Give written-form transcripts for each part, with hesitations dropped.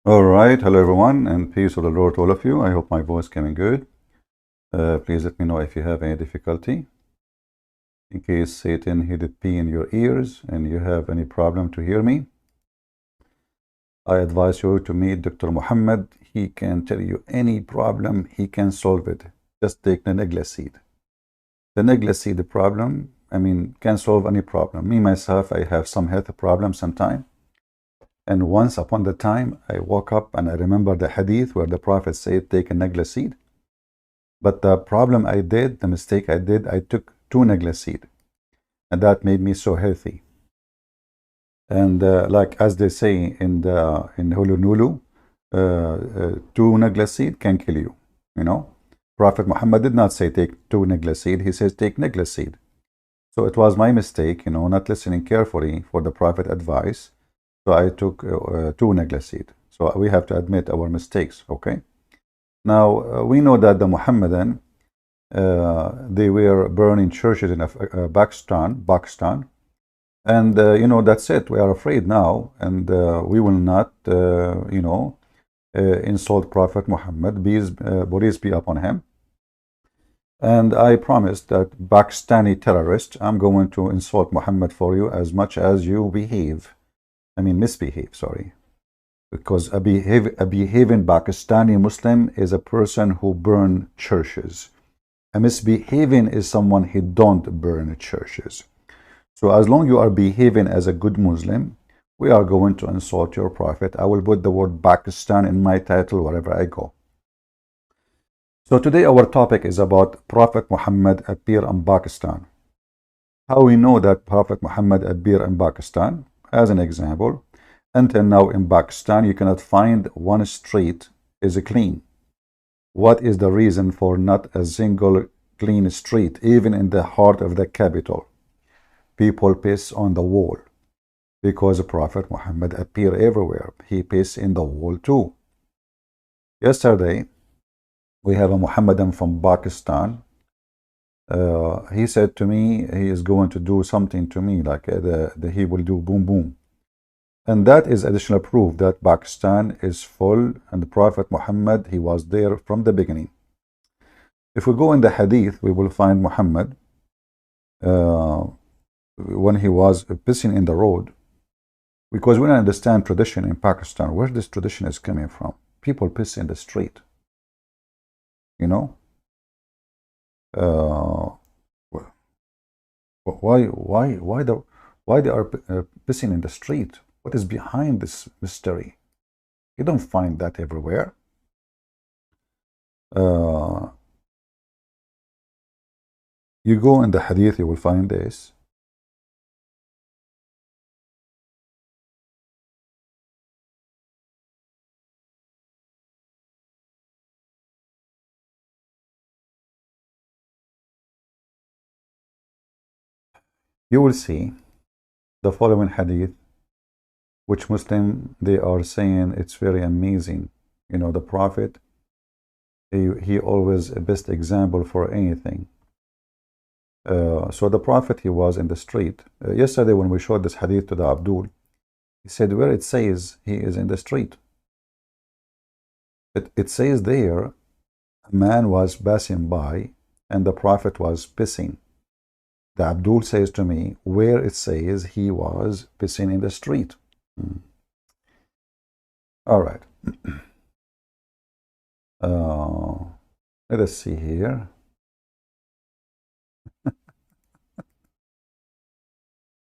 All right, hello everyone, and peace of the Lord to all of you. I hope my voice coming good. Please let me know if you have any difficulty. In case Satan hid a pea in your ears and you have any problem to hear me, I advise you to meet Dr. Muhammad. He can tell you any problem, he can solve it. Just take the negla seed. The negla seed problem, can solve any problem. Me, myself, I have some health problems sometimes. And once upon the time, I woke up and I remember the hadith where the Prophet said, take a negla seed. But the problem I did, the mistake I did, I took two negla seed, and that made me so healthy. And like as they say in Hulunulu, two negla seed can kill you. You know, Prophet Muhammad did not say take two negla seed. He says take negla seed. So it was my mistake, not listening carefully for the Prophet advice. So I took two negla seed. So we have to admit our mistakes. Okay. Now we know that the Muhammadan they were burning churches in Pakistan, and that's it. We are afraid now, and we will not, insult Prophet Muhammad. Peace be upon him. And I promised that Pakistani terrorist, I'm going to insult Muhammad for you as much as you misbehave. Sorry. Because a behaving Pakistani Muslim is a person who burn churches. A misbehaving is someone who don't burn churches. So as long you are behaving as a good Muslim, we are going to insult your prophet. I will put the word Pakistan in my title wherever I go. So today our topic is about Prophet Muhammad appear in Pakistan. How we know that Prophet Muhammad appear in Pakistan? As an example, until now in Pakistan you cannot find one street is clean. What is the reason for not a single clean street, even in the heart of the capital? People piss on the wall because Prophet Muhammad appear everywhere. He piss in the wall too. Yesterday, we have a Muhammadan from Pakistan. He said to me he is going to do something to me, like he will do boom boom. And that is additional proof that Pakistan is full, and the Prophet Muhammad, he was there from the beginning. If we go in the hadith, we will find Muhammad when he was pissing in the road, because we don't understand tradition in Pakistan, where this tradition is coming from. People piss in the street, why they are pissing in the street? What is behind this mystery? You don't find that everywhere. You go in the hadith, you will find this. You will see the following hadith, which Muslim, they are saying it's very amazing. The Prophet, he always a best example for anything. So the Prophet, he was in the street. Yesterday when we showed this hadith to the Abdul, he said where it says he is in the street. It says there, a man was passing by and the Prophet was pissing. The Abdul says to me, where it says he was pissing in the street. All right. Let us see here.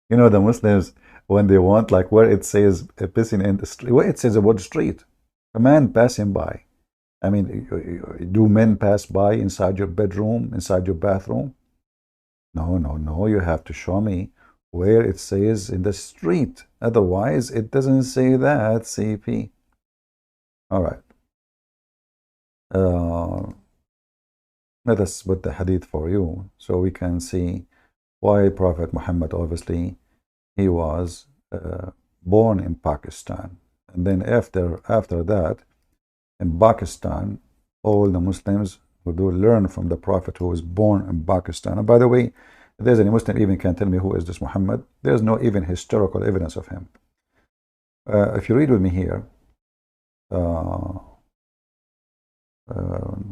The Muslims, when they want, like where it says pissing in the street, where it says about the street, a man passing by. Do men pass by inside your bedroom, inside your bathroom? No, you have to show me where it says in the street. Otherwise, it doesn't say that, CP. All right. Let us put the hadith for you so we can see why Prophet Muhammad, obviously, he was born in Pakistan. And then after that, in Pakistan, all the Muslims who do learn from the Prophet who was born in Pakistan. And by the way, if there's any Muslim even can tell me who is this Muhammad, there's no even historical evidence of him. If you read with me here, Uh,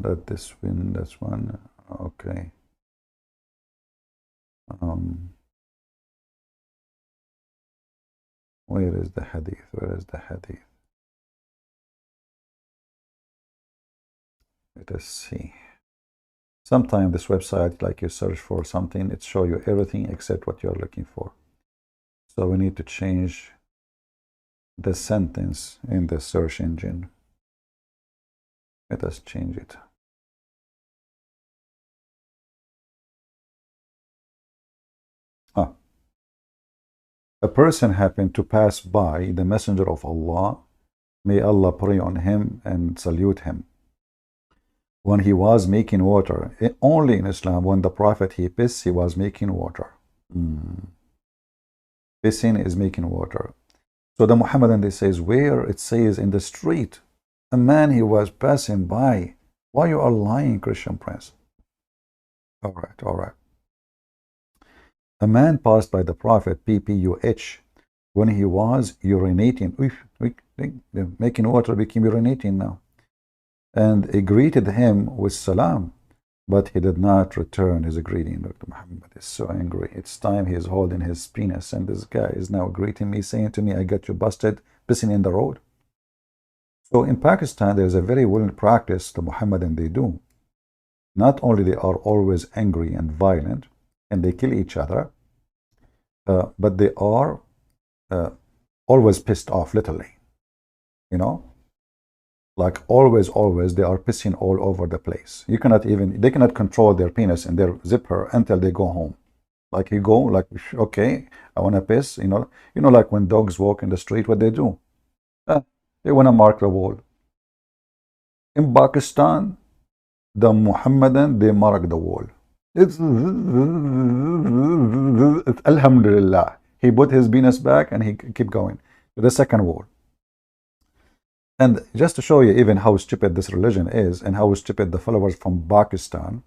that this win, that's one. Okay. Um, where is the hadith? Where is the hadith? Let us see. Sometimes this website, like you search for something, it shows you everything except what you're looking for. So we need to change the sentence in the search engine. Let us change it. A person happened to pass by the Messenger of Allah, may Allah pray on him and salute him, when he was making water. Only in Islam, when the Prophet he pissed, he was making water. Pissing is making water. So the Muhammadan, they says, where it says in the street, a man he was passing by. Why you are lying, Christian Prince? All right, all right. A man passed by the Prophet, PPUH, when he was urinating. Making water became urinating now. And he greeted him with salam, but he did not return his greeting. Dr. Muhammad is so angry. It's time he is holding his penis, and this guy is now greeting me, saying to me, I got you busted, pissing in the road. So in Pakistan, there's a very well practice the Muhammadan they do. Not only they are always angry and violent, and they kill each other, but they are always pissed off, literally. You know, like always, they are pissing all over the place. They cannot control their penis and their zipper until they go home. Like you go, like, okay, I want to piss, like when dogs walk in the street, what they do? They want to mark the wall. In Pakistan, the Muhammadan, they mark the wall. It's Alhamdulillah. He put his penis back and he keep going to the second wall. And just to show you even how stupid this religion is and how stupid the followers from Pakistan,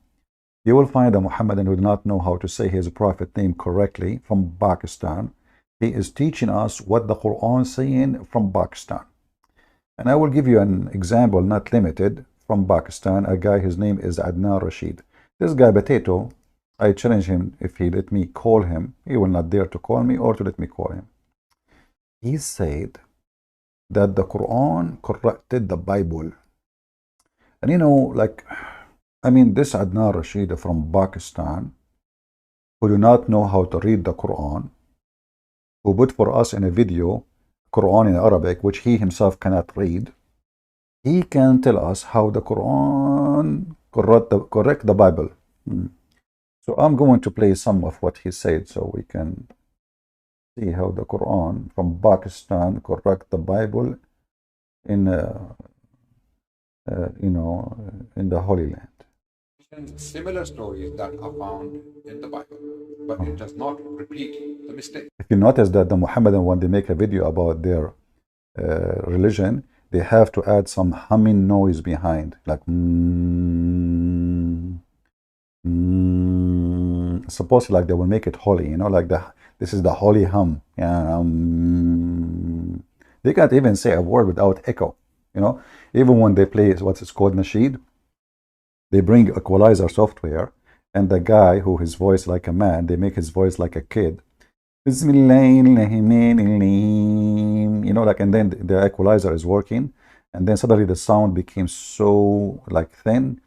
you will find a Muhammadan who does not know how to say his prophet name correctly from Pakistan. He is teaching us what the Quran is saying from Pakistan. And I will give you an example, not limited, from Pakistan. A guy, his name is Adnan Rashid. This guy, Potato, I challenge him if he let me call him. He will not dare to call me or to let me call him. He said that the Quran corrected the Bible. And this Adnan Rashid from Pakistan, who do not know how to read the Quran, who put for us in a video Quran in Arabic, which he himself cannot read, he can tell us how the Quran correct the Bible. So I'm going to play some of what he said so we can see how the Quran from Pakistan correct the Bible in in the Holy Land. Similar stories that are found in the Bible, but it does not repeat the mistake. If you notice that the Muhammadan, when they make a video about their religion, they have to add some humming noise behind, like supposedly like they will make it holy, like this is the holy hum. Yeah, they can't even say a word without echo. Even when they play what's called nasheed, they bring equalizer software, and the guy who his voice like a man, they make his voice like a kid. And then the equalizer is working, and then suddenly the sound became so like thin,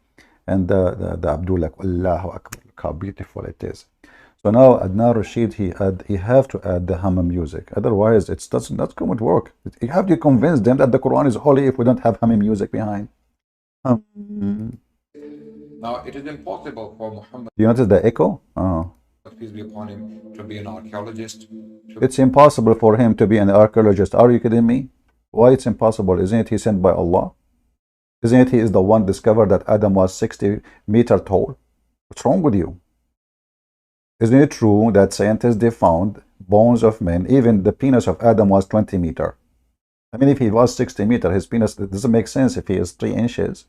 and the Abdul like Allahu Akbar, look how beautiful it is. So now Adnan Rashid, he have to add the hum music, otherwise it's not going to work. You have to convince them that the Quran is holy if we don't have hum music behind. Now it is impossible for Muhammad, you notice the echo? peace be upon him, to be an archaeologist. It's impossible for him to be an archaeologist. Are you kidding me? Why it's impossible? Isn't it he sent by Allah? Isn't it he is the one discovered that Adam was 60 meters tall? What's wrong with you? Isn't it true that scientists, they found bones of men, even the penis of Adam was 20 meters? I mean, if he was 60 meters, his penis, it doesn't make sense if he is 3 inches.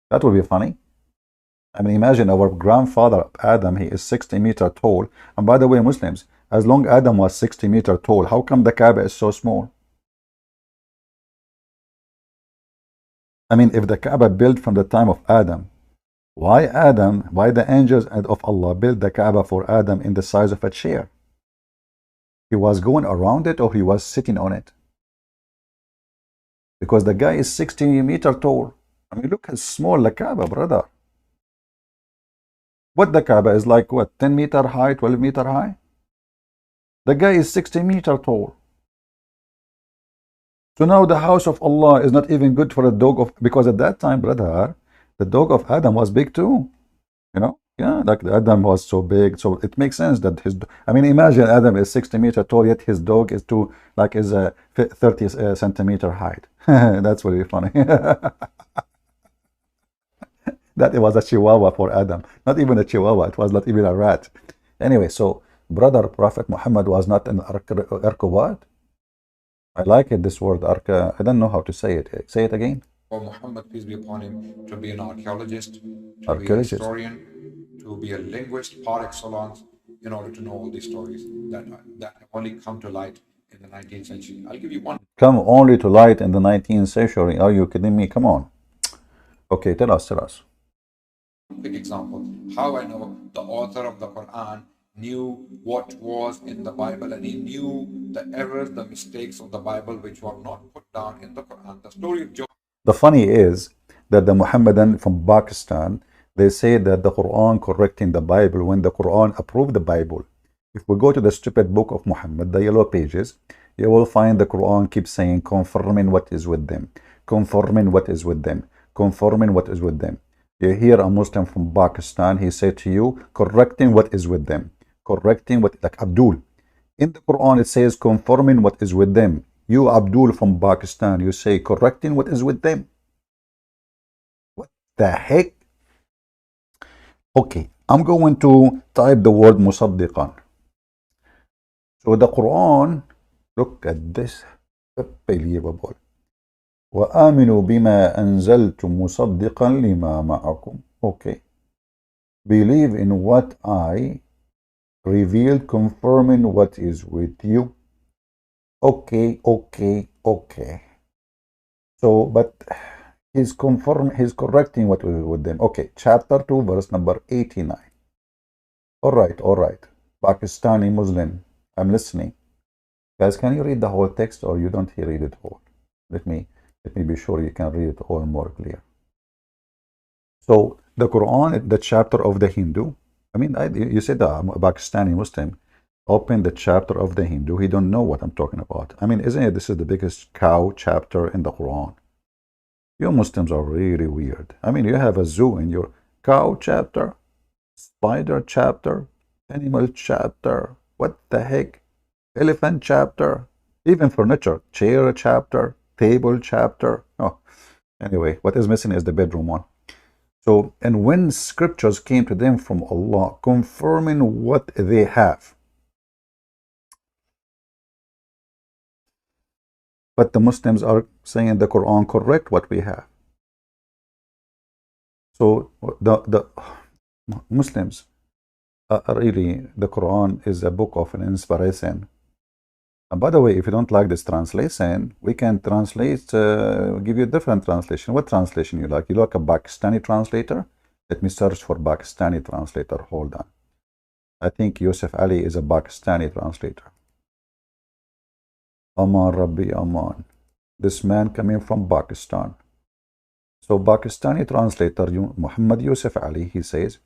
That would be funny. I mean, imagine our grandfather Adam, he is 60 meters tall. And by the way, Muslims, as long Adam was 60 meters tall, how come the Kaaba is so small? I mean, if the Kaaba built from the time of Adam, why Adam, why the angels of Allah built the Kaaba for Adam in the size of a chair? He was going around it or he was sitting on it? Because the guy is 60 meters tall. I mean, look how small the Kaaba, brother. What the Kaaba is like, what, 10 meter high, 12 meter high? The guy is 60 meters tall. So now the house of Allah is not even good for a dog of, because at that time, brother, the dog of Adam was big too. You know? Yeah, like Adam was so big. So it makes sense that his, I mean, imagine Adam is 60 meters tall, yet his dog is a 30 centimeter height. That's really funny. That it was a chihuahua for Adam. Not even a chihuahua. It was not even a rat. Anyway, so brother Prophet Muhammad was not an arquebot. I like it, this word arca. I don't know how to say it. Say it again. For Muhammad, peace be upon him, to be an archaeologist, to be a Archaeologist. historian, to be a linguist par excellence, in order to know all these stories that have only come to light in the 19th century. I'll give you one Come only to light in the 19th century. Are you kidding me? Come on. Okay, tell us. quick example. How I know the author of the Quran knew what was in the Bible, and he knew the errors, the mistakes of the Bible which were not put down in the Quran. The story of Job. The funny is that the Muhammadan from Pakistan, they say that the Quran correcting the Bible when the Quran approved the Bible. If we go to the stupid book of Muhammad, the yellow pages, you will find the Quran keeps saying confirming what is with them, confirming what is with them, confirming what is with them. You hear a Muslim from Pakistan, he said to you, correcting what is with them, correcting what, like Abdul. In the Quran it says confirming what is with them. You, Abdul from Pakistan, you say correcting what is with them. What the heck? Okay, I'm going to type the word musaddiqan. So the Quran, look at this, unbelievable. وآمنوا بما أنزلت مصدقا لما معكم. Okay. Believe in what I revealed, confirming what is with you. Okay. So, but he's correcting what is with them. Okay, chapter 2, verse number 89. All right. Pakistani Muslim, I'm listening. Guys, can you read the whole text or you don't read it all? Let me be sure you can read it all more clear. So the Quran, the chapter of the Hindu. I mean, you said a Pakistani Muslim open the chapter of the Hindu. He don't know what I'm talking about. I mean, isn't it? This is the biggest cow chapter in the Quran. You Muslims are really weird. I mean, you have a zoo in your cow chapter, spider chapter, animal chapter. What the heck? Elephant chapter, even furniture, chair chapter, table chapter. Oh, anyway, what is missing is the bedroom one. So, and when scriptures came to them from Allah, confirming what they have. But the Muslims are saying the Quran correct what we have. So the Muslims, really, the Quran is a book of an inspiration. And by the way, if you don't like this translation, we can translate, give you a different translation. What translation you like? You like a Pakistani translator? Let me search for Pakistani translator. Hold on. I think Yusuf Ali is a Pakistani translator. Aman Rabbi Aman. This man coming from Pakistan. So Pakistani translator Muhammad Yusuf Ali, he says,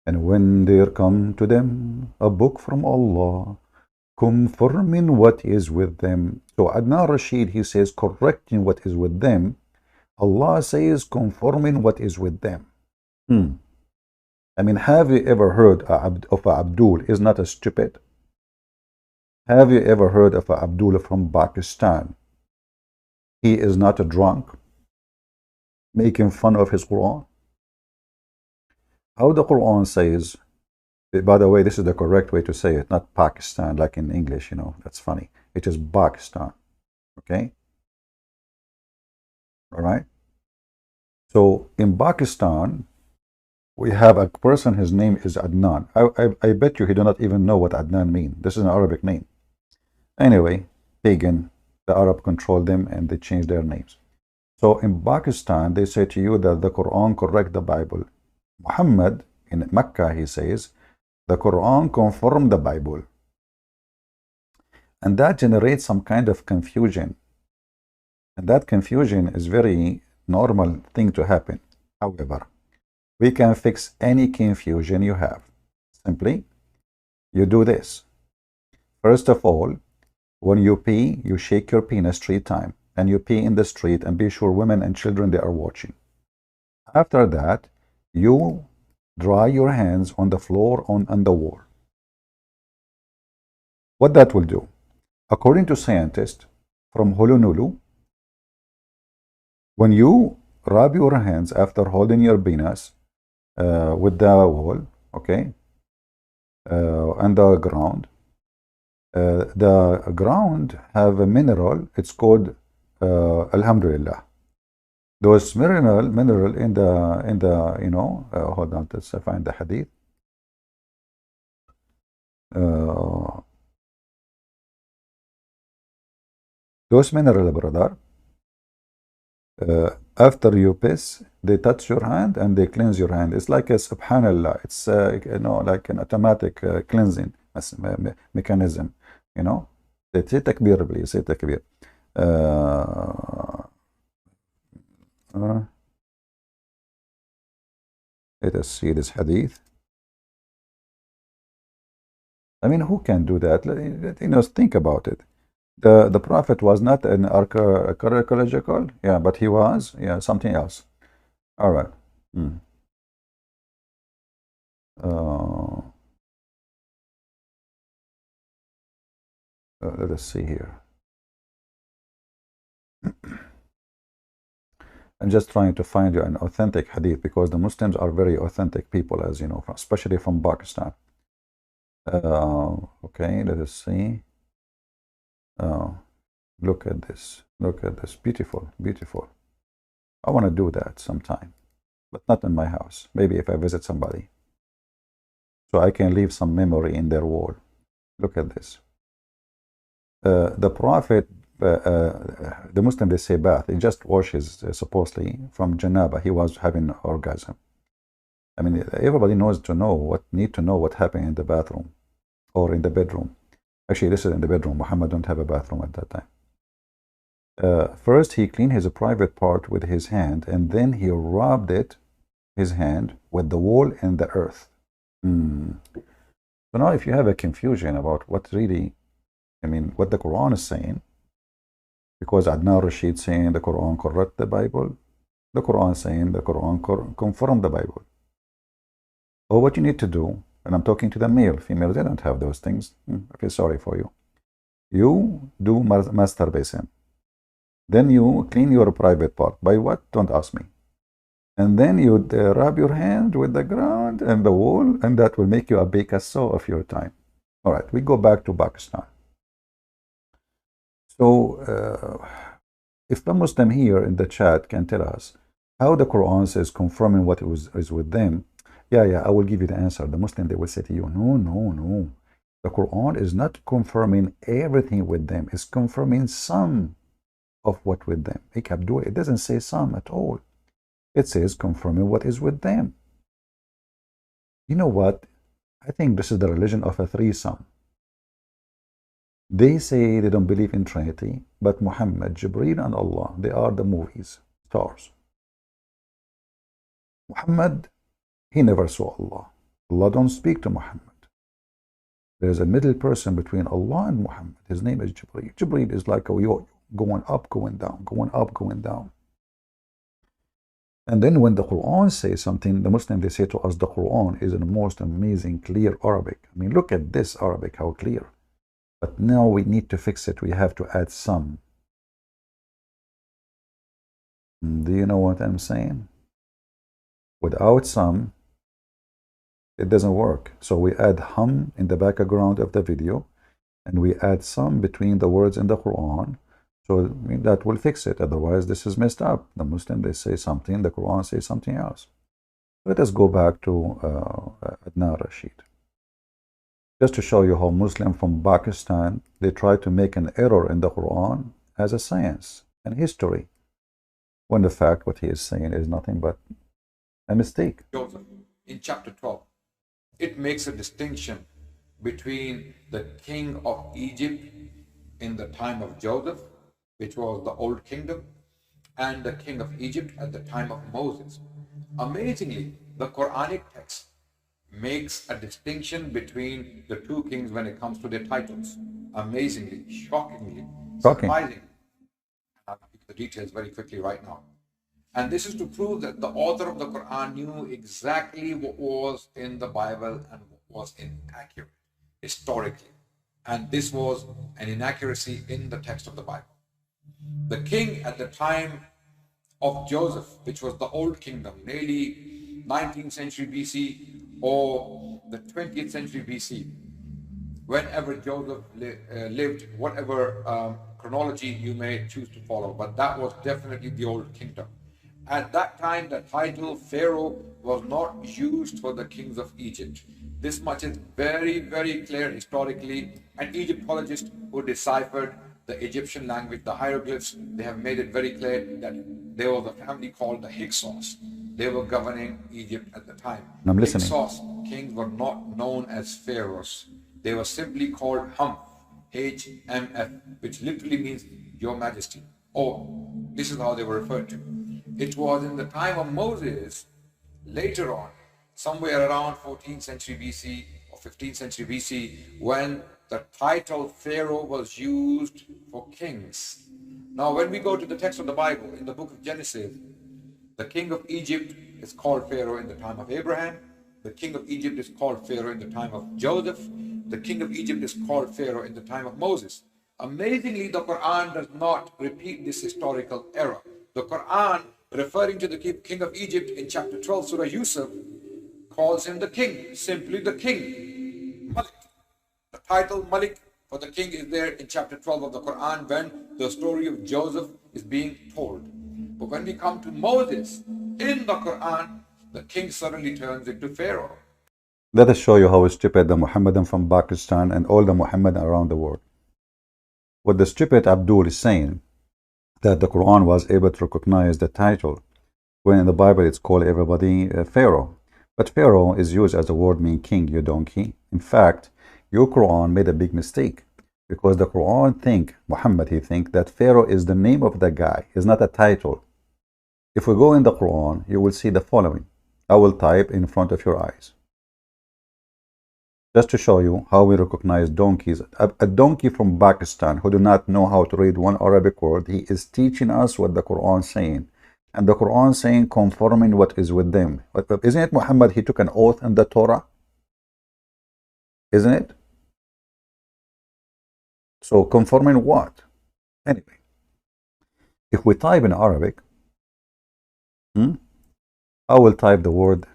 and when there come to them a book from Allah, confirming what is with them. So Adnan Rashid, he says, correcting what is with them. Allah says, confirming what is with them. I mean, have you ever heard of Abdul is not a stupid? Have you ever heard of Abdul from Pakistan? He is not a drunk, making fun of his Quran. How the Quran says, by the way, this is the correct way to say it, not Pakistan, like in English, you know, that's funny. It is Pakistan, okay? All right? So in Pakistan, we have a person, his name is Adnan. I bet you he do not even know what Adnan means. This is an Arabic name. Anyway, pagan, the Arab controlled them and they changed their names. So in Pakistan, they say to you that the Quran correct the Bible. Muhammad in Mecca, he says, the Quran confirmed the Bible. And that generates some kind of confusion. And that confusion is very normal thing to happen. However, we can fix any confusion you have. Simply, you do this. First of all, when you pee, you shake your penis 3 times. And you pee in the street and be sure women and children, they are watching. After that, you dry your hands on the floor on the wall. What that will do? According to scientists from Honolulu, when you rub your hands after holding your penis with the wall, okay, and the ground have a mineral. It's called Alhamdulillah. Those mineral in the hold on, let's find the hadith. Those mineral, brother, after you piss, they touch your hand and they cleanse your hand. It's like a subhanallah. It's like an automatic cleansing mechanism. Say takbir, please. Say takbir. Let us see this hadith. I mean, who can do that? Think about it. The Prophet was not an archaeological, yeah, but he was, yeah, something else. All right. Let us see here. I'm just trying to find you an authentic hadith because the Muslims are very authentic people, as you know, especially from Pakistan. Okay, let us see. Look at this. Look at this. Beautiful, beautiful. I want to do that sometime, but not in my house. Maybe if I visit somebody. So I can leave some memory in their wall. Look at this. The Prophet, the Muslim, they say bath. He just washes, supposedly, from janaba. He was having orgasm. I mean, everybody need to know what happened in the bathroom or in the bedroom. Actually, this is in the bedroom. Muhammad don't have a bathroom at that time. First, he cleaned his private part with his hand, and then he rubbed his hand with the wall and the earth. So now if you have a confusion about what really, what the Quran is saying, because Adnan Rashid saying the Quran correct the Bible, the Quran saying the Quran confirm the Bible. Or what you need to do, and I'm talking to the female, they don't have those things. I feel sorry for you. You do masturbation. Then you clean your private part. By what? Don't ask me. And then you rub your hand with the ground and the wall, and that will make you a Picasso of your time. All right, we go back to Pakistan. So, if the Muslim here in the chat can tell us how the Quran says confirming what is with them, yeah, I will give you the answer. The Muslim, they will say to you, no. The Quran is not confirming everything with them. It's confirming some of what with them. It doesn't say some at all. It says confirming what is with them. You know what? I think this is the religion of a threesome. They say they don't believe in Trinity, but Muhammad, Jibreel, and Allah, they are the movies, stars. Muhammad, he never saw Allah. Allah don't speak to Muhammad. There is a middle person between Allah and Muhammad. His name is Jibreel. Jibreel is like a yo-yo, going up, going down, going up, going down. And then when the Quran says something, the Muslims, they say to us, the Quran is the most amazing, clear Arabic. I mean, look at this Arabic, how clear. But now we need to fix it. We have to add some. Do you know what I'm saying? Without some, it doesn't work. So we add hum in the background of the video, and we add some between the words in the Quran. So that will fix it. Otherwise, this is messed up. The Muslim, they say something, the Quran says something else. Let us go back to Adnan Rashid. Just to show you how Muslim from Pakistan, they try to make an error in the Quran as a science and history. when the fact what he is saying is nothing but a mistake. Joseph, in chapter 12, it makes a distinction between the king of Egypt in the time of Joseph, which was the old kingdom, and the king of Egypt at the time of Moses. Amazingly, the Quranic text makes a distinction between the two kings when it comes to their titles. Amazingly, shockingly, Shocking. surprisingly. I'll give the details very quickly right now. And this is to prove that the author of the Quran knew exactly what was in the Bible and what was inaccurate historically. And this was an inaccuracy in the text of the Bible. The king at the time of Joseph, which was the old kingdom, nearly 19th century BC or the 20th century BC, whenever Joseph lived, whatever chronology you may choose to follow, but that was definitely the old kingdom. At that time, the title Pharaoh was not used for the kings of Egypt. This much is very, very clear historically. An Egyptologist who deciphered the Egyptian language, the hieroglyphs, they have made it very clear that there was a family called the Hyksos. They were governing Egypt at the time. I'm listening. Hyksos kings were not known as pharaohs. They were simply called Humph, H-M-F, which literally means Your Majesty. Or this is how they were referred to. It was in the time of Moses, later on, somewhere around 14th century BC or 15th century BC, when the title Pharaoh was used for kings. Now, when we go to the text of the Bible, in the book of Genesis, the king of Egypt is called Pharaoh in the time of Abraham. The king of Egypt is called Pharaoh in the time of Joseph. The king of Egypt is called Pharaoh in the time of Moses. Amazingly, the Quran does not repeat this historical error. The Quran, referring to the king of Egypt in chapter 12, Surah Yusuf, calls him the king, simply the king, Malik. The title Malik for the king is there in chapter 12 of the Quran when the story of Joseph is being told. But when we come to Moses in the Quran, the king suddenly turns into Pharaoh. Let us show you how stupid the Muhammadan from Pakistan and all the Muhammadan around the world. What the stupid Abdul is saying, that the Quran was able to recognize the title, when in the Bible it's called everybody Pharaoh. But Pharaoh is used as a word meaning king, you donkey. In fact, your Quran made a big mistake, because the Quran Muhammad think that Pharaoh is the name of the guy, is not a title. If we go in the Quran, you will see the following. I will type in front of your eyes, just to show you how we recognize donkeys. A donkey from Pakistan who do not know how to read one Arabic word, he is teaching us what the Quran is saying. And the Quran is saying conforming what is with them. But isn't it Muhammad, he took an oath in the Torah? Isn't it? So conforming what? Anyway, if we type in Arabic, I will type the word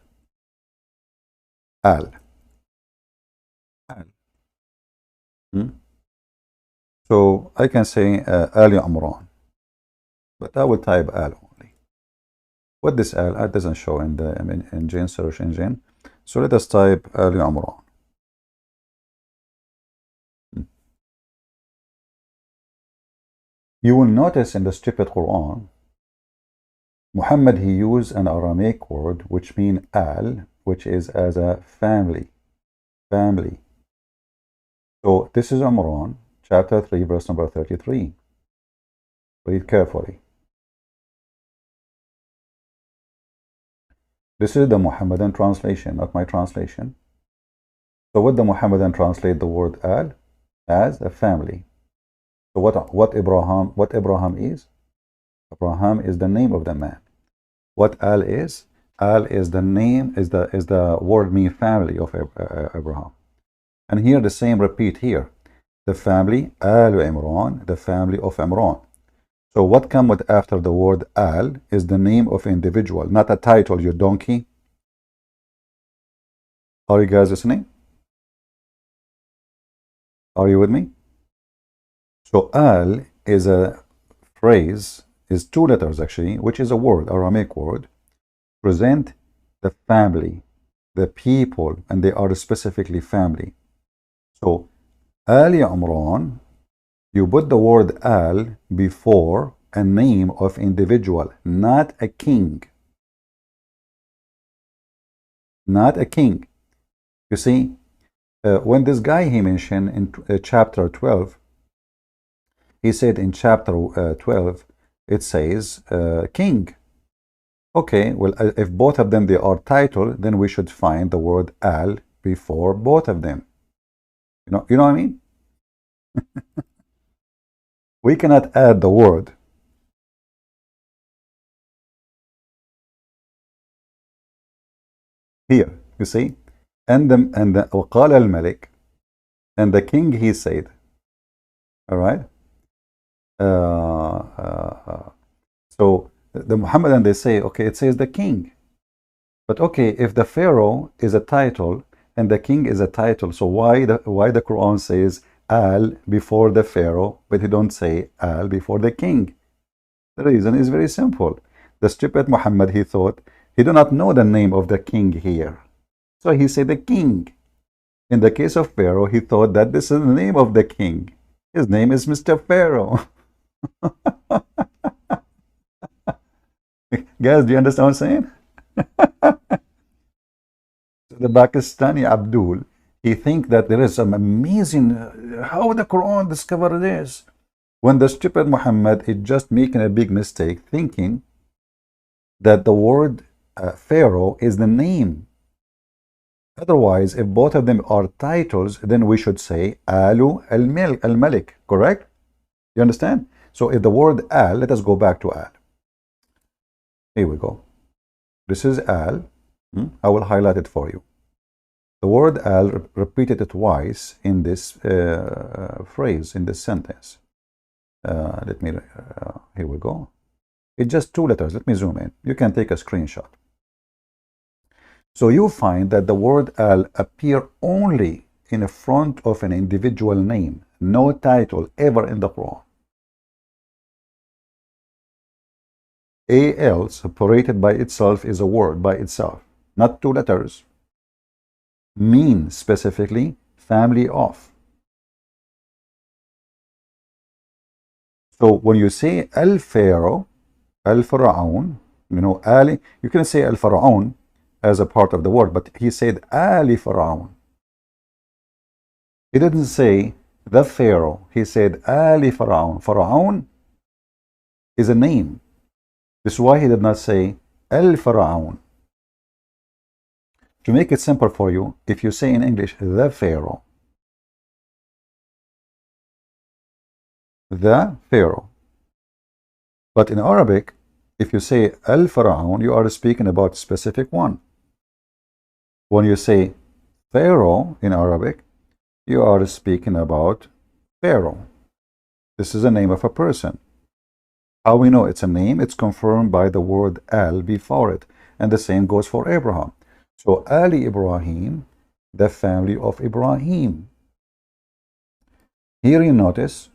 al. So I can say Ali Amran, but I will type al only. What this al doesn't show in the engine, search engine. So let us type Ali Amran. You will notice in the stupid Quran, Muhammad, he used an Aramaic word which means al, which is as a family. So this is Imran, chapter 3, verse number 33. Read carefully. This is the Muhammadan translation, not my translation. So what the Muhammadan translate the word al? As a family. So what Abraham is? Abraham is the name of the man. What al is? Al is the name, is the word mean family of Abraham. And here the same repeat here. The family, Al Imran, the family of Imran. So what comes after the word al is the name of individual, not a title, you donkey. Are you guys listening? Are you with me? So al is a phrase, is two letters actually, which is a word, Aramaic word, present the family, the people, and they are specifically family. So Ali Imran, you put the word al before a name of individual, not a king. Not a king. You see, when this guy he mentioned in chapter 12, he said in chapter 12, it says king. Okay, well, if both of them they are title, then we should find the word al before both of them. You know what I mean? We cannot add the word. Here, you see, and the وقال الملك, and the king he said. All right. So the Muhammadan they say, okay, it says the king, but okay, if the pharaoh is a title and the king is a title, so why the Quran says al before the pharaoh, but he don't say al before the king? The reason is very simple. The stupid Muhammad, he thought he do not know the name of the king here, so he said the king. In the case of Pharaoh, he thought that this is the name of the king. His name is Mr. Pharaoh. Guys, do you understand what I'm saying? The Pakistani Abdul, he think that there is some amazing, how the Quran discovered this. When the stupid Muhammad is just making a big mistake, thinking that the word Pharaoh is the name. Otherwise, if both of them are titles, then we should say Alu al-Malik, correct? You understand? So if the word al, let us go back to al. Here we go. This is al. I will highlight it for you. The word al repeated twice in this phrase, in this sentence. Here we go. It's just 2 letters. Let me zoom in. You can take a screenshot. So you find that the word al appear only in the front of an individual name, no title ever in the Quran. Al separated by itself is a word by itself, not 2 letters. Mean specifically family of. So when you say al-Pharaoh, al-Faraun, Ali, you can say al-Faraun as a part of the word, but he said Ali Faraun. He didn't say the Pharaoh, he said Ali Faraun. Faraun is a name. This is why he did not say El Faraun. To make it simple for you, if you say in English the Pharaoh, but in Arabic, if you say Al Faraun, you are speaking about a specific one. When you say Pharaoh in Arabic, you are speaking about Pharaoh. This is the name of a person. How we know it's a name? It's confirmed by the word al before it. And the same goes for Abraham. So Ali Ibrahim, the family of Ibrahim. Here you notice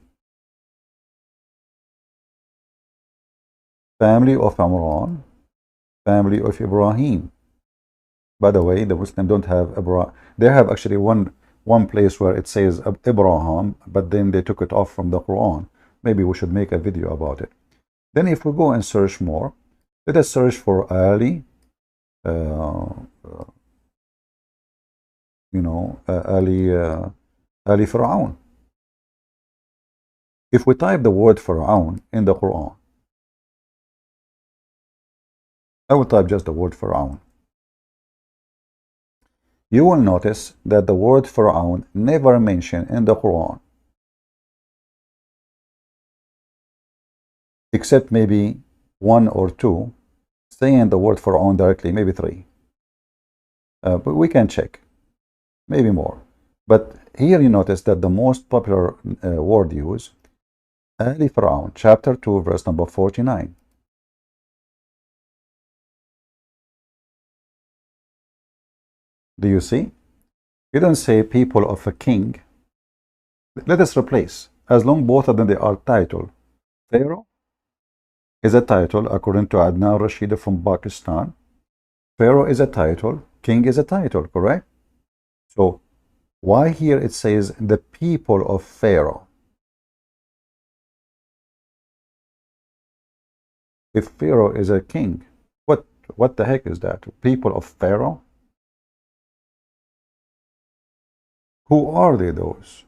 family of Amran, family of Ibrahim. By the way, the Muslims don't have Abraham. They have actually one place where it says Abraham, but then they took it off from the Quran. Maybe we should make a video about it. Then if we go and search more, let us search for Ali, Ali Faraun. If we type the word Faraun in the Quran, I will type just the word Faraun. You will notice that the word Faraun never mentioned in the Quran, except maybe 1 or 2 saying the word Faraun directly, maybe 3. But we can check, maybe more. But here you notice that the most popular word used, Ali Faraun, chapter 2, verse number 49. Do you see? You don't say people of a king. Let us replace. As long both of them they are title. Pharaoh is a title according to Adnan Rashid from Pakistan. Pharaoh is a title. King is a title, correct? So why here it says the people of Pharaoh? if Pharaoh is a king? What the heck is that? People of Pharaoh? Who are they, those?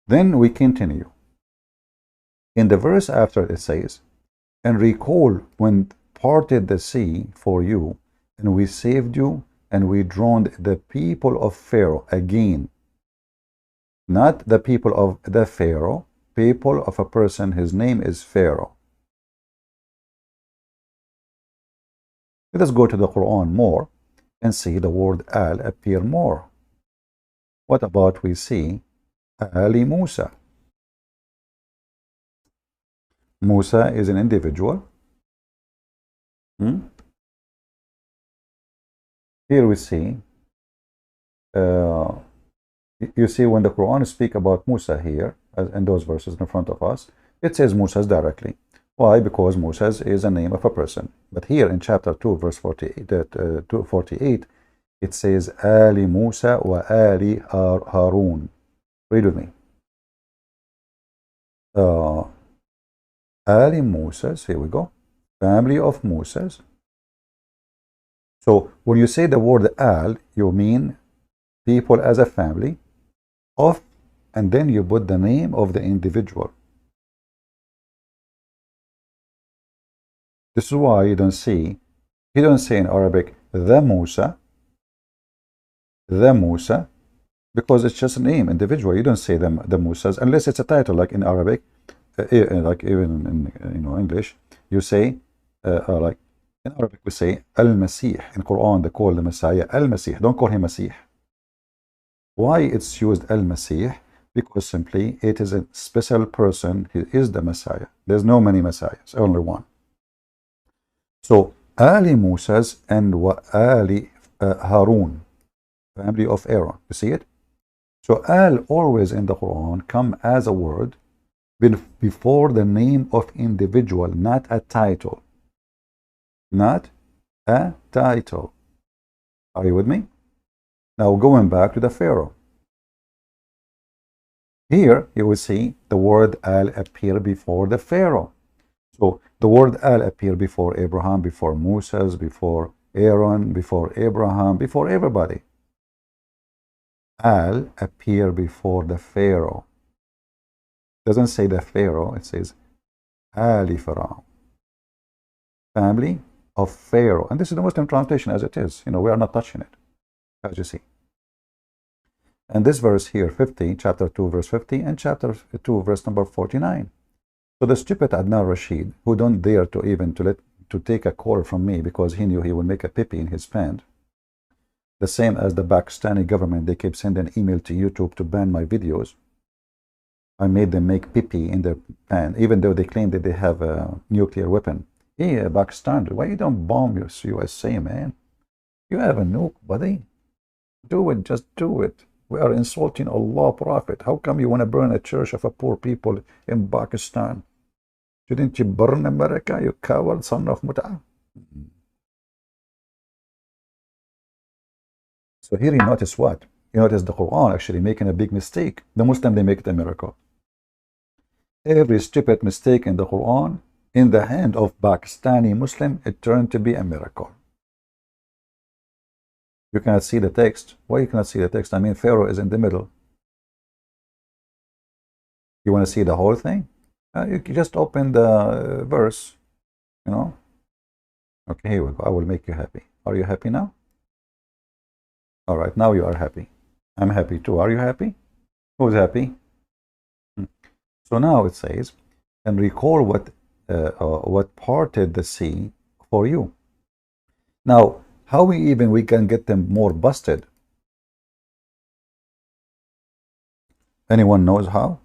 Then we continue. In the verse after it says, and recall when parted the sea for you, and we saved you, and we drowned the people of Pharaoh again. Not the people of the Pharaoh, people of a person, his name is Pharaoh. Let us go to the Quran more and see the word al appear more. What about we see Ali Musa? Musa is an individual. Here we see, you see when the Quran speaks about Musa here, in those verses in front of us, it says Musa directly. Why? Because Musa is a name of a person. But here in chapter 2, verse 48, it says Ali Musa wa Ali Harun. Read with me. Ali Musa's, here we go, family of Musa's. So when you say the word al, you mean people as a family of, and then you put the name of the individual. This is why you don't see, he don't say in Arabic the Musa, because it's just a name, individual. You don't say the Musas unless it's a title, like in Arabic, like even in English, you say like in Arabic we say Al-Masih. In Quran they call the Messiah Al-Masih. Don't call him Masih. Why it's used Al-Masih? Because simply it is a special person. He is the Messiah. There's no many Messiahs, only one. So Ali Musa's and wa Ali Harun, family of Aaron. You see it? So al always in the Quran come as a word before the name of individual, not a title. Not a title. Are you with me? Now going back to the Pharaoh. Here you will see the word al appear before the Pharaoh. So the word al appear before Abraham, before Moses, before Aaron, before Abraham, before everybody. Al appear before the Pharaoh. Doesn't say the Pharaoh, it says Ali Pharaoh. Family of Pharaoh. And this is the Muslim translation as it is. We are not touching it, as you see. And this verse here, 50, chapter 2, verse 50, and chapter 2, verse number 49. So the stupid Adnan Rashid, who don't dare to take a call from me because he knew he would make a pee in his pant, the same as the Pakistani government, they keep sending an email to YouTube to ban my videos. I made them make pee in their pan, even though they claim that they have a nuclear weapon. Hey, Pakistan, why you don't bomb your USA, man? You have a nuke, buddy. Do it, just do it. We are insulting Allah Prophet. How come you want to burn a church of a poor people in Pakistan? Shouldn't you burn America, you coward son of Mut'ah? So here you notice what? You notice the Quran actually making a big mistake. The Muslim, they make it a miracle. Every stupid mistake in the Quran, in the hand of Pakistani Muslim, it turned to be a miracle. You cannot see the text. Why you cannot see the text? I mean, Pharaoh is in the middle. You want to see the whole thing? You just open the verse, Okay, here we go. I will make you happy. Are you happy now? All right, now you are happy. I'm happy too. Are you happy? Who's happy? So now it says, and recall what parted the sea for you. Now, how we can get them more busted? Anyone knows how?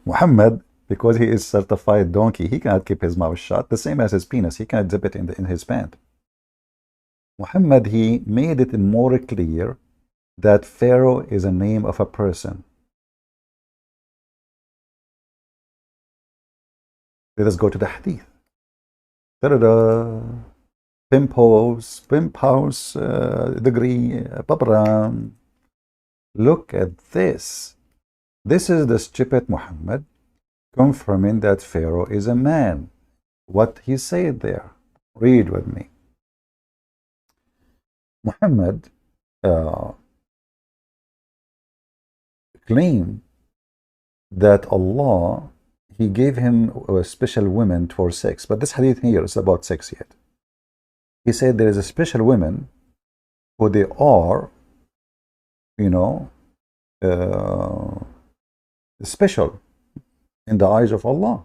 Muhammad, because he is certified donkey, he cannot keep his mouth shut. The same as his penis, he cannot zip it in his pant. Muhammad, he made it more clear that Pharaoh is a name of a person. Let us go to the hadith. Ta-da-da! Pimp house, degree, babram. Look at this. This is the stupid Muhammad confirming that Pharaoh is a man. What he said there. Read with me. Muhammad claimed that Allah, he gave him a special women for sex. But this hadith here is about sex yet. He said there is a special women who they are, you know, special in the eyes of Allah.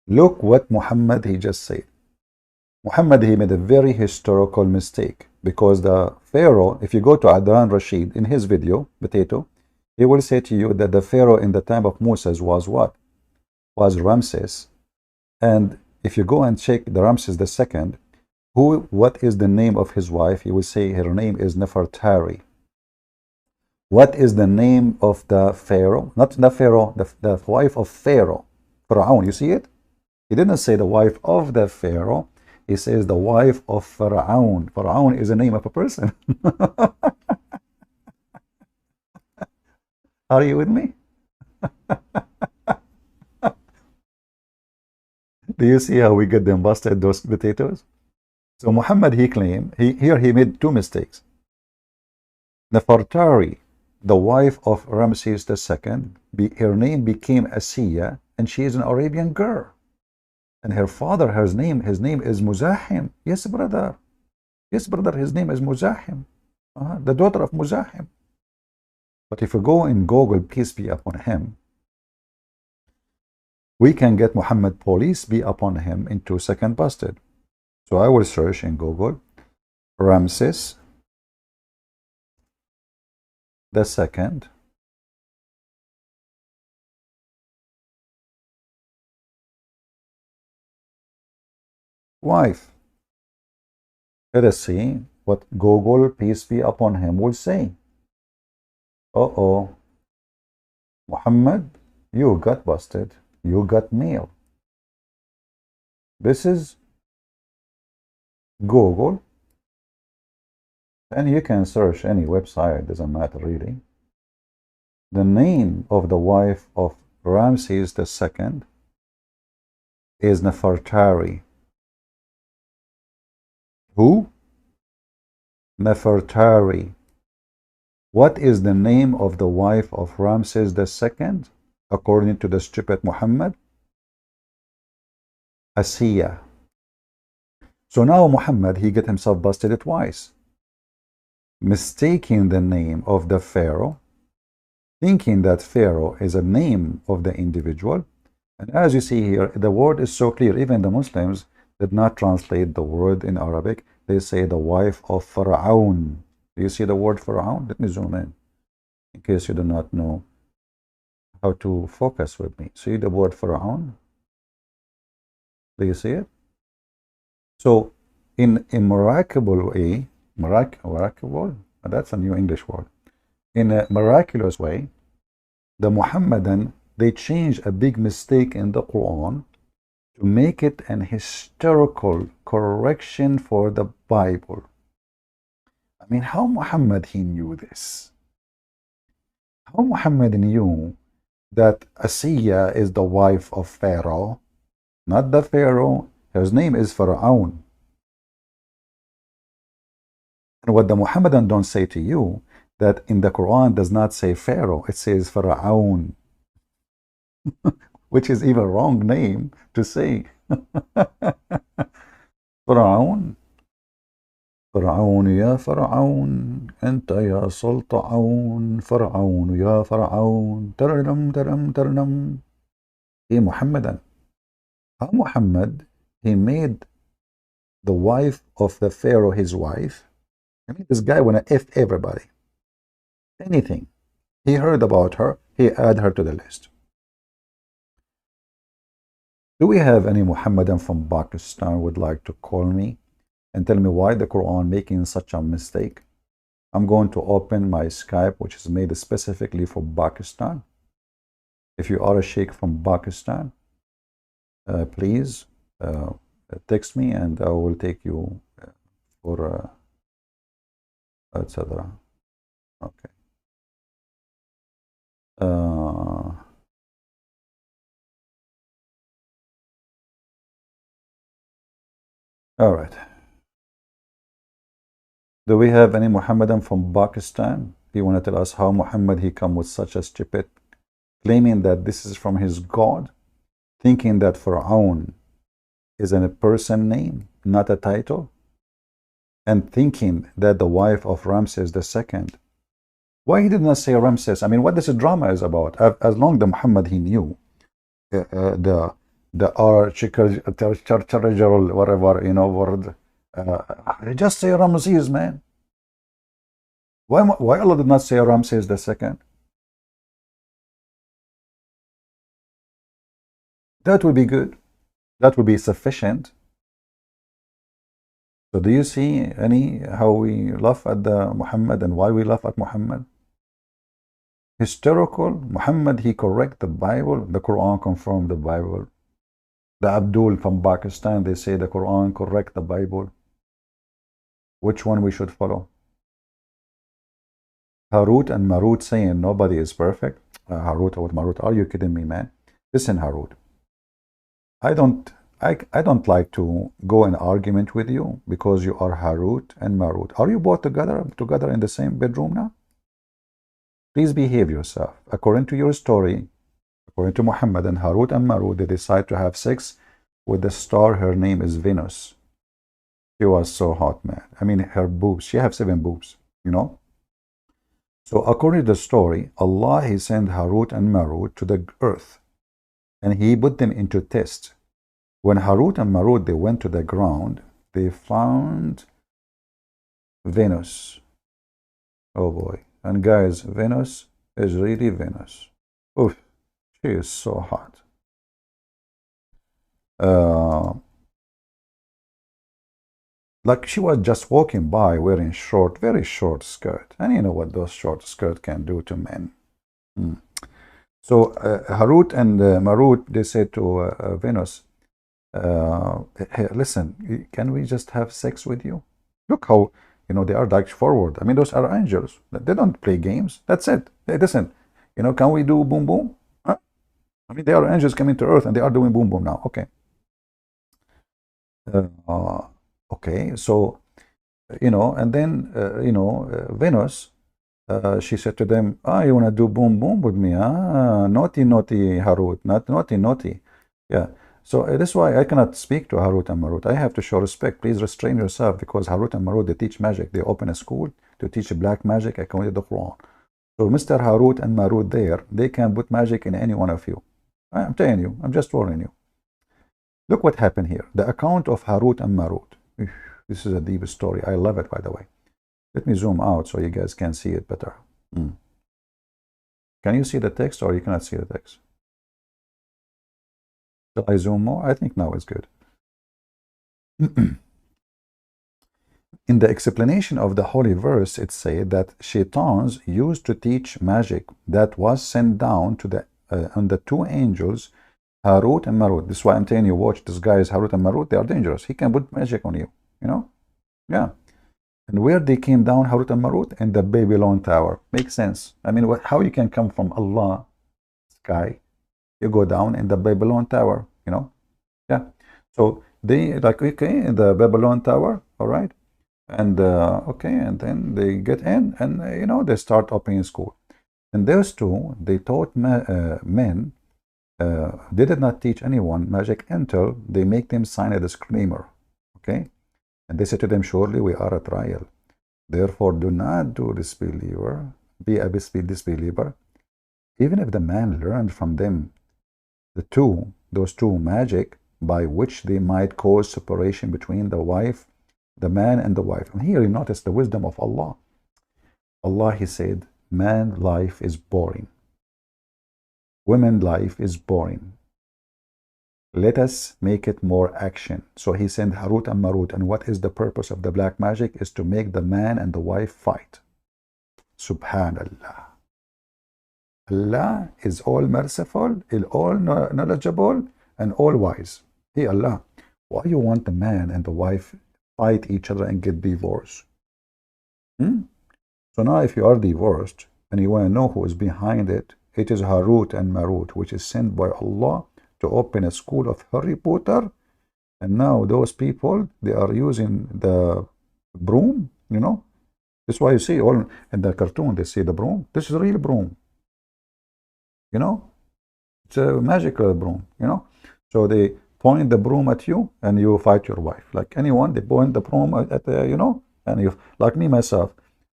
Look what Muhammad he just said. Muhammad he made a very historical mistake, because the Pharaoh, if you go to Adnan Rashid in his video, Potato, he will say to you that the Pharaoh in the time of Moses was what? Was Ramses. And if you go and check the Ramses II, what is the name of his wife? He will say her name is Nefertari. What is the name of the Pharaoh? Not the Pharaoh, the wife of Pharaoh. Pharaoh, you see it? He didn't say the wife of the Pharaoh. He says the wife of Pharaoh. Pharaoh is the name of a person. Are you with me? Do you see how we get them busted, those potatoes? So Muhammad, he claimed, here he made two mistakes. Nefertari, the wife of Ramses II, her name became Asiya, and she is an Arabian girl. And her father, his name is Muzahim. Yes, brother. Yes, brother, his name is Muzahim. The daughter of Muzahim. But if you go in Google, peace be upon him, we can get Muhammad, police be upon him, in 2 seconds busted. So I will search in Google, Ramses II, wife. Let us see what Google, peace be upon him, will say. Uh-oh. Muhammad, you got busted. You got mail. This is Google. And you can search any website, doesn't matter really. The name of the wife of Ramses II is Nefertari. Who? Nefertari. What is the name of the wife of Ramses II, according to the stupid Muhammad? Asiya. So now Muhammad, he get himself busted twice, mistaking the name of the Pharaoh, thinking that Pharaoh is a name of the individual. And as you see here, the word is so clear. Even the Muslims did not translate the word in Arabic. They say the wife of Pharaoh. Do you see the word Pharaoh? Let me zoom in case you do not know how to focus with me. See the word Pharaoh? Do you see it? So in a miraculous way, miraculous, that's a new English word. In a miraculous way, the Muhammadan, they changed a big mistake in the Quran to make it an historical correction for the Bible. I mean, how Muhammad, he knew this? How Muhammad knew that Asiya is the wife of Pharaoh, not the Pharaoh? His name is Pharaoh. And what the Muhammadan don't say to you, that in the Quran does not say Pharaoh, it says Pharaoh, which is even wrong name to say. Pharaoh. فرعون يا فرعون أنت يا سلطعون فرعون يا فرعون ترنم ترنم ترنم. Hey Muhammadan, how Muhammad, he made the wife of the Pharaoh his wife. I mean, this guy wanna F everybody. Anything he heard about her, he add her to the list. Do we have any Muhammadan from Pakistan would like to call me and tell me why the Quran making such a mistake? I'm going to open my Skype, which is made specifically for Pakistan. If you are a sheikh from Pakistan, please text me and I will take you for etc. Okay. Uh, all right. Do we have any Muhammadan from Pakistan? He want to tell us how Muhammad he come with such a stupid, claiming that this is from his God, thinking that Pharaoh is a person name, not a title, and thinking that the wife of Ramses II. Why he did not say Ramses? I mean, what this drama is about? As long the Muhammad he knew, the architectural whatever word, just say Ramses, man. Why Allah did not say Ramses II? That would be good. That would be sufficient. So do you see any how we laugh at the Muhammad and why we laugh at Muhammad? Historical, Muhammad he correct the Bible, the Quran confirmed the Bible. The Abdul from Pakistan, they say the Quran correct the Bible. Which one we should follow? Harut and Marut saying nobody is perfect. Harut or Marut, are you kidding me, man? Listen, Harut, I don't like to go in argument with you because you are Harut and Marut. Are you both together in the same bedroom now? Please behave yourself. According to your story, according to Muhammad and Harut and Marut, they decide to have sex with the star. Her name is Venus. She was so hot, man. I mean, her boobs. She have 7 boobs, you know. So according to the story, Allah he sent Harut and Marut to the earth, and he put them into test. When Harut and Marut they went to the ground, they found Venus. Oh boy. And guys, Venus is really Venus. Oof, she is so hot. Like she was just walking by wearing short, very short skirt. And you know what those short skirts can do to men. So Harut and Marut, they said to Venus, hey, listen, can we just have sex with you? Look how, they are like forward. I mean, those are angels. They don't play games. That's it. Hey, listen, can we do boom boom? Huh? I mean, they are angels coming to earth and they are doing boom boom now. Okay. Okay, so, and then, Venus, she said to them, you want to do boom boom with me? Naughty, naughty, Harut, not naughty, naughty. Yeah. So that's why I cannot speak to Harut and Marut. I have to show respect. Please restrain yourself because Harut and Marut, they teach magic. They open a school to teach black magic according to the Quran. So Mr. Harut and Marut there, they can put magic in any one of you. I'm telling you, I'm just warning you. Look what happened here. The account of Harut and Marut. This is a deep story. I love it, by the way. Let me zoom out so you guys can see it better. Can you see the text or you cannot see the text? Shall I zoom more? I think now it's good. In the explanation of the holy verse, it said that shaitans used to teach magic that was sent down to the 2 angels, Harut and Marut. This is why I'm telling you, watch this guys, Harut and Marut, they are dangerous. He can put magic on you, Yeah. And where they came down, Harut and Marut? In the Babylon Tower. Makes sense. I mean, how you can come from Allah, sky, you go down in the Babylon Tower, Yeah. So they like, okay, in the Babylon Tower, all right. And okay, and then they get in and, they start opening school. And those 2, they taught men, they did not teach anyone magic until they make them sign a disclaimer, okay? And they said to them, surely we are a trial. Therefore, do not be a disbeliever. Even if the man learned from them those two magic by which they might cause separation between the man and the wife. And here you notice the wisdom of Allah. Allah, he said, man life is boring. Women life is boring. Let us make it more action. So he sent Harut and Marut. And what is the purpose of the black magic? Is to make the man and the wife fight. Subhanallah. Allah is all merciful, all knowledgeable, and all wise. Hey Allah, why you want the man and the wife fight each other and get divorced? So now if you are divorced and you want to know who is behind it, It is Harut and Marut, which is sent by Allah to open a school of Harry Potter. And now those people, they are using the broom, you know. That's why you see all in the cartoon, they see the broom. This is a real broom, you know. It's a magical broom, you know. So they point the broom at you and you fight your wife. Like anyone, they point the broom at you know, and you, like me, myself,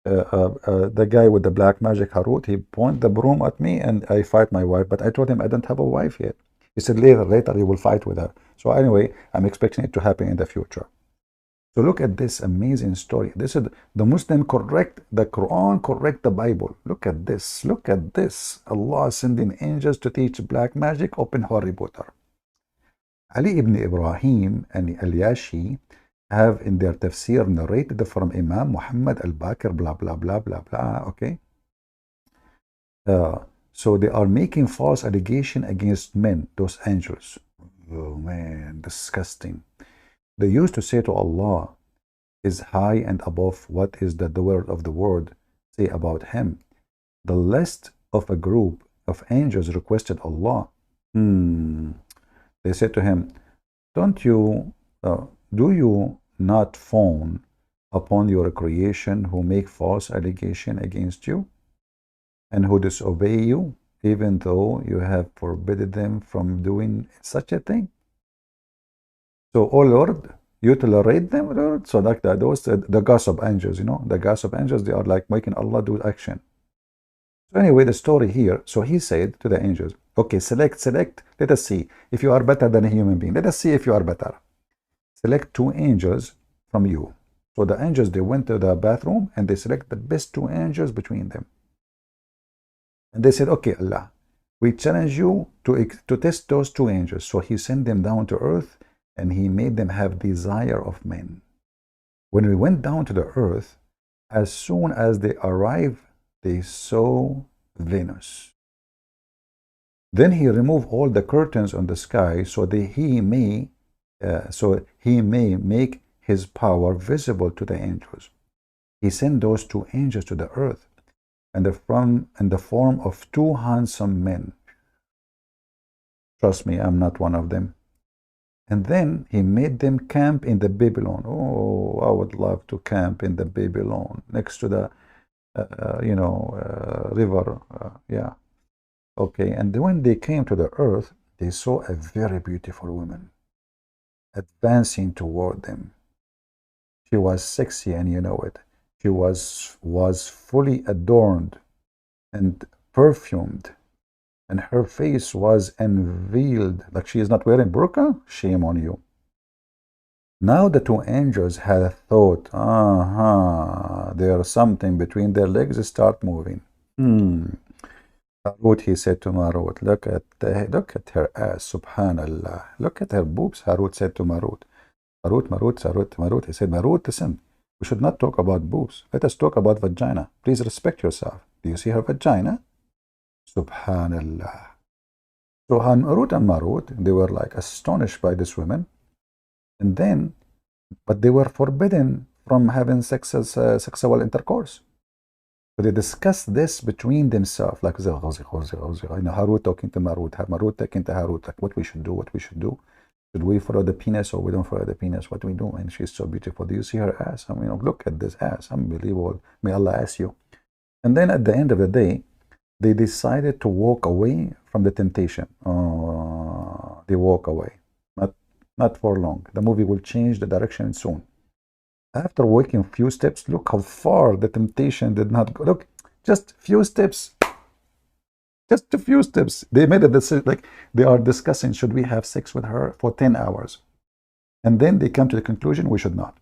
the guy with the black magic Harut, he point the broom at me and I fight my wife. But I told him I don't have a wife yet. He said later you will fight with her. So anyway, I'm expecting it to happen in the future. So look at this amazing story. This is the Muslim correct the Quran, correct the Bible. Look at this. Look at this. Allah sending angels to teach black magic, open Harry Potter. Ali ibn Ibrahim and Al-Yashi have in their tafsir narrated from Imam Muhammad al-Baqir, blah, blah, blah, blah, blah, okay? So they are making false allegation against men, those angels. Oh man, disgusting. They used to say to Allah, is high and above what is the word of the word say about him. The list of a group of angels requested Allah. They said to him, do you not fawn upon your creation who make false allegation against you and who disobey you, even though you have forbidden them from doing such a thing? So, oh Lord, you tolerate them, Lord? So like that, those the gossip angels, you know, the gossip angels, they are like making Allah do action. So anyway, the story here, so he said to the angels, okay, select, let us see if you are better than a human being. Let us see if you are better. Select 2 angels from you. So the angels, they went to the bathroom and they select the best 2 angels between them. And they said, okay, Allah, we challenge you to test those 2 angels. So he sent them down to earth and he made them have desire of men. When we went down to the earth, as soon as they arrived, they saw Venus. Then he removed all the curtains on the sky so that he may make his power visible to the angels. He sent those 2 angels to the earth and in the form of 2 handsome men. Trust me, I'm not one of them. And then he made them camp in the Babylon. Oh, I would love to camp in the Babylon next to the river. Yeah. Okay. And when they came to the earth, they saw a very beautiful woman advancing toward them. She was sexy, and you know it. She was fully adorned and perfumed, and her face was unveiled, like she is not wearing burqa. Shame on you. Now the 2 angels had a thought. There's something between their legs. Start moving. Harut, he said to Marut, look at her ass, subhanallah. Look at her boobs, Harut said to Marut. Marut, he said, Marut, listen, we should not talk about boobs. Let us talk about vagina. Please respect yourself. Do you see her vagina? Subhanallah. So Harut and Marut, they were like astonished by this woman. And then, but they were forbidden from having sexual intercourse. So they discussed this between themselves, like Harut talking to Marut, Marut talking to Harut, like what we should do. Should we follow the penis or we don't follow the penis? What do we do? And she's so beautiful. Do you see her ass? I mean, look at this ass. Unbelievable. May Allah ask you. And then at the end of the day, they decided to walk away from the temptation. They walk away. Not for long. The movie will change the direction soon. After walking a few steps, look how far the temptation did not go. Look, just few steps. Just a few steps. They made a decision, like they are discussing, should we have sex with her for 10 hours? And then they come to the conclusion, we should not.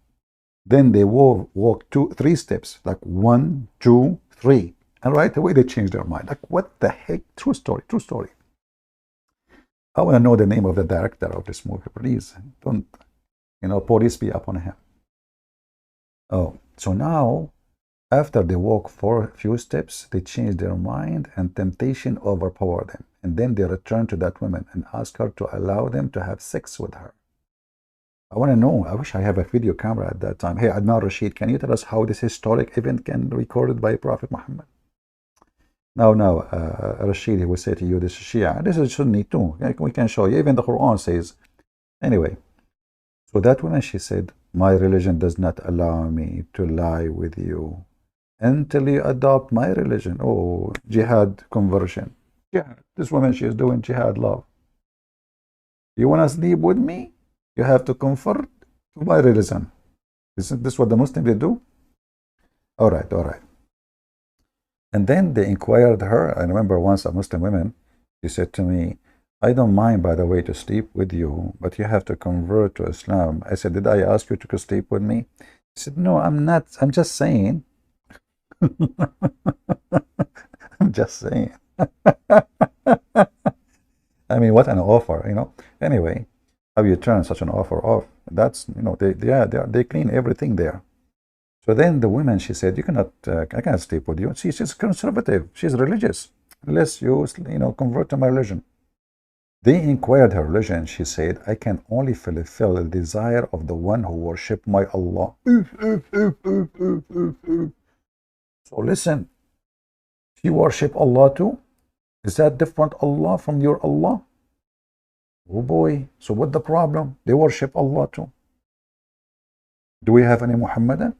Then they walk 3 steps, like 1, 2, 3. And right away they change their mind. Like, what the heck? True story. I want to know the name of the director of this movie. Please don't, police be upon him. Oh, so now, after they walk for a few steps, they change their mind and temptation overpower them. And then they return to that woman and ask her to allow them to have sex with her. I want to know. I wish I have a video camera at that time. Hey, Adnan Rashid, can you tell us how this historic event can be recorded by Prophet Muhammad? Now, Rashid, he will say to you, this is Shia. This is Sunni too. We can show you. Even the Quran says. Anyway, so that woman, she said, my religion does not allow me to lie with you until you adopt my religion. Oh, jihad conversion. Yeah, this woman, she is doing jihad love. You want to sleep with me? You have to convert to my religion. Isn't this what the Muslims they do? All right, all right. And then they inquired her. I remember once a Muslim woman, she said to me, I don't mind, by the way, to sleep with you, but you have to convert to Islam. I said, did I ask you to sleep with me? She said, no, I'm not. I'm just saying. I'm just saying. I mean, what an offer, you know. Anyway, how you turn such an offer off? That's, you know, they clean everything there. So then the woman, she said, you cannot, I cannot sleep with you. She's conservative. She's religious. Unless you know, convert to my religion. They inquired her religion. She said, I can only fulfill the desire of the one who worship my Allah. So listen, she worship Allah too? Is that different Allah from your Allah? Oh boy, so what the problem? They worship Allah too. Do we have any Muhammadan?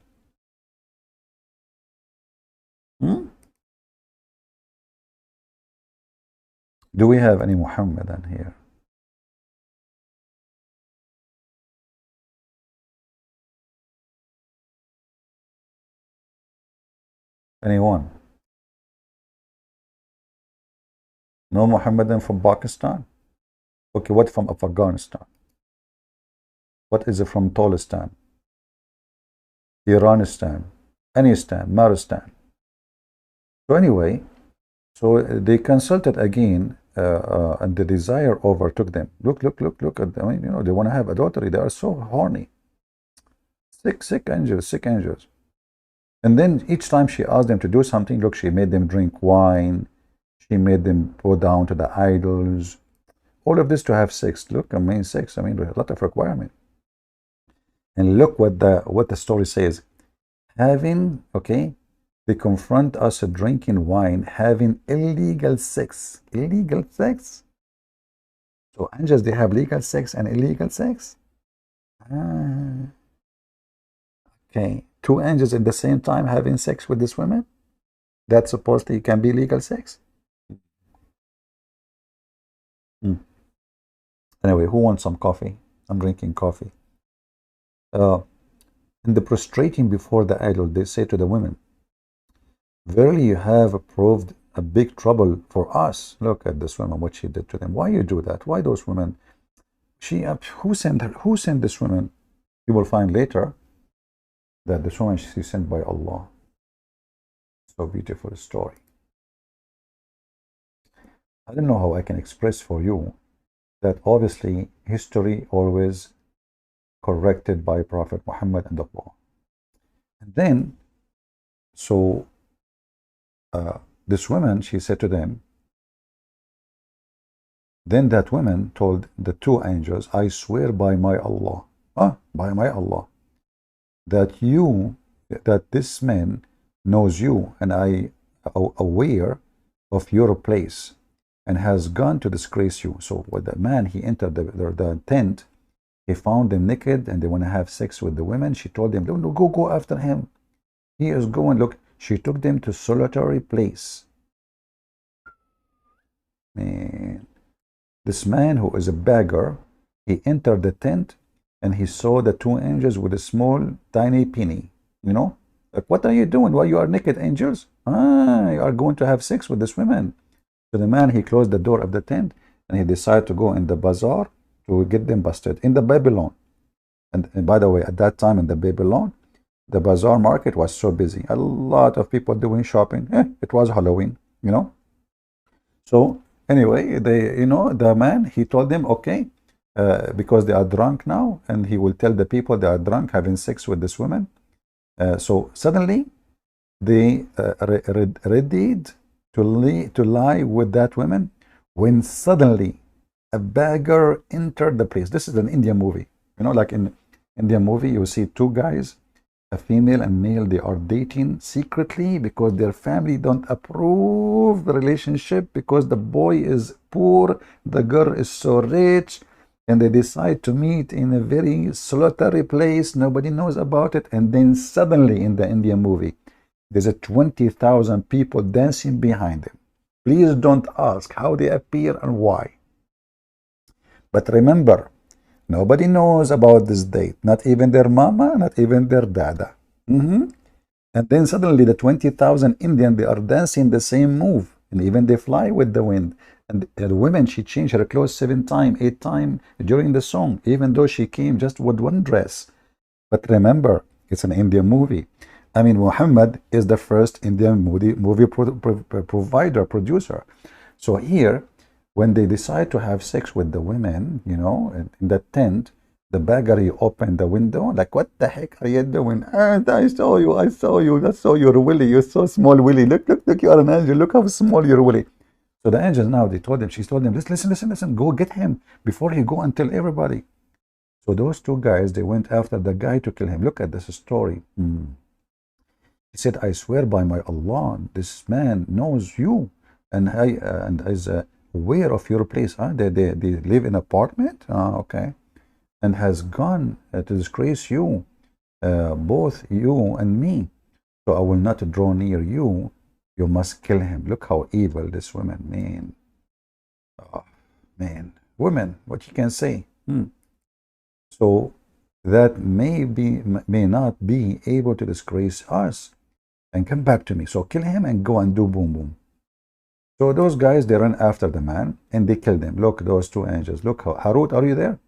Do we have any Muhammadan here? Anyone? No Muhammadan from Pakistan? Okay, what from Afghanistan? What is it from Tolistan? Iranistan? Anistan? Maristan? So anyway, so they consulted again, and the desire overtook them. Look at them. I mean, you know, they want to have adultery. They are so horny. Sick angels. And then each time she asked them to do something, look, she made them drink wine. She made them go down to the idols. All of this to have sex. Look, I mean, sex. I mean, a lot of requirement. And look what the story says. Having, okay, they confront us drinking wine, having illegal sex. Illegal sex? So angels, they have legal sex and illegal sex? Okay, two angels at the same time having sex with this woman? That supposedly can be legal sex? Anyway, who wants some coffee? I'm drinking coffee. In the prostrating before the idol, they say to the women, verily you have proved a big trouble for us. Look at this woman, what she did to them. Why you do that? Why those women? Who sent her? Who sent this woman? You will find later that this woman, she's sent by Allah. So beautiful story. I don't know how I can express for you that obviously history always corrected by Prophet Muhammad and Allah. And then, so this woman, she said to them, then that woman told the two angels, I swear by my Allah, by my Allah, that this man knows you, and I am aware of your place, and has gone to disgrace you. So when the man, he entered the tent, he found them naked, and they want to have sex with the women. She told them, no, go after him. He is going. Look, she took them to solitary place. Man, this man who is a beggar, he entered the tent, and he saw the two angels with a small, tiny penny. You know, like, what are you doing? Why you are naked, angels? You are going to have sex with this woman. So the man, he closed the door of the tent, and he decided to go in the bazaar to get them busted in the Babylon. And by the way, at that time in the Babylon, the bazaar market was so busy. A lot of people doing shopping. It was Halloween, you know. So anyway, the man, he told them, okay, because they are drunk now, and he will tell the people they are drunk having sex with this woman. So suddenly, they readied to lie with that woman, when suddenly a beggar entered the place. This is an Indian movie. You know, like in Indian movie, you see two guys, A female and male, they are dating secretly because their family don't approve the relationship, because the boy is poor, the girl is so rich, and they decide to meet in a very solitary place, nobody knows about it, and then suddenly in the Indian movie there's a 20,000 people dancing behind them. Please don't ask how they appear and why, but remember, nobody knows about this date, not even their mama, not even their dada. And then suddenly the 20,000 Indian, they are dancing the same move, and even they fly with the wind. And the woman, she changed her clothes 7 times, 8 times during the song, even though she came just with one dress. But remember, it's an Indian movie. I mean, Muhammad is the first Indian movie provider, producer. So here, when they decide to have sex with the women, you know, in the tent, the baggery opened the window, like, what the heck are you doing? And I saw you, I saw your willy, you're so small, willy. Look, you are an angel, look how small your willy. So the angels now, she told them, listen, go get him before he go and tell everybody. So those two guys, they went after the guy to kill him. Look at this story. He said, I swear by my Allah, this man knows you and is aware of your place. They live in an apartment? Okay. And has gone to disgrace you, both you and me. So I will not draw near you. You must kill him. Look how evil this woman, man. Oh, man. Women, what you can say. So that may not be able to disgrace us and come back to me. So kill him and go and do boom boom. So those guys, they run after the man and they kill them. Look, those two angels. Look how, Harut, are you there?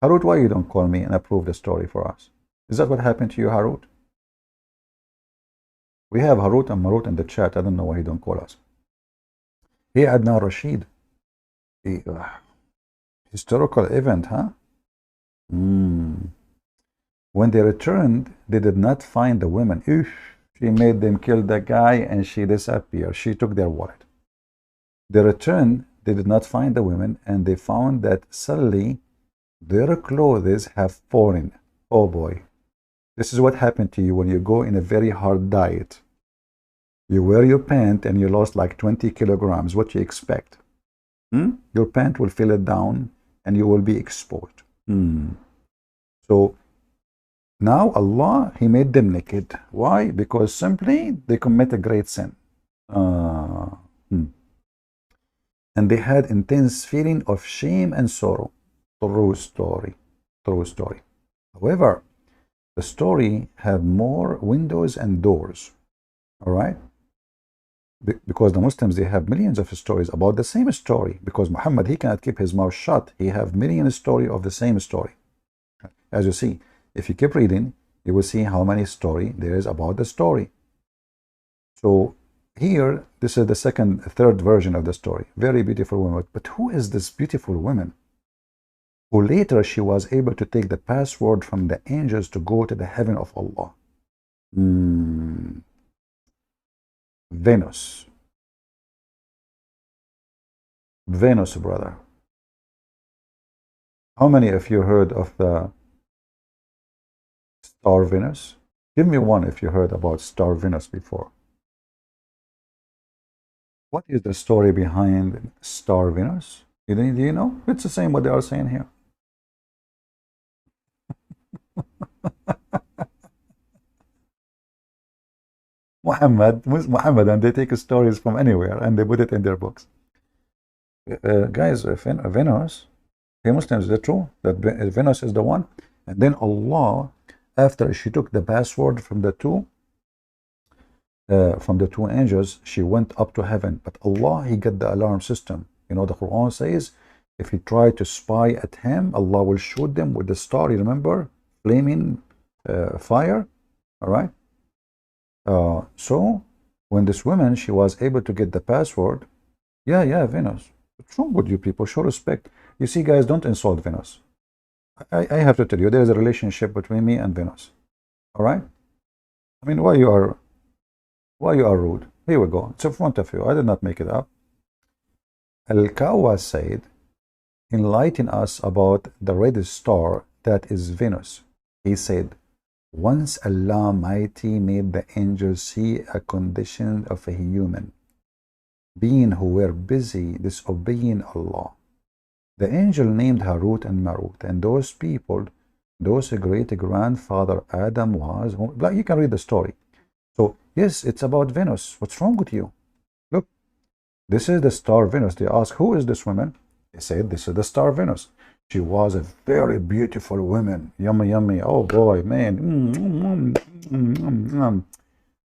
Harut, why you don't call me and approve the story for us? Is that what happened to you, Harut? We have Harut and Marut in the chat. I don't know why you don't call us. Hey, Adnan Rashid. Historical event, huh? When they returned, they did not find the women. She made them kill the guy and she disappeared. She took their wallet. They returned, they did not find the women, and they found that suddenly their clothes have fallen. Oh boy. This is what happened to you when you go in a very hard diet. You wear your pant and you lost like 20 kilograms. What you expect? Your pant will fill it down and you will be exposed. So now Allah, He made them naked. Why? Because simply they commit a great sin. And they had intense feeling of shame and sorrow. True story. True story. However, the story have more windows and doors. All right? Because the Muslims, they have millions of stories about the same story. Because Muhammad, he cannot keep his mouth shut. He have millions story of the same story. As you see, if you keep reading, you will see how many story there is about the story. So here, this is the third version of the story. Very beautiful woman. But who is this beautiful woman? Who later she was able to take the password from the angels to go to the heaven of Allah. Venus. Venus, brother. How many of you heard of the star Venus? Give me one if you heard about star Venus before. What is the story behind star Venus? Do you know? It's the same what they are saying here. Muhammad, and they take stories from anywhere and they put it in their books. Guys, Venus, the Muslims, is it true that Venus is the one? And then Allah, after she took the password from the two angels, she went up to heaven. But Allah, He got the alarm system. You know, the Quran says, if you try to spy at Him, Allah will shoot them with the star. You remember? Flaming fire. All right? So when this woman, she was able to get the password, yeah, Venus. What's wrong with you people? Show respect. You see, guys, don't insult Venus. I have to tell you, there is a relationship between me and Venus. All right? I mean, why you are rude? Here we go. It's in front of you. I did not make it up. Al-Kawa said, enlighten us about the red star that is Venus. He said, Once Allah Almighty made the angels see a condition of a human being who were busy disobeying Allah. The angel named Harut and Marut, and those people, those great-grandfather Adam was, like you can read the story. So, yes, it's about Venus. What's wrong with you? Look, this is the star Venus. They ask, who is this woman? They said, this is the star Venus. She was a very beautiful woman. Yummy, yummy. Oh boy, man.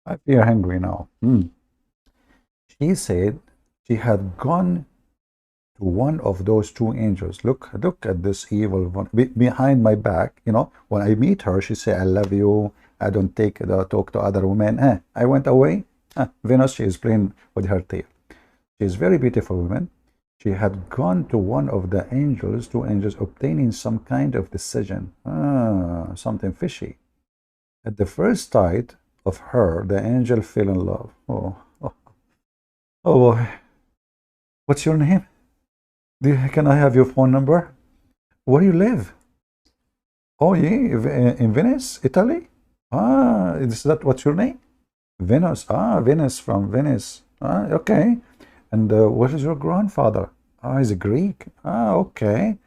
I feel hungry now. She said she had gone to one of those two angels. Look at this evil one behind my back. You know, when I meet her, she say, "I love you. I don't talk to other women." I went away. Venus, she is playing with her tail. She is very beautiful woman. She had gone to one of the angels, two angels, obtaining some kind of decision. Something fishy. At the first sight of her, the angel fell in love. Oh boy. What's your name? Can I have your phone number? Where do you live? Oh, yeah, in Venice, Italy? Is that what's your name? Venus. Venus from Venice. Okay. And what is your grandfather? He's a Greek. Okay.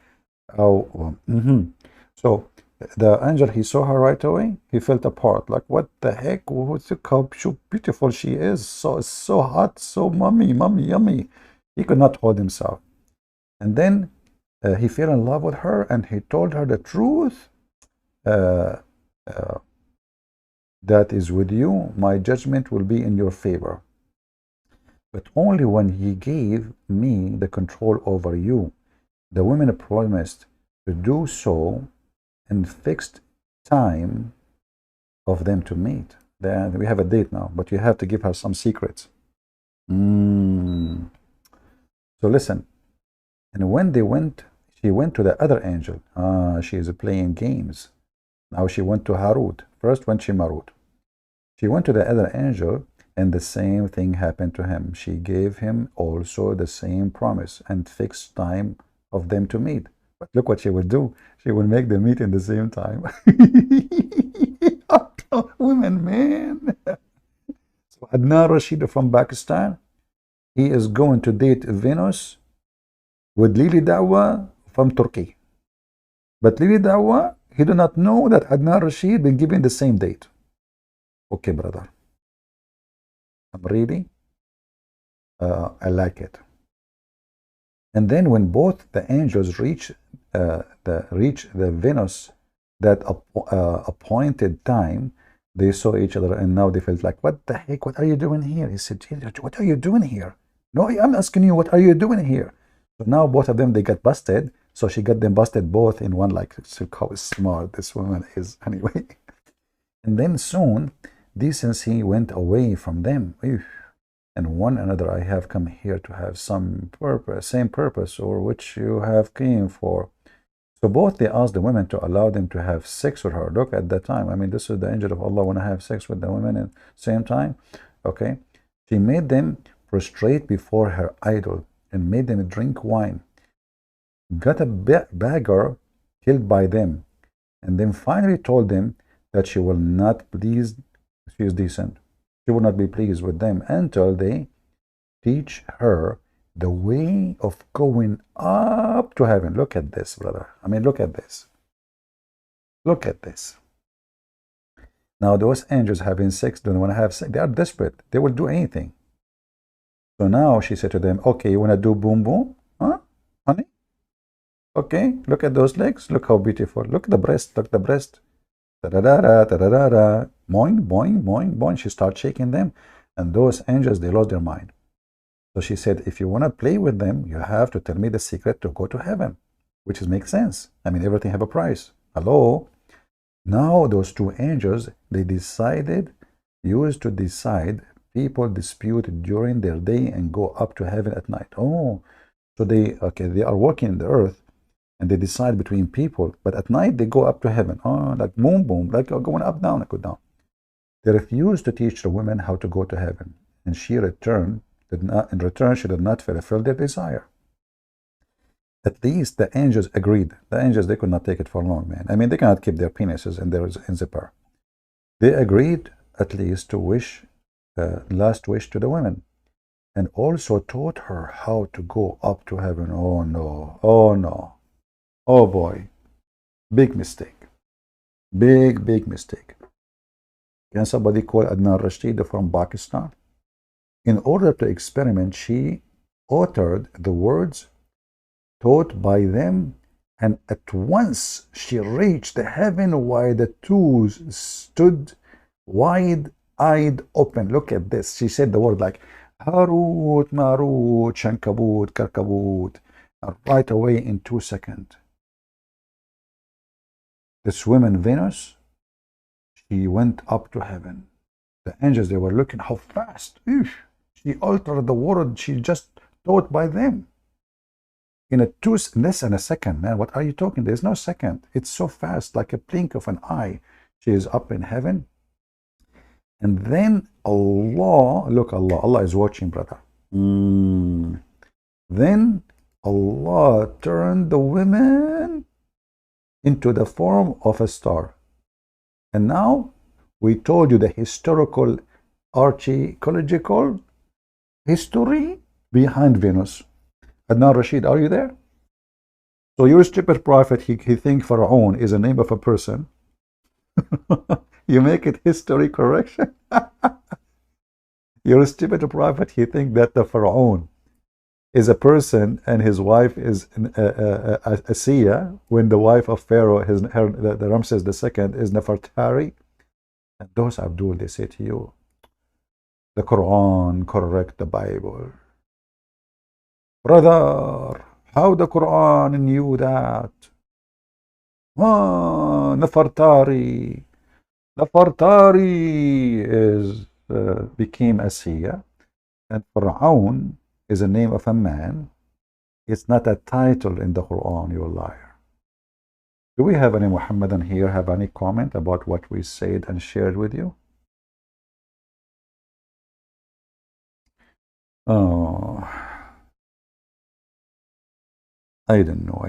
So the angel, he saw her right away. He felt apart. Like, what the heck? Look how beautiful she is. So hot, so mummy, yummy. He could not hold himself. And then he fell in love with her, and he told her the truth. That is with you, my judgment will be in your favor. But only when he gave me the control over you. The women promised to do so in fixed time of them to meet. Then we have a date now, but you have to give her some secrets. So listen. And when she went to the other angel. She is playing games. Now she went to Harut. First went she Marut. She went to the other angel, and the same thing happened to him. She gave him also the same promise and fixed time of them to meet. But look what she would do. She would make them meet in the same time. Women, man. So Adnan Rashid from Pakistan, he is going to date Venus with Lili Dawa from Turkey. But Lili Dawa, he do not know that Adnan Rashid been given the same date. Okay, brother. I'm really, I like it. And then when both the angels reach the Venus, that appointed time, they saw each other, and now they felt like, what the heck? What are you doing here? He said, what are you doing here? No, I'm asking you, what are you doing here? So now both of them, they got busted. So she got them busted both in one, like, look how smart this woman is anyway. And then soon, decency went away from them. And one another, I have come here to have some purpose, same purpose, or which you have came for. So both they asked the women to allow them to have sex with her. Look at that time. I mean, this is the angel of Allah want to have sex with the women at the same time. Okay. She made them prostrate before her idol and made them drink wine. Got a beggar killed by them, and then finally told them that she will not please, she is decent, she will not be pleased with them until they teach her the way of going up to heaven. Look at this, brother. I mean, look at this. Look at this. Now, those angels having sex, don't want to have sex. They are desperate. They will do anything. So now she said to them, okay, you want to do boom boom? Huh, honey? Okay, look at those legs. Look how beautiful. Look at the breast. Look at the breast. Da-da-da-da, da-da-da-da. Boing, boing, boing, boing. She starts shaking them. And those angels, they lost their mind. So she said, if you want to play with them, you have to tell me the secret to go to heaven. Which makes sense. I mean, everything have a price. Hello? Now those two angels, they used to decide people dispute during their day and go up to heaven at night. Oh, so they are working in the earth, and they decide between people, but at night they go up to heaven. Oh, like boom, boom, like going up, down, go down. They refused to teach the women how to go to heaven, and in return, she did not fulfill their desire. At least the angels agreed. The angels, they could not take it for long, man. I mean, they cannot keep their penises in their zipper. They agreed at least to wish, last wish to the women, and also taught her how to go up to heaven. Oh no, oh no, oh boy, big mistake, big mistake. Can somebody call Adnan Rashid from Pakistan? In order to experiment, she uttered the words taught by them, and at once she reached the heaven while the two stood wide-eyed open. Look at this. She said the word like Harut, Marut, Shankabut, Karkabut, right away in 2 seconds. This woman, Venus, she went up to heaven. The angels, they were looking how fast. She altered the word she just taught by them. In less than a second, man. What are you talking? There's no second. It's so fast, like a blink of an eye. She is up in heaven. And then Allah, look, Allah is watching, brother. Then Allah turned the women into the form of a star. And now we told you the historical, archaeological history behind Venus. Adnan Rashid, are you there? So your stupid prophet, he thinks Pharaoh is a name of a person. You make it history correction. Your stupid prophet, he thinks that the Pharaoh is a person and his wife is Asiya, when the wife of Pharaoh, the Ramses II, is Nefertari. And those, Abdul, they say to you, the Quran correct the Bible. Brother, how the Quran knew that? Nefertari. Nefertari became Asiya, and Pharaoh is a name of a man. It's not a title in the Quran, you liar. Do we have any Muhammadan here have any comment about what we said and shared with you? Oh, I don't know.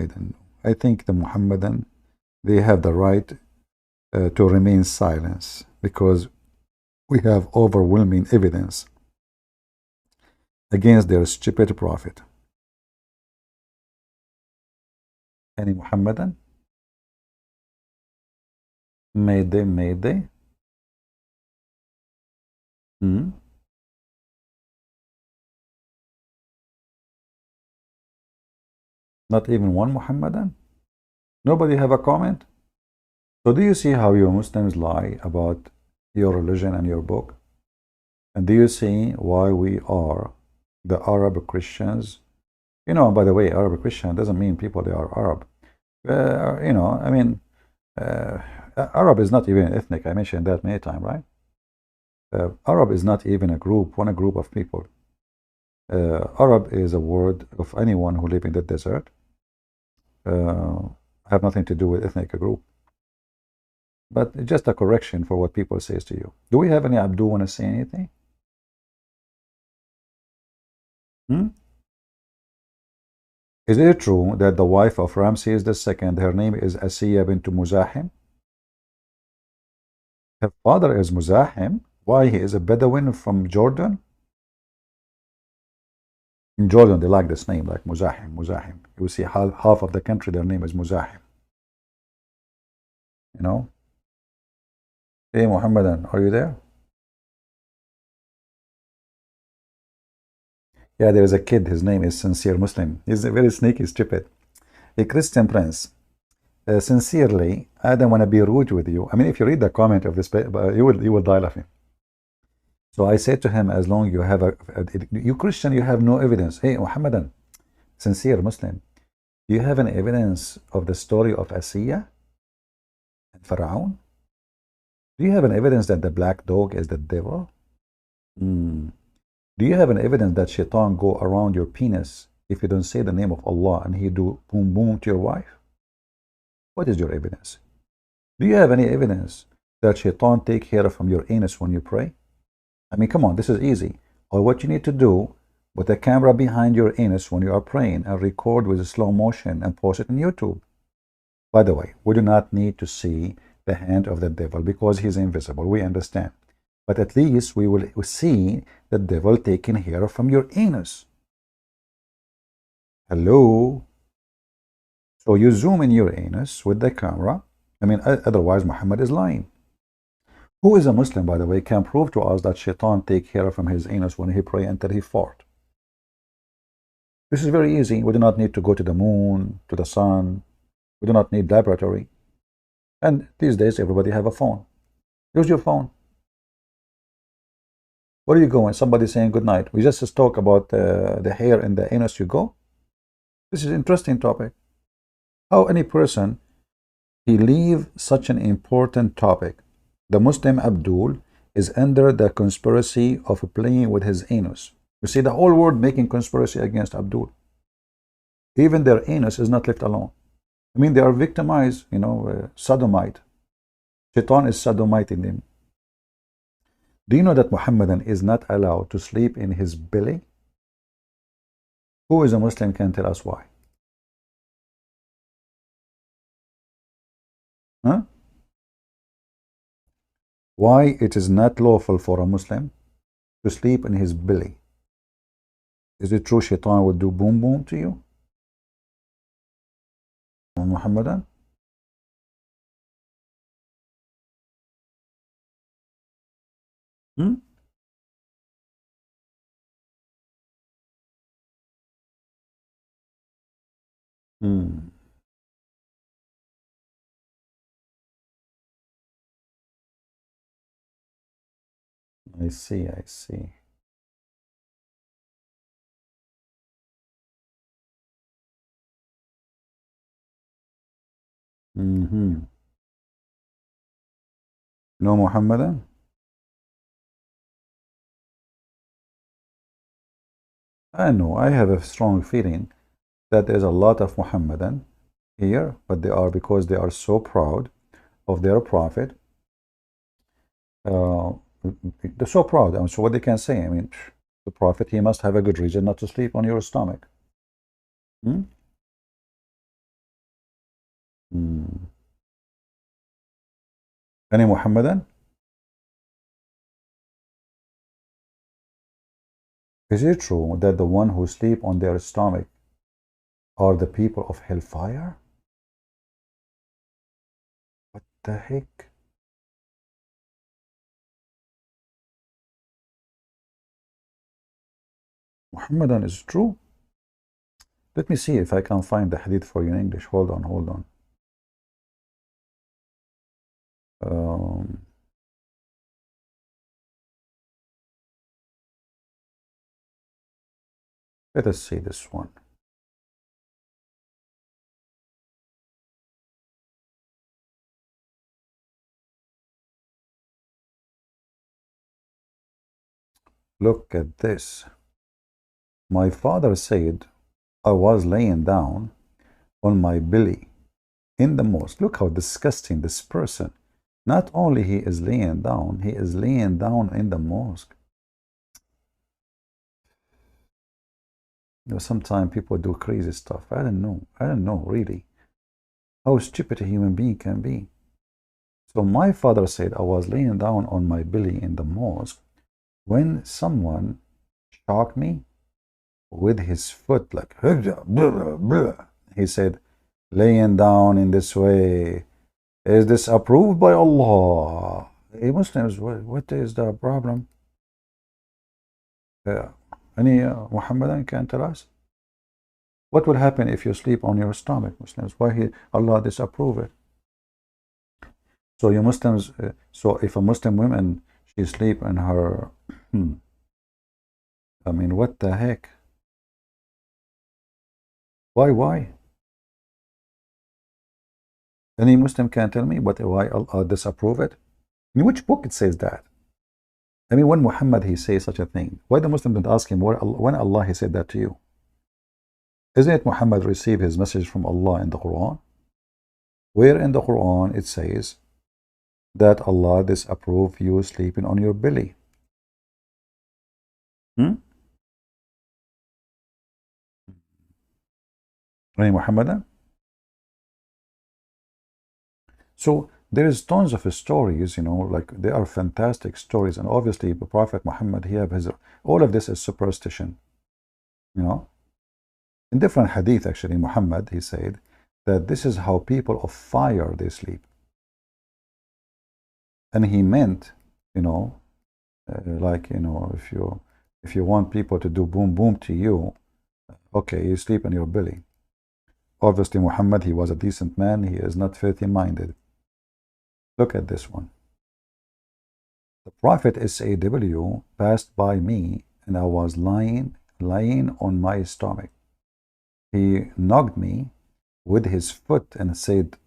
I think the Muhammadan, they have the right to remain silent because we have overwhelming evidence against their stupid prophet. Any Muhammadan? Mayday. Not even one Muhammadan? Nobody have a comment? So do you see how you Muslims lie about your religion and your book? And do you see why we are the Arab Christians? You know, by the way, Arab Christian doesn't mean people they are Arab. You know, I mean, Arab is not even ethnic. I mentioned that many times, right? Arab is not even a group of people. Arab is a word of anyone who live in the desert. Have nothing to do with ethnic group. But just a correction for what people says to you. Do we have any Abdul want to say anything? Is it true that the wife of Ramses II, her name is Asiya bint Muzahim? Her father is Muzahim. Why? He is a Bedouin from Jordan. In Jordan, they like this name, like Muzahim. You see half of the country, their name is Muzahim. You know? Hey, Muhammadan, are you there? Yeah, there is a kid. His name is Sincere Muslim. He's a very sneaky, stupid. A Christian prince. Sincerely, I don't want to be rude with you. I mean, if you read the comment of this, you will die laughing. So I said to him, as long you have you Christian, you have no evidence. Hey, Muhammadan, sincere Muslim, do you have any evidence of the story of Asiya and Pharaoh? Do you have an evidence that the black dog is the devil? Do you have an evidence that shaitan go around your penis if you don't say the name of Allah and he do boom boom to your wife? What is your evidence? Do you have any evidence that shaitan take hair from your anus when you pray? I mean, come on, this is easy. All what you need to do, put a camera behind your anus when you are praying and record with a slow motion and post it on YouTube. By the way, we do not need to see the the hand of the devil because he's invisible. We understand. But at least we will see the devil taking hair from your anus. Hello? So you zoom in your anus with the camera. I mean, otherwise Muhammad is lying. Who is a Muslim, by the way, can prove to us that Shaitan take hair from his anus when he pray until he fart? This is very easy. We do not need to go to the moon, to the sun. We do not need laboratory. And these days, everybody have a phone. Use your phone. Where are you going? Somebody saying good night. We just talk about the hair in the anus. You go. This is an interesting topic. How any person he leave such an important topic? The Muslim Abdul is under the conspiracy of playing with his anus. You see, the whole world making conspiracy against Abdul. Even their anus is not left alone. I mean, they are victimized, sodomite. Shaitan is sodomiting them. Do you know that Muhammadan is not allowed to sleep in his belly? Who is a Muslim can tell us why? Huh? Why it is not lawful for a Muslim to sleep in his belly? Is it true Shaitan would do boom boom to you? Muhammadan? Hmm? Hmm. I see, I see. Mm-hmm. No Muhammadan? I know, I have a strong feeling that there's a lot of Muhammadan here, but they are because they are so proud of their prophet. They're so proud. I mean, so what they can say? I mean, the prophet, he must have a good reason not to sleep on your stomach. Hmm? Hmm. Any Muhammadan? Is it true that the one who sleep on their stomach are the people of hellfire? What the heck? Muhammadan is true? Let me see if I can find the hadith for you in English. Hold on, hold on. Um, Let us see this one. Look at this. My father said I was laying down on my belly in the mosque. Look how disgusting this person. Not only he is laying down, he is laying down in the mosque. Sometimes people do crazy stuff. I don't know. I don't know really how stupid a human being can be. So my father said I was laying down on my belly in the mosque when someone shocked me with his foot, like he said, laying down in this way, is this approved by Allah? Hey Muslims, what is the problem? Any Muhammadan can tell us? What will happen if you sleep on your stomach, Muslims? Why Allah disapprove it? So you Muslims, so if a Muslim woman, she sleep in her, I mean, what the heck? Why? Any Muslim can tell me why Allah disapprove it? In which book it says that? I mean, when Muhammad he says such a thing, why the Muslim don't ask him when Allah he said that to you? Isn't it Muhammad received his message from Allah in the Quran? Where in the Quran it says that Allah disapprove you sleeping on your belly? Any Muhammadan? So there is tons of stories, like they are fantastic stories. And obviously, the Prophet Muhammad, he have his, all of this is superstition, you know. In different hadith, actually, Muhammad, he said that this is how people of fire, they sleep. And he meant, you know, like, if you want people to do boom boom to you, okay, you sleep in your belly. Obviously, Muhammad, he was a decent man. He is not filthy minded. Look at this one. The Prophet SAW passed by me, and I was lying on my stomach. He knocked me with his foot and said,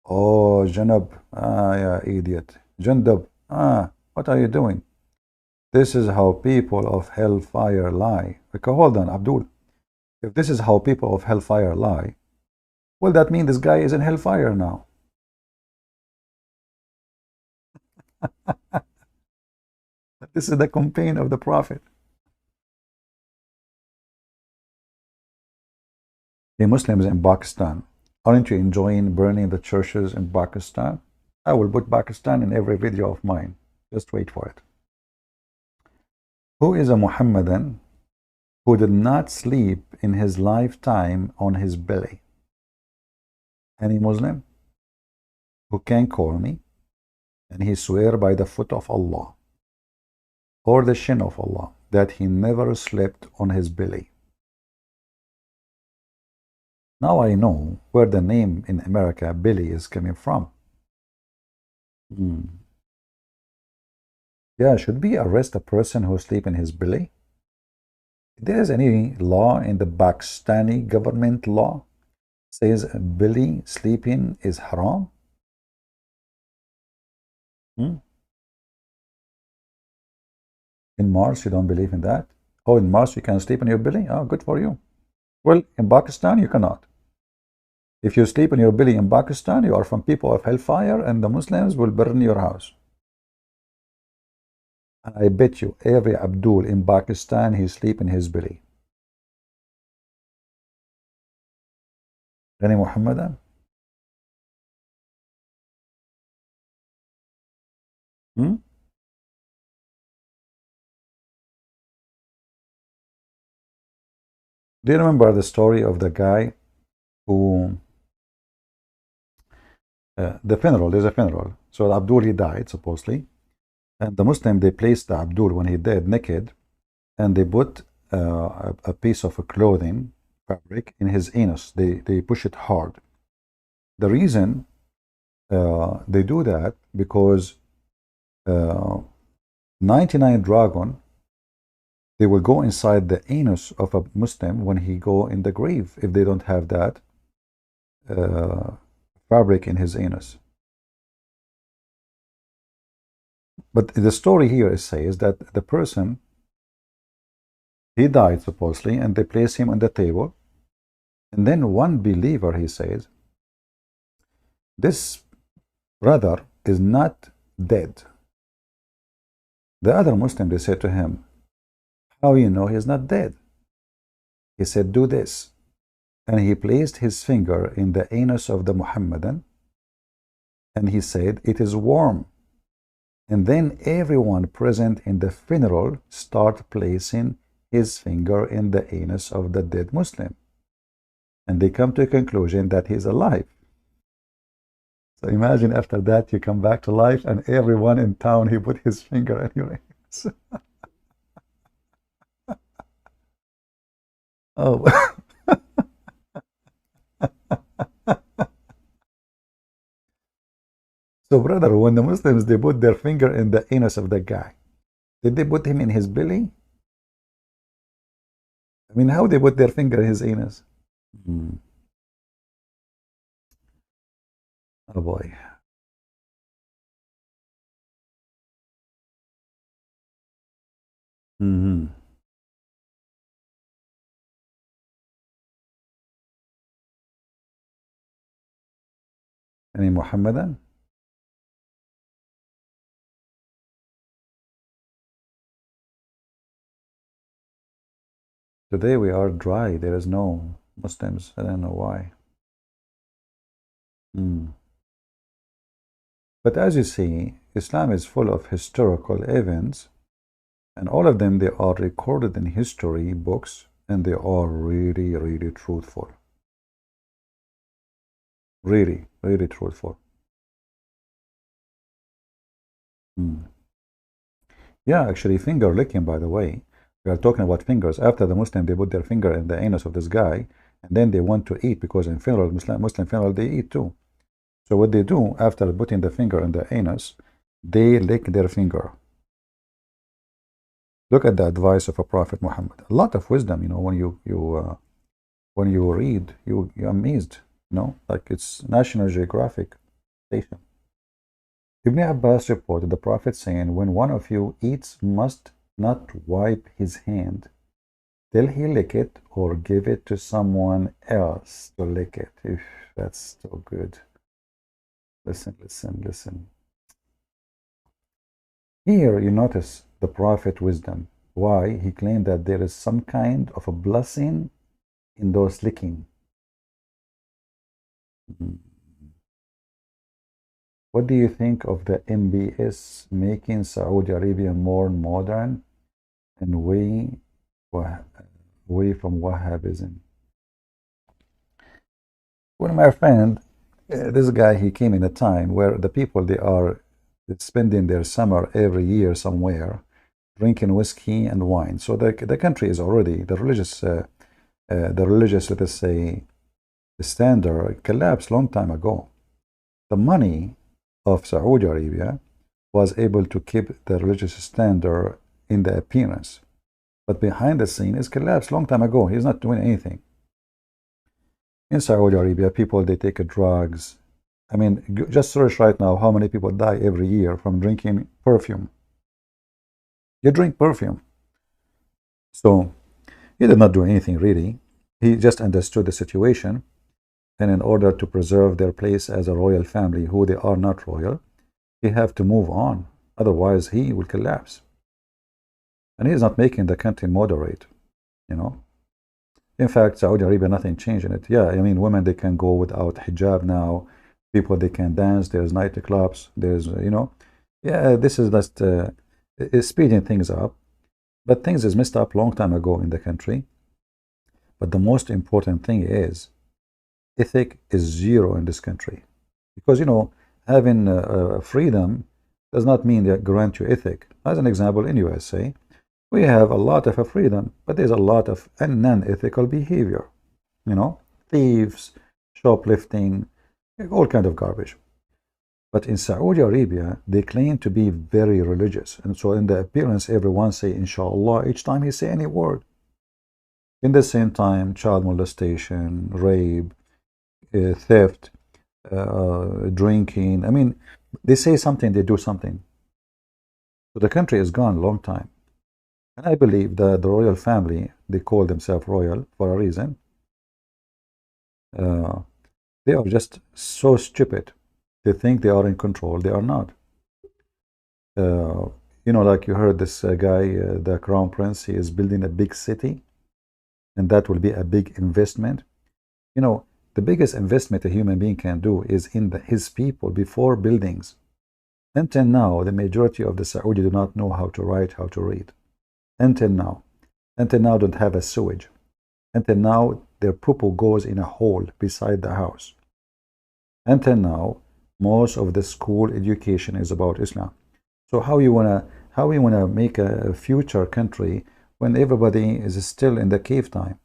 "Oh, Janab, yeah, idiot. Jandab, what are you doing? This is how people of hellfire lie." Okay, hold on, Abdul. If this is how people of hellfire lie, well, that means this guy is in hellfire now. This is the campaign of the Prophet. The Muslims in Pakistan, aren't you enjoying burning the churches in Pakistan? I will put Pakistan in every video of mine. Just wait for it. Who is a Muhammadan who did not sleep in his lifetime on his belly? Any Muslim who can call me and he swear by the foot of Allah or the shin of Allah that he never slept on his belly. Now I know where the name in America, Billy, is coming from. Yeah, should we arrest a person who sleep in his belly? If there is any law in the Pakistani government law says belly sleeping is haram? In Mars, you don't believe in that? Oh, in Mars you can sleep in your belly? Oh, good for you. Well, in Pakistan you cannot. If you sleep in your belly in Pakistan, you are from people of hellfire, and the Muslims will burn your house. And I bet you every Abdul in Pakistan, he sleep in his belly. Any Muhammadan? Do you remember the story of the guy who, the funeral, there's a funeral. So Abdul, he died, supposedly. And the Muslim, they placed the Abdul when he died naked, and they put a piece of a clothing fabric in his anus. They push it hard. The reason they do that because 99 dragon, they will go inside the anus of a Muslim when he go in the grave if they don't have that fabric in his anus. But the story here says that the person, he died supposedly, and they place him on the table. And then one believer, he says, this brother is not dead. The other Muslim, they said to him, how you know he's not dead? He said, do this. And he placed his finger in the anus of the Muhammadan, and he said, it is warm. And then everyone present in the funeral start placing his finger in the anus of the dead Muslim. And they come to a conclusion that he's alive. So imagine after that you come back to life and everyone in town, he put his finger in your anus. Oh. So brother, when the Muslims, they put their finger in the anus of the guy, did they put him in his belly? I mean, how they put their finger in his anus? Oh boy. Any Muhammadan? Today we are dry. There is no Muslims. I don't know why. But as you see, Islam is full of historical events, and all of them, they are recorded in history books, and they are really, really truthful. Really, really truthful. Hmm. Yeah, actually, finger licking, by the way. We are talking about fingers. After the Muslim, they put their finger in the anus of this guy, and then they want to eat, because in funeral, Muslim funeral, they eat too. So what they do, after putting the finger in the anus, they lick their finger. Look at the advice of a Prophet Muhammad. A lot of wisdom, when you read, you're amazed. Like it's National Geographic station. Ibn Abbas reported the Prophet saying, "When one of you eats, must not wipe his hand till he lick it, or give it to someone else to lick it." If that's so good. Listen, listen, listen. Here you notice the Prophet wisdom. Why? He claimed that there is some kind of a blessing in those licking. What do you think of the MBS making Saudi Arabia more modern and away from Wahhabism? Well, my friend, this guy, he came in a time where the people, they are spending their summer every year somewhere, drinking whiskey and wine. So the country is already, the religious, let us say, standard collapsed long time ago. The money of Saudi Arabia was able to keep the religious standard in the appearance, but behind the scene is collapsed long time ago. He's not doing anything. In Saudi Arabia, people, they take drugs. I mean, just search right now how many people die every year from drinking perfume. You drink perfume. So he did not do anything really. He just understood the situation, and in order to preserve their place as a royal family, who they are not royal, they have to move on. Otherwise, he will collapse. And he is not making the country moderate, In fact, Saudi Arabia, nothing changed in it. Yeah, I mean, women, they can go without hijab now. People, they can dance. There's nightclubs. There's, yeah, this is just speeding things up. But things is messed up long time ago in the country. But the most important thing is, ethic is zero in this country. Because, having freedom does not mean they grant you ethic. As an example, in USA, we have a lot of freedom, but there's a lot of non-ethical behavior. Thieves, shoplifting, all kind of garbage. But in Saudi Arabia, they claim to be very religious. And so in the appearance, everyone say, inshallah, each time he say any word. In the same time, child molestation, rape, theft, drinking. I mean, they say something, they do something. So the country is gone a long time. And I believe that the royal family, they call themselves royal for a reason. They are just so stupid. They think they are in control. They are not. Like you heard this guy, the crown prince, he is building a big city, and that will be a big investment. The biggest investment a human being can do is in his people before buildings. Until now, the majority of the Saudi do not know how to write, how to read. Until now, don't have a sewage. Until now, their poo-poo goes in a hole beside the house. Until now, most of the school education is about Islam. So how you wanna make a future country when everybody is still in the cave time?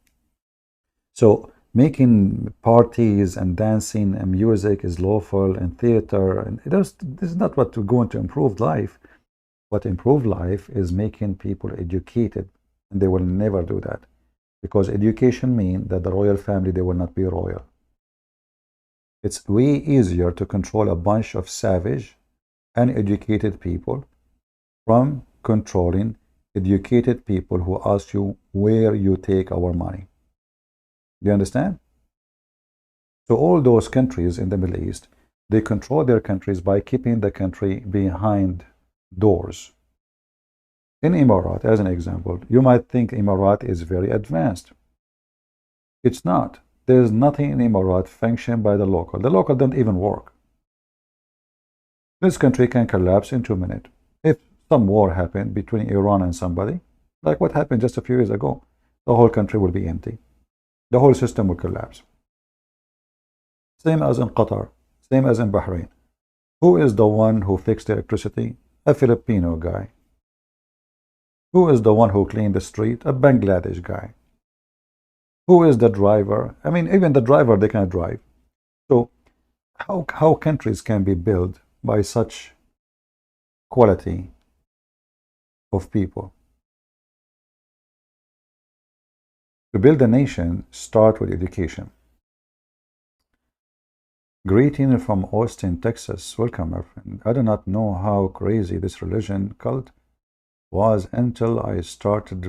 So making parties and dancing and music is lawful, and theater, and this is not what we're going to improve life. What improve life is making people educated, and they will never do that, because education means that the royal family, they will not be royal. It's way easier to control a bunch of savage, uneducated people from controlling educated people who ask you where you take our money. Do you understand? So all those countries in the Middle East, they control their countries by keeping the country behind doors. In Emirat, as an example, you might think Emirat is very advanced. It's not. There's nothing in Emirat functioned by the local. The local don't even work. This country can collapse in 2 minutes. If some war happened between Iran and somebody, like what happened just a few years ago, the whole country will be empty. The whole system will collapse. Same as in Qatar, same as in Bahrain. Who is the one who fixed the electricity? A Filipino guy. Who is the one who cleaned the street? A Bangladesh guy. Who is the driver? I mean, even the driver, they can't drive. So how countries can be built by such quality of people? To build a nation, start with education. Greeting from Austin, Texas. Welcome, my friend. I do not know how crazy this religion cult was until I started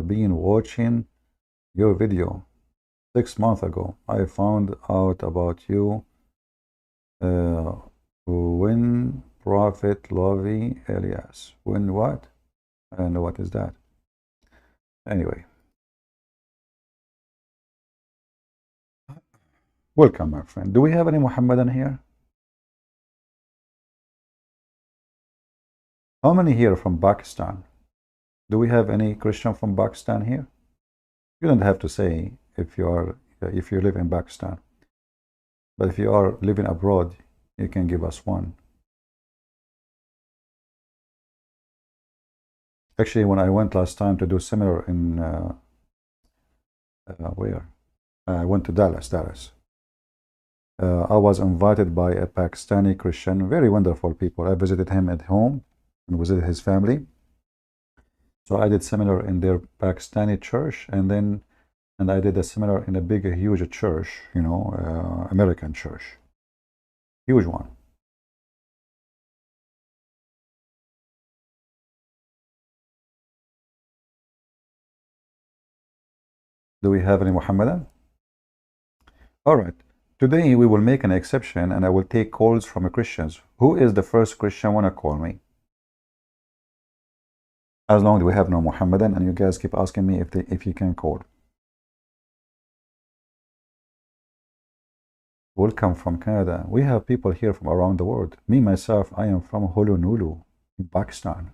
being watching your video 6 months ago. I found out about you when Prophet Lavi Elias. When what? I don't know what is that. Anyway. Welcome, my friend. Do we have any Muhammadan here? How many here from Pakistan? Do we have any Christian from Pakistan here? You don't have to say if you live in Pakistan. But if you are living abroad, you can give us one. Actually, when I went last time to do seminar in where? I went to Dallas. I was invited by a Pakistani Christian, very wonderful people. I visited him at home and visited his family. So I did seminar in their Pakistani church, and I did a seminar in a big, huge church, American church, huge one. Do we have any Muhammadan? All right. Today we will make an exception, and I will take calls from Christians. Who is the first Christian want to call me? As long as we have no Muhammadan, and you guys keep asking me if you can call. Welcome from Canada. We have people here from around the world. Me, myself, I am from Honolulu, in Pakistan.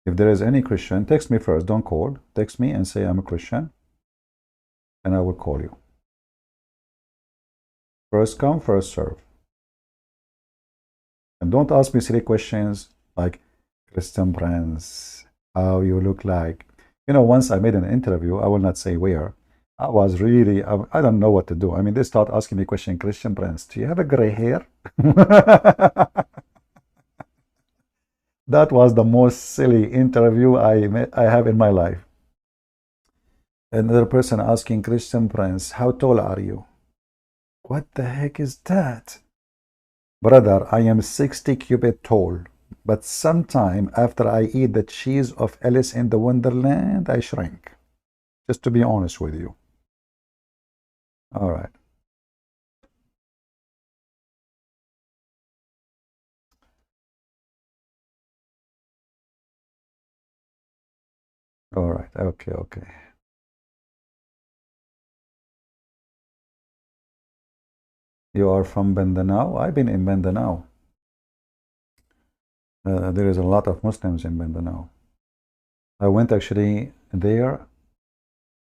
If there is any Christian, text me first. Don't call. Text me and say I'm a Christian, and I will call you. First come, first serve. And don't ask me silly questions like, Christian Prince, how you look like. Once I made an interview, I will not say where. I was really, I don't know what to do. I mean, they start asking me question, Christian Prince, do you have a gray hair? That was the most silly interview I have in my life. Another person asking, Christian Prince, how tall are you? What the heck is that? Brother, I am 60 cubit tall, but sometime after I eat the cheese of Alice in the Wonderland, I shrink. Just to be honest with you. All right. All right. Okay. You are from Mindanao? I've been in Mindanao. There is a lot of Muslims in Mindanao. I went actually there.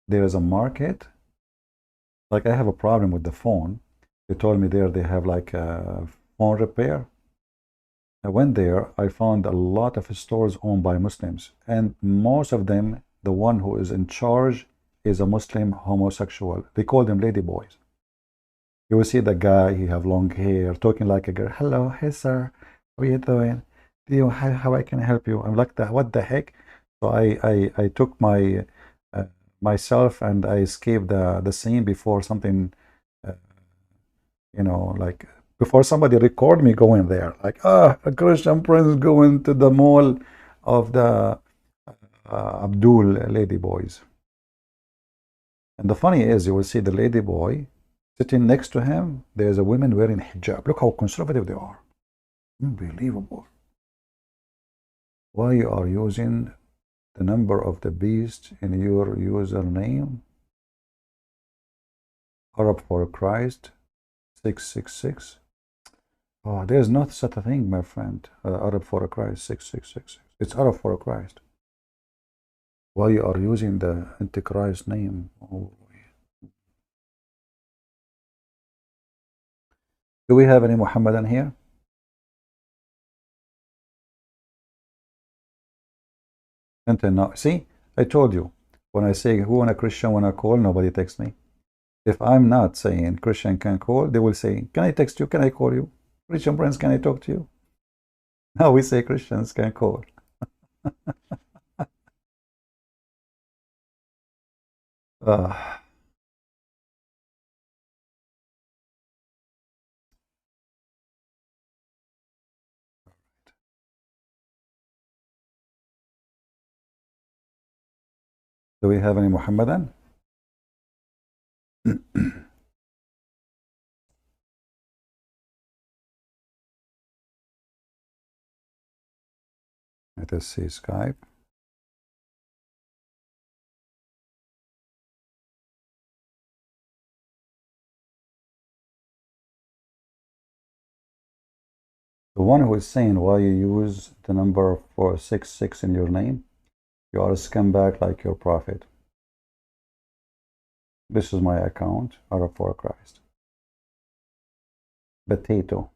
There is a market. Like, I have a problem with the phone. They told me there they have like a phone repair. I went there. I found a lot of stores owned by Muslims, and most of them, the one who is in charge is a Muslim homosexual. They call them lady boys. You will see the guy, he have long hair, talking like a girl. Hello, hey sir, how are you doing? How I can help you? I'm like, what the heck? So I took my myself and I escaped the scene before something, like before somebody record me going there. Like, a Christian Prince going to the mall of the Abdul lady boys. And the funny is, you will see the lady boy sitting next to him. There's a woman wearing hijab. Look how conservative they are. Unbelievable. Why you are using the number of the beast in your username? Arab for Christ. 666. Oh, there's not such a thing, my friend. Arab for Christ 6666. It's Arab for Christ. Why you are using the Antichrist name? Oh. Do we have any Muhammadan here? Until now. See, I told you. When I say who want a Christian when I call, nobody texts me. If I'm not saying Christian can call, they will say, can I text you? Can I call you? Christian friends, can I talk to you? Now we say Christians can call. uh, do we have any Muhammadan? Let us see Skype. The one who is saying why you use the number 466 in your name, you are a scumbag like your prophet. This is my account, Arab for Christ. Potato.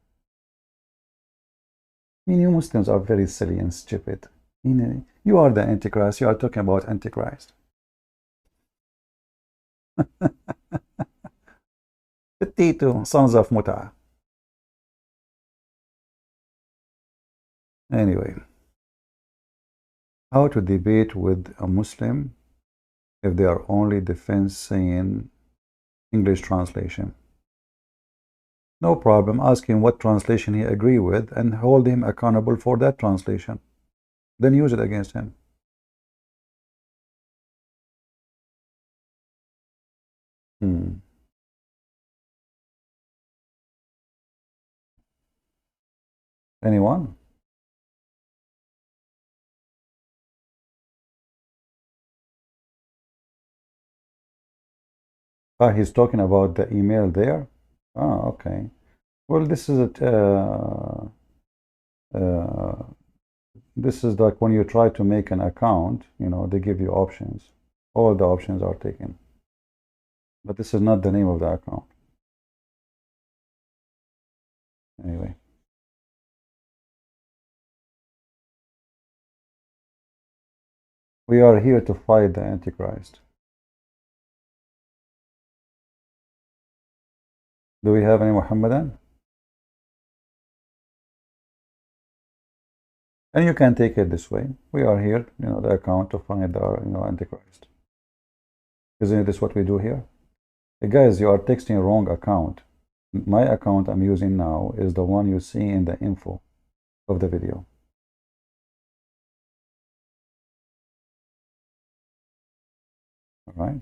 I mean, you Muslims are very silly and stupid. You are the Antichrist. You are talking about Antichrist. Potato, sons of Muta. Anyway, how to debate with a Muslim if they are only defense saying English translation? No problem. Ask him what translation he agree with and hold him accountable for that translation. Then use it against him. Anyone? Ah, he's talking about the email there. Ah, okay. Well, this is this is like when you try to make an account, they give you options. All the options are taken. But this is not the name of the account. Anyway. We are here to fight the Antichrist. Do we have any Muhammadan? And you can take it this way. We are here, the account to find the, Antichrist. Isn't this what we do here? Hey guys, you are texting wrong account. My account I'm using now is the one you see in the info of the video. All right.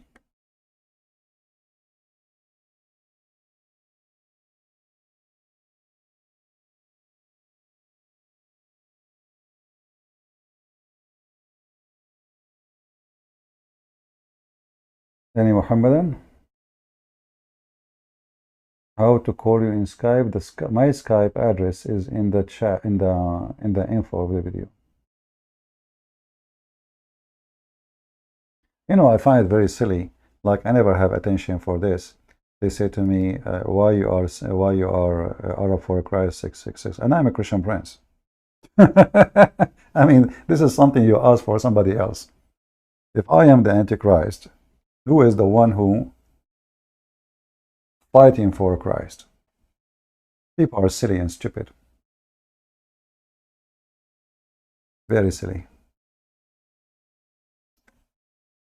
Any Muhammadan? How to call you in Skype? My Skype address is in the chat in the info of the video. I find it very silly. Like I never have attention for this. They say to me, "Why you are Arab for Christ 666?" And I'm a Christian prince. I mean, this is something you ask for somebody else. If I am the Antichrist, who is the one who fighting for Christ? People are silly and stupid. Very silly.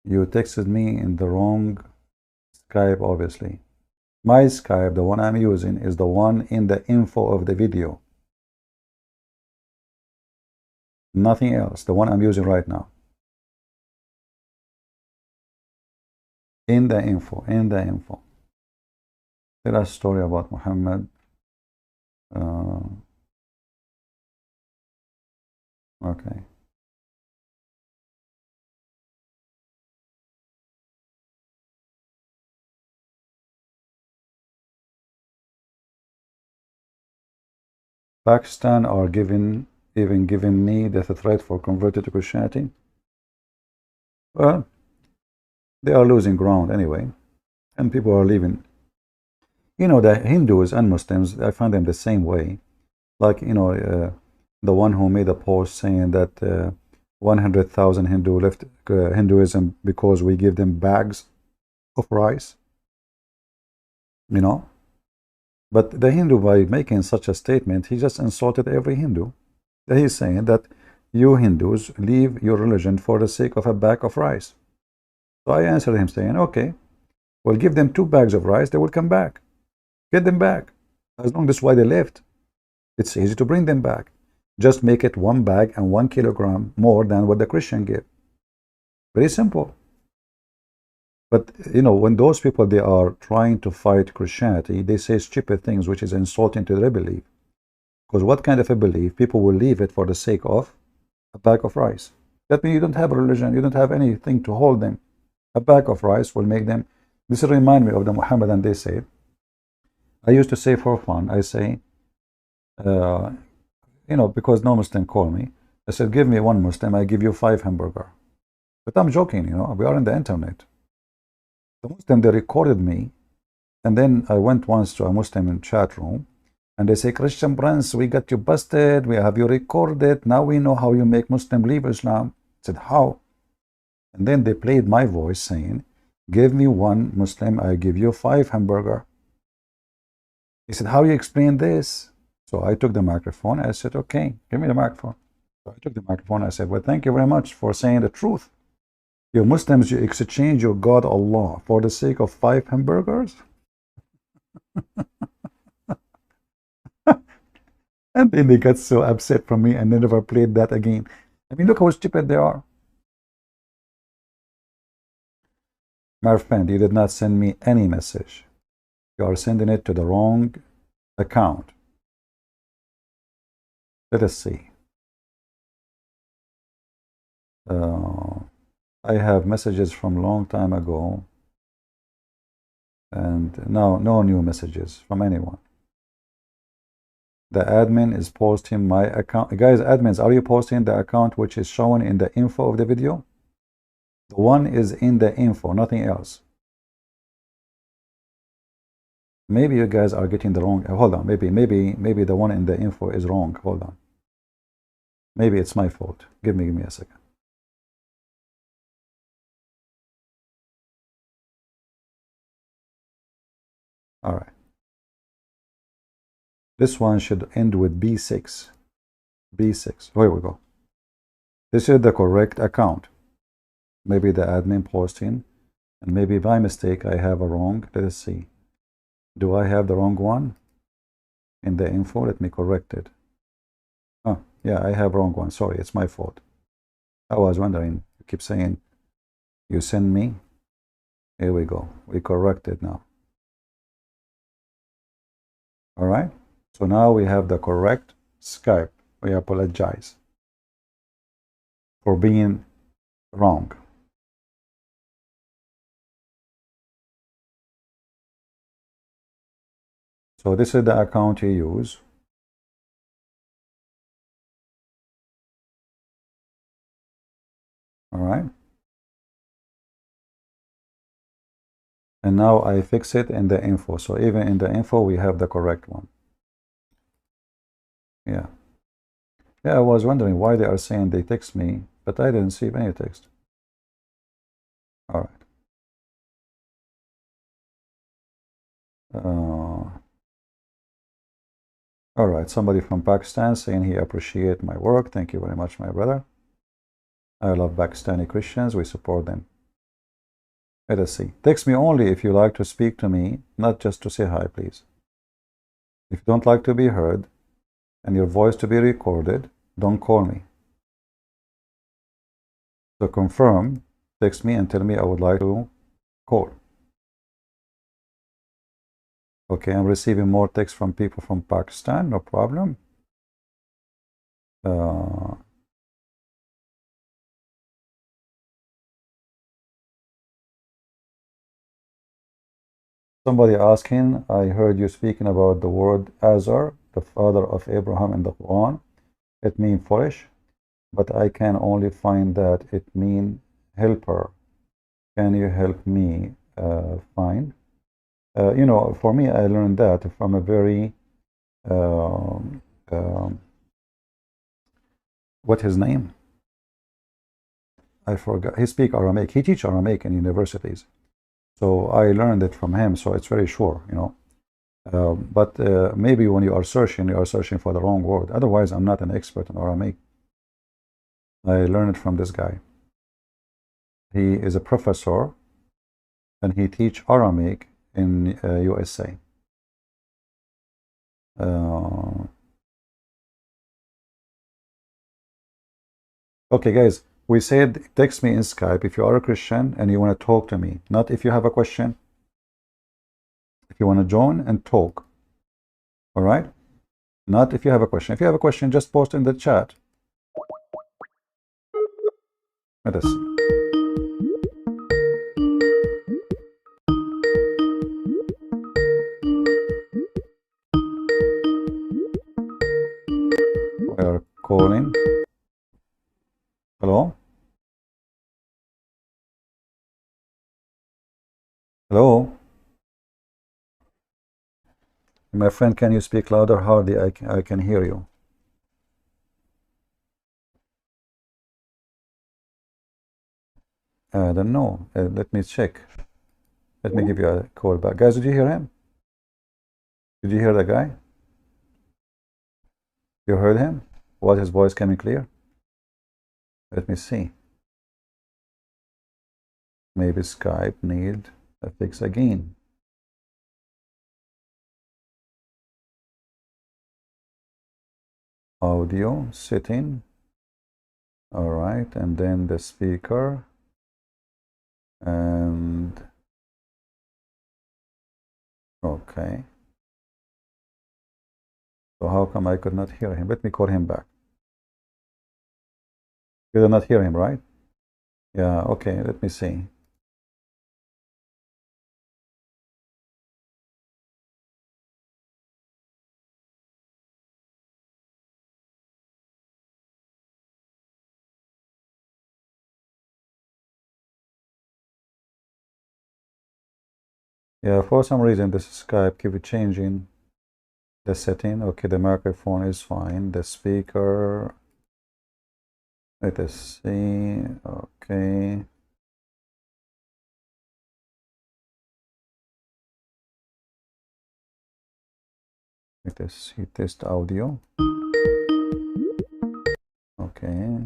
You texted me in the wrong Skype, obviously. My Skype, the one I'm using, is the one in the info of the video. Nothing else. The one I'm using right now. In the info. Tell us a story about Muhammad. Okay. Pakistan are even giving me the threat for converting to Christianity. Well, they are losing ground anyway, and people are leaving. You know, the Hindus and Muslims, I find them the same way. Like, the one who made a post saying that 100,000 Hindu left Hinduism because we give them bags of rice, you know. But the Hindu, by making such a statement, he just insulted every Hindu. He's saying that you Hindus leave your religion for the sake of a bag of rice. So I answered him saying, okay, well, give them 2 bags of rice, they will come back. Get them back. As long as why they left, it's easy to bring them back. Just make it 1 bag and 1 kilogram more than what the Christian give. Very simple. But, when those people, they are trying to fight Christianity, they say stupid things, which is insulting to their belief. Because what kind of a belief? People will leave it for the sake of a bag of rice. That means you don't have a religion, you don't have anything to hold them. A bag of rice will make them. This reminds me of the Muhammadan. They say, I used to say for fun, I say, because no Muslim call me, I said, give me 1 Muslim, I give you 5 hamburger. But I'm joking, we are on the internet. The Muslim, they recorded me, and then I went once to a Muslim in chat room, and they say, Christian Prince, we got you busted, we have you recorded, now we know how you make Muslim leave Islam. I said, how? And then they played my voice saying, give me 1 Muslim, I give you 5 hamburger. He said, how you explain this? So I took the microphone. I said, okay, give me the microphone. So I took the microphone. I said, well, thank you very much for saying the truth. You Muslims, you exchange your God Allah for the sake of 5 hamburgers? And then they got so upset from me and they never played that again. I mean, look how stupid they are. My friend, you did not send me any message. You are sending it to the wrong account. Let us see. I have messages from long time ago, and now no new messages from anyone. The admin is posting my account. Guys, admins, are you posting the account which is shown in the info of the video? The one is in the info, nothing else. Maybe you guys are getting the wrong. Hold on, maybe the one in the info is wrong. Hold on. Maybe it's my fault. Give me a second. All right. This one should end with B6. B6. Here we go. This is the correct account. Maybe the admin posting, and maybe by mistake I have a wrong. Let us see. Do I have the wrong one in the info? Let me correct it. Oh, yeah, I have wrong one. Sorry, it's my fault. I was wondering. You keep saying you send me. Here we go. We correct it now. All right. So now we have the correct Skype. We apologize for being wrong. So this is the account you use. All right. And now I fix it in the info. So even in the info, we have the correct one. Yeah. Yeah, I was wondering why they are saying they text me, but I didn't receive any text. All right. All right, somebody from Pakistan saying he appreciate my work. Thank you very much, my brother. I love Pakistani Christians. We support them. Let us see. Text me only if you like to speak to me, not just to say hi, please. If you don't like to be heard and your voice to be recorded, don't call me. So confirm, text me and tell me I would like to call. Okay, I'm receiving more text from people from Pakistan, no problem. Somebody asking, I heard you speaking about the word Azar. the father of Abraham in the Quran, it means foolish, but I can only find that it means helper. Can you help me find? For me, I learned that from a very, um, um, what his name? I forgot. He speak Aramaic. He teach Aramaic in universities. So I learned it from him. So it's very sure. But maybe when you are searching for the wrong word. Otherwise, I'm not an expert in Aramaic. I learned it from this guy. He is a professor, and he teach Aramaic in USA. Okay, guys, we said text me in Skype if you are a Christian and you want to talk to me, not if you have a question. If you want to join and talk, all right? Not if you have a question. If you have a question, just post in the chat. Let us see. We are calling. Hello? Hello? My friend, can you speak louder? Hardly I can hear you. I don't know. Let me check. Let me give you a call back. Guys, did you hear him? Did you hear the guy? You heard him? Was his voice coming clear? Let me see. Maybe Skype need a fix again. Audio setting. All right, and then the speaker. And okay. So how come I could not hear him? Let me call him back. You did not hear him, right? Yeah, okay, let me see. Yeah, for some reason this Skype keep changing the setting. Okay, the microphone is fine. The speaker, let us see. Okay. Let us see, test audio. Okay.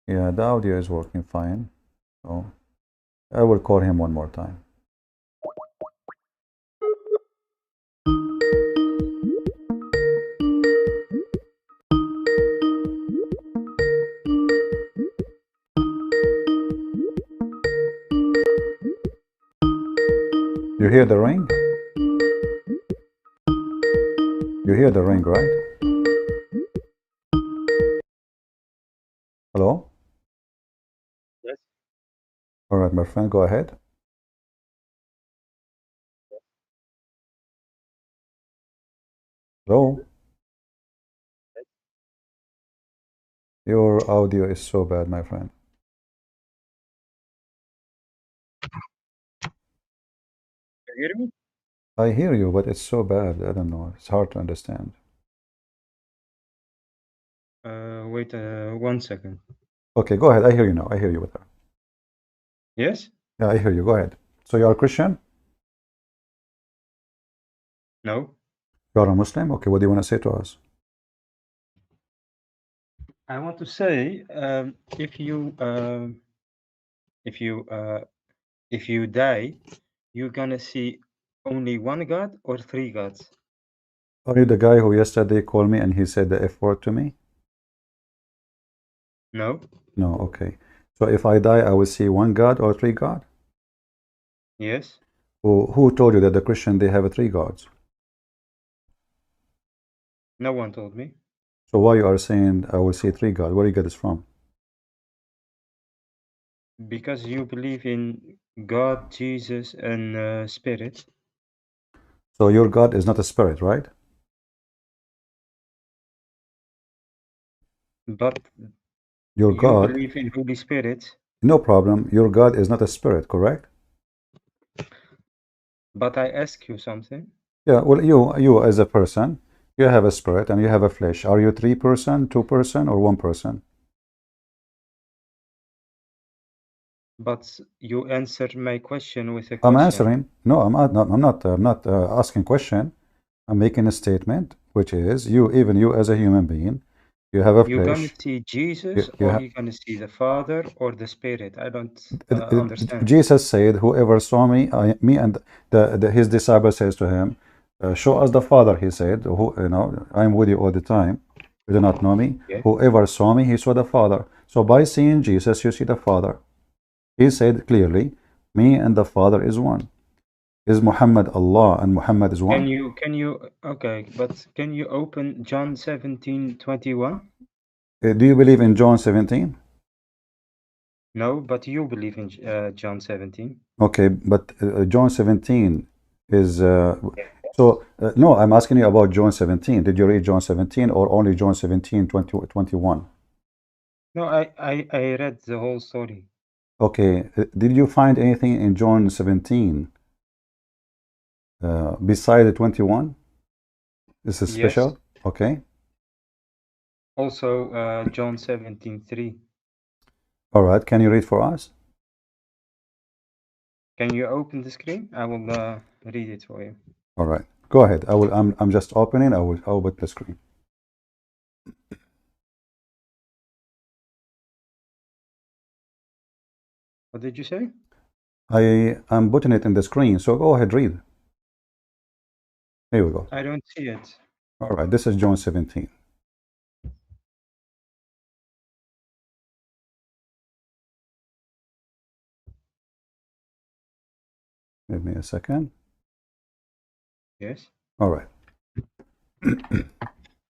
Yeah, the audio is working fine. So I will call him one more time. You hear the ring? You hear the ring, right? Hello? Yes. All right, my friend, go ahead. Hello? Your audio is so bad, my friend. Can you hear me? I hear you, but it's so bad. I don't know. It's hard to understand. Wait 1 second. Okay, go ahead. I hear you now. I hear you better. Yes? Yeah, I hear you. Go ahead. So you are a Christian? No? You are a Muslim? Okay, what do you want to say to us? I want to say, if you die, you're gonna see only one God or three gods? Are you the guy who yesterday called me and he said the F word to me? No? No, okay. So if I die, I will see one God or three God? Yes? Who told you that the Christian, they have three gods? No one told me. So why you are saying I will see three God? Where you get this from? Because you believe in God, Jesus, and Spirit. So your God is not a spirit, right? But Your you God, believe in Holy Spirit. no problem. Your God is not a spirit, correct? But I ask you something. Yeah, well, you as a person, you have a spirit and you have a flesh. Are you 3%, 2%, or 1%? But you answered my question with a I'm question. answering. No, I'm not asking question. I'm making a statement, which is you, even you as a human being, you have a You're gonna flesh. see Jesus, You or have, you're gonna see the Father or the Spirit. I don't understand. Jesus said, "Whoever saw me, me and his disciple says to him, show us the Father." He said, "Who, I'm with you all the time. You do not know me. Yeah. Whoever saw me, he saw the Father." So by seeing Jesus, you see the Father. He said clearly, "Me and the Father is one." Is Muhammad Allah and Muhammad is one? Okay, but can you open John 17:21? Do you believe in John 17? No, but you believe in John 17. Okay, but John 17 is Yeah. no, I'm asking you about John 17. Did you read John 17 or only John 17, 20, 21? No, I read the whole story. Okay, did you find anything in John 17 beside the 21? This is Yes. special. Okay, Also, John 17:3. all right. Can you read for us? Can you open the screen? I will read it for you. All right, go ahead. I will. I'm just opening. I'll open the screen. What did you say? I am putting it in the screen. So go ahead, read. Here we go. I don't see it. All right, this is John 17. Give me a second. Yes. All right.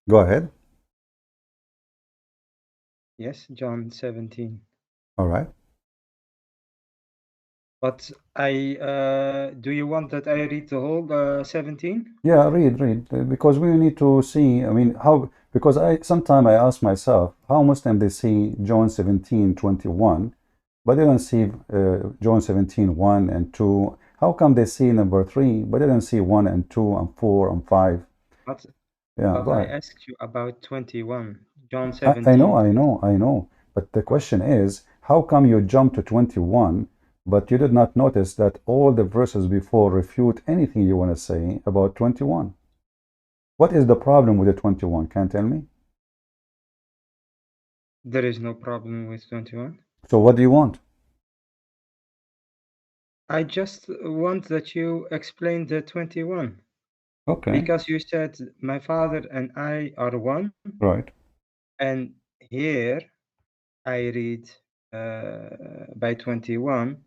Go ahead. Yes, John 17. All right. But do you want that I read the whole 17? Yeah, read, because we need to see. I mean, how? Because sometimes I ask myself how Muslim they see John 17:21, but they don't see John 17:1 and 2. How come they see number 3, but they don't see 1 and 2 and 4 and 5? But Yeah, but go I ahead. asked you about 21. John I know, 17. I know. But the question is, how come you jump to 21, but you did not notice that all the verses before refute anything you want to say about 21? What is the problem with the 21? Can you tell me? There is no problem with 21. So what do you want? I just want that you explain the 21. Okay, Because you said my father and I are one, right. and here I read by 21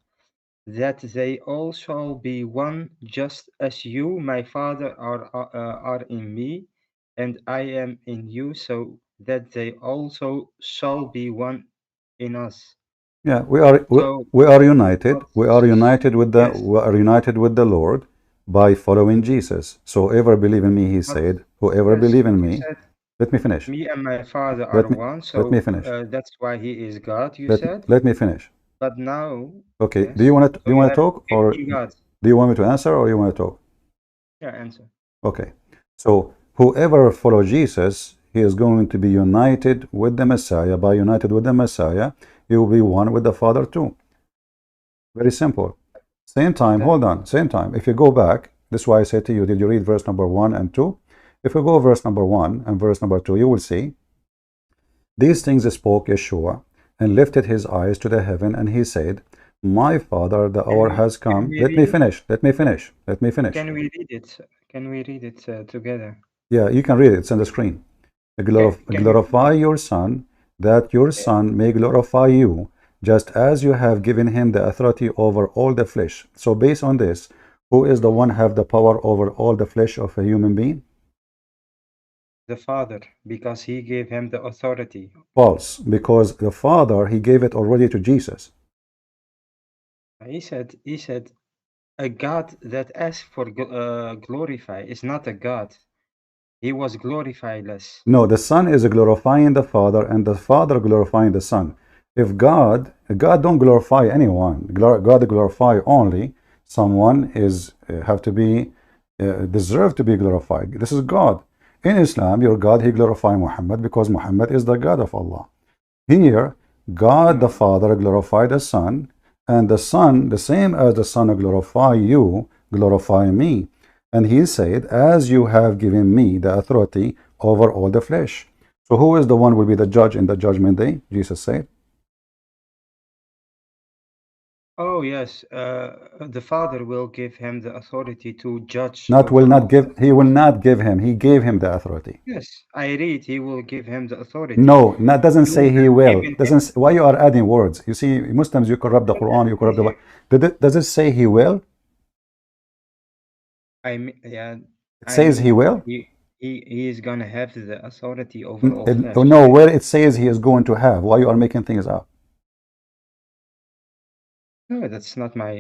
that they all shall be one, just as you, my father, are in me, and I am in you, so that they also shall be one in us. Yeah, we are united. But yes, We are united with the Lord by following Jesus. So whoever believe in me, he but said, whoever yes, believe in you me, said let me finish. me and my father Let are me one, let me so finish. that's why he is God, you said. Let me finish. But now, Okay. yes, so Do you you want to have talk, or 15 gods. do you want me to answer, or you want to talk? Yeah, answer. Okay. So whoever follow Jesus, he is going to be united with the Messiah. By united with the Messiah, he will be one with the Father too. Very simple. Same time, That hold on, same time. If you go back, this is why I said to you, did you read verse number 1 and 2? If you go verse number 1 and verse number 2, you will see, these things spoke Yeshua, and lifted his eyes to the heaven, and he said, my Father, the hour has can come. we Let me read it? finish. Let me finish. Let me finish. Can we read it? Can we read it together? Yeah, you can read it. It's on the screen. Can you read Glorify it? your Son, that your Yeah. Son may glorify you, just as you have given him the authority over all the flesh. So based on this, who is the one have the power over all the flesh of a human being? The Father, because he gave him the authority. False, because the Father, he gave it already to Jesus. He said a God that asks for glorify is not a God. He was glorifyless. No, the Son is glorifying the Father, and the Father glorifying the Son. If God don't glorify anyone. God glorify only someone is have to be deserve to be glorified. This is God. In Islam, your God, he glorify Muhammad because Muhammad is the God of Allah. Here, God the Father glorify the Son, and the Son, the same as the Son glorify you, glorify me. And he said, as you have given me the authority over all the flesh. So who is the one will be the judge in the judgment day? Jesus said. Oh yes, the Father will give him the authority to judge Not will over not all. give, he will not give him, he gave him the authority. Yes, I read he will give him the authority. No, that doesn't You say he have will. given him. Doesn't. Why you are adding words? You see, Muslims, you corrupt the Quran, you corrupt the Bible. Does it say he will? Yeah, It says he will? he is gonna have the authority over all flesh. No, where it says he is going to have. Why you are making things up? No, that's not my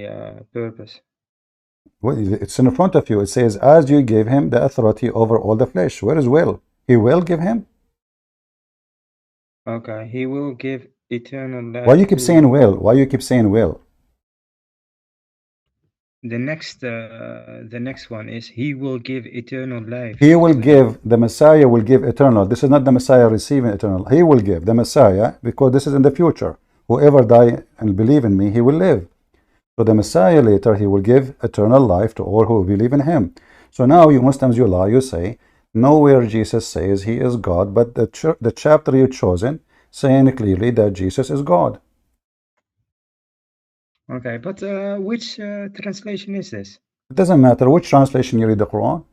purpose. Well, it's in front of you. It says, as you gave him the authority over all the flesh. Where is will? He will give him? Okay, he will give eternal life. Why you keep saying will? Why you keep saying will? The next one is he will give eternal life. He will give, the Messiah will give eternal. This is not the Messiah receiving eternal. He will give, the Messiah, because this is in the future. Whoever die and believe in me, he will live. So the Messiah later, he will give eternal life to all who believe in him. So now you Muslims, you lie, you say, nowhere Jesus says he is God, but the chapter you've chosen saying clearly that Jesus is God. Okay, but which translation is this? It doesn't matter which translation you read the Quran.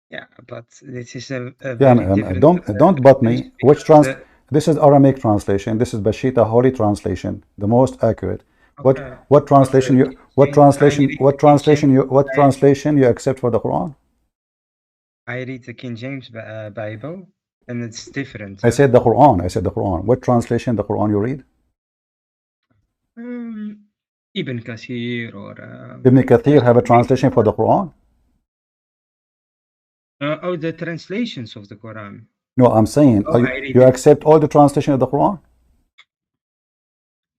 Yeah, but this is a very different. Don't butt me. This is Aramaic translation. This is Bashita Holy translation, the most accurate. What translation you accept for the Quran? I read the King James Bible, and it's different. I said the Quran. I said the Quran. What translation the Quran you read? Ibn Kathir or Ibn Kathir have a translation for the Quran? Oh, the translations of the Quran. No, I'm saying you accept all the translation of the Quran?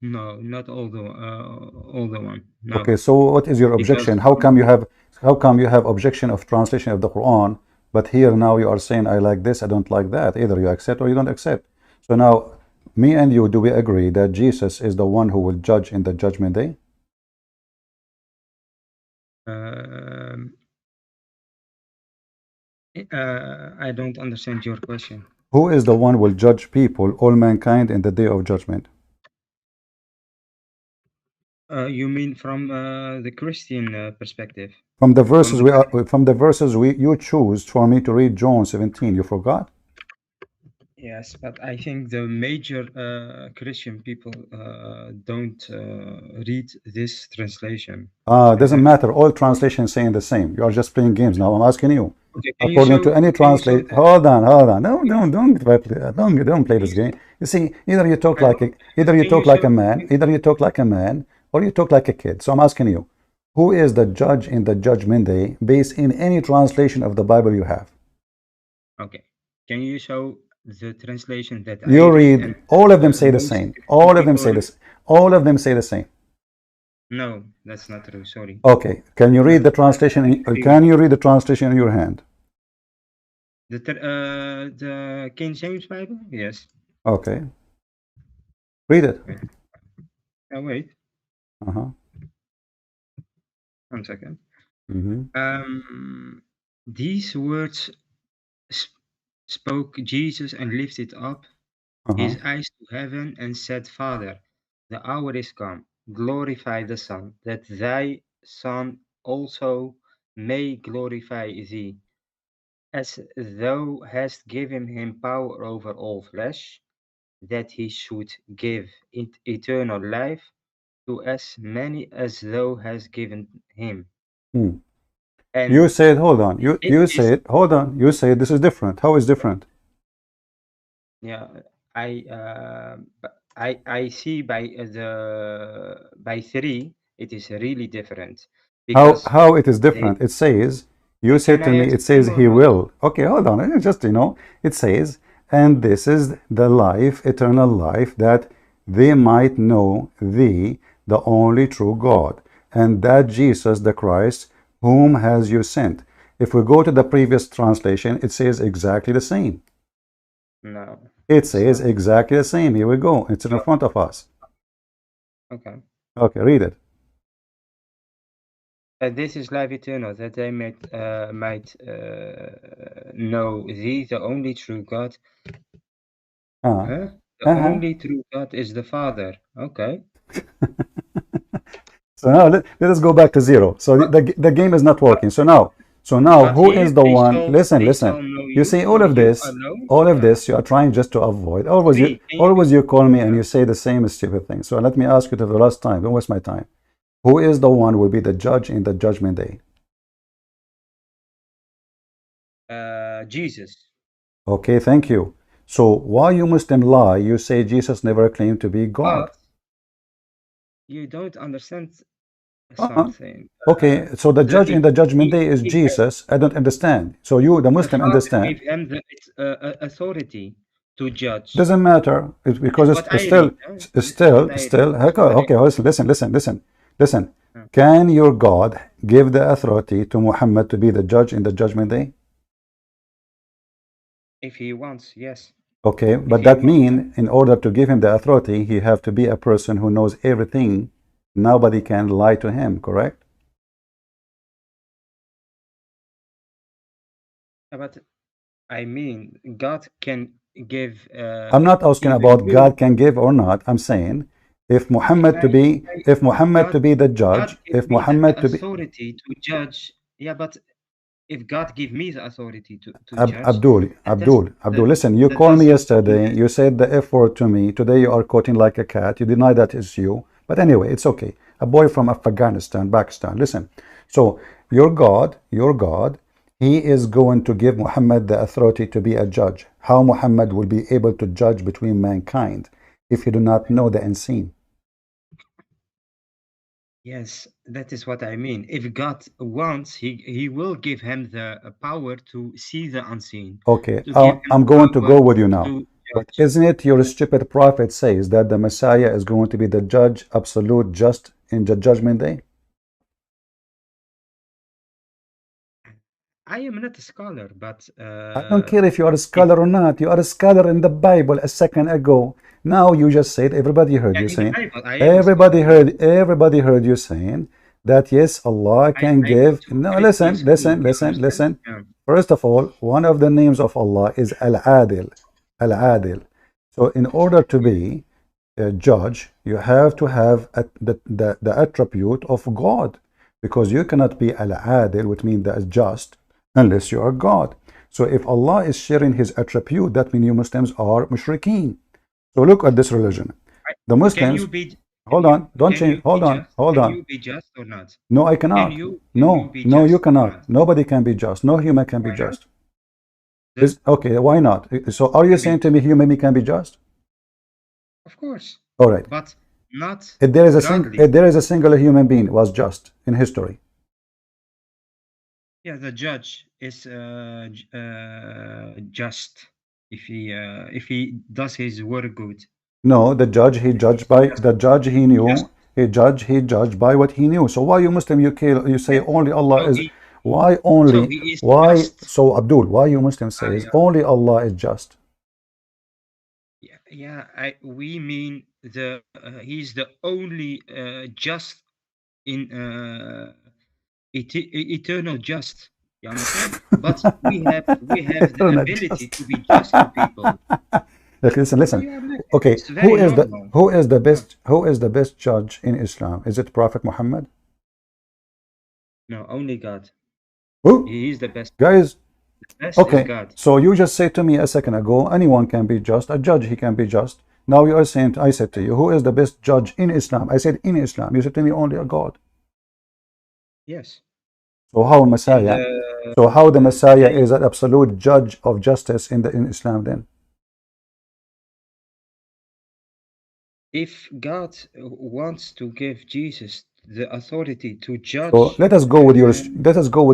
No, not all the one. No. Okay, so what is your objection? How come you have objection of translation of the Quran, but here now you are saying I like this, I don't like that. Either you accept or you don't accept. So now, me and you, do we agree that Jesus is the one who will judge in the judgment day? I don't understand your question. Who is the one who will judge people, all mankind, in the day of judgment? You mean from the Christian perspective? From the verses you choose for me to read John 17, you forgot? Yes, but I think the major Christian people don't read this translation. Doesn't matter. All translations saying the same. You are just playing games now. I'm asking you. Okay, According to any translation, hold on. Don't play this game. You see, either you talk like a man, or you talk like a kid. So I'm asking you, who is the judge in the judgment day based in any translation of the Bible you have? Okay, can you show the translation that you read? All of them say the same. All of them say this. All of them say the same. No, that's not true. Sorry. Okay, can you read the translation? Can you read the translation in your hand? The King James Bible? Yes. Okay. Read it. Oh, wait. Uh-huh. 1 second. Mm-hmm. These words spoke Jesus and lifted up his eyes to heaven and said, Father, the hour is come. Glorify the Son, that thy Son also may glorify thee, as thou hast given him power over all flesh, that he should give eternal life to as many as thou hast given him. And you said, hold on. You said, hold on. You said this is different. How is different? Yeah, I see by 3 it is really different How because it is they, different? It says, you said can to I me, it says explain or he not? will. Okay, hold on. Just, it says, and this is the life, eternal life, that they might know thee, the only true God, and that Jesus the Christ, whom has you sent. If we go to the previous translation, it says exactly the same. No, It it's says not. exactly the same. Here we go. It's in Oh, front of us. okay. Okay, read it. This is life eternal, that they might know thee, the only true God. Uh, Huh? The uh-huh. only true God is the Father. Okay. So now let us go back to zero. So the game is not But working. So now but who here is the one? Listen, they listen. shall know You you, say all of you this, alone. all of Yeah. this. You are trying just to avoid. Three. Can you Always you call me and yeah. you say the same stupid thing. So let me ask you to the last time. Don't waste my time. Who is the one who will be the judge in the judgment day? Jesus? Okay, thank you. So why you Muslim lie? You say Jesus never claimed to be God. But you don't understand Uh-uh. something. Okay, so the The judge in the judgment day is he Jesus. I don't understand. So you, the the Muslim, Father understand. gave him the authority to judge. Doesn't matter. Because It's what it's I read. Huh? This is what I read. still. It's Okay, not okay, written. listen. Huh. Can your God give the authority to Muhammad to be the judge in the judgment day? If he wants, yes. Okay, If but he that wants. mean in order to give him the authority, he have to be a person who knows everything. Nobody can lie to him, correct? But I mean, God can give I'm not asking even about you. God can give or not. I'm saying if If Muhammad I, to if be I if Muhammad God to be the God judge, give if me the Muhammad to be authority to judge. Yeah, but if God give me the authority to judge, that's Abdul, listen, you that called me doesn't mean yesterday, you said the F word to me. Today you are quoting like a cat. You deny that it's you. But anyway, it's okay. A boy from Afghanistan, Pakistan. Listen. So your God, he is going to give Muhammad the authority to be a judge. How Muhammad will be able to judge between mankind if he do not know the unseen? yes, that is what I mean. If God wants, he will give him the power to see the unseen, Okay, to give him I'm the going to power go with you now. to But judge. isn't it your stupid prophet says that the Messiah is going to be the judge, absolute, just in the judgment day? I am not a scholar, but I don't care if you are a if scholar or not. You are a scholar in the Bible a second ago. Now you just said everybody heard yeah, you in the saying, Bible, I am a scholar. Yes, everybody heard you saying that yes, Allah can I go give. to No, Christian school. You understand? listen. Yeah. First of all, one of the names of Allah is Al-Adil. Al-Adil. So in order to be a judge, you have to have the attribute of God, because you cannot be al-adil, which means the just, unless you are God. So if Allah is sharing his attribute, that means you Muslims are mushrikeen. So look at this religion. The Can you Muslims, be hold on, don't can change, you be just? hold Can on. you be just or not? No, I cannot. Can you be No, you just or cannot. not? Nobody can be just. No human can be Why not? just. The, Okay, why not? So are you can be saying to me human being can be just? of course, All right. but not If godly. there is a singular human being was just in history. Yeah, the judge is just if he does his work good. No, the judge he judged by Just the judge he just knew. He judged by what he knew. So why you Muslim you say yes. only Allah So is he why so only he is why just. so Abdul why you Muslim says Yeah, only Allah is just? yeah. We mean he's the only just in eternal just. You understand? But we have the Not ability just. to be just to people. Look, So listen. yeah, look, Okay, it's very normal. Yeah. who is the best judge in Islam? Is it Prophet Muhammad? No, only God. Who? He is the best. Guys, The best is okay, God. so you just said to me a second ago, anyone can be just, a judge, he can be just. Now you are saying, I said to you, who is the best judge in Islam? I said in Islam. You said to me only a God. Yes. So how And Messiah? So how the Messiah today, is an absolute judge of justice in Islam then? if God wants to give Jesus the authority to So judge, let us go with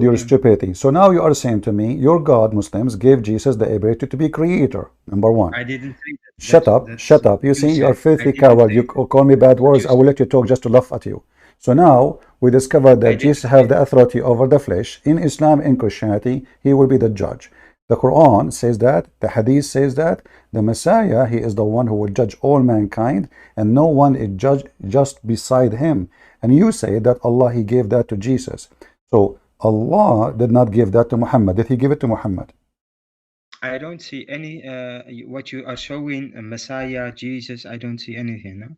your stupidity. So now you are saying to me, your God, Muslims, gave Jesus the ability to be creator. Number one. I didn't say that. Shut up, That's shut up. You you see, you said. are I filthy didn't coward. say You that. call me bad What words. you I will said. let you talk just to laugh at you. So now we discovered I that didn't Jesus say have the authority over the flesh. In Islam, in Christianity, he will be the judge. The Quran says that, the Hadith says that, the Messiah, he is the one who will judge all mankind, and no one is judged just beside him. And you say that Allah, he gave that to Jesus. So Allah did not give that to Muhammad. Did he give it to Muhammad? I don't see any what you are showing, Messiah, Jesus. I don't see anything. No?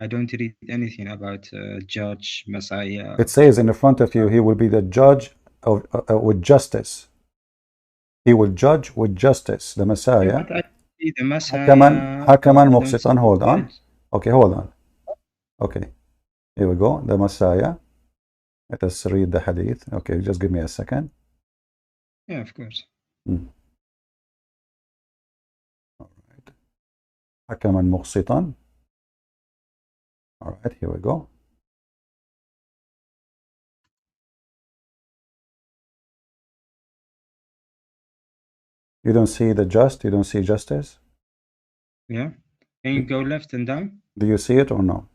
I don't read anything about judge, Messiah. It says in the front of you, he will be the judge of with justice. He will judge with justice. The Yeah, Messiah. but I see the Hakaman, Messiah. Hakaman I don't see Muqsitan. Hold on. judge. Okay, hold on. Okay, here we go. The Messiah. Let us read the hadith. Okay, just give me a second. Yeah, of course. All right. Hakaman Muqsitan. All right, here we go. You don't see the just? You don't see justice? Yeah. Can you go left and down? Do you see it or no?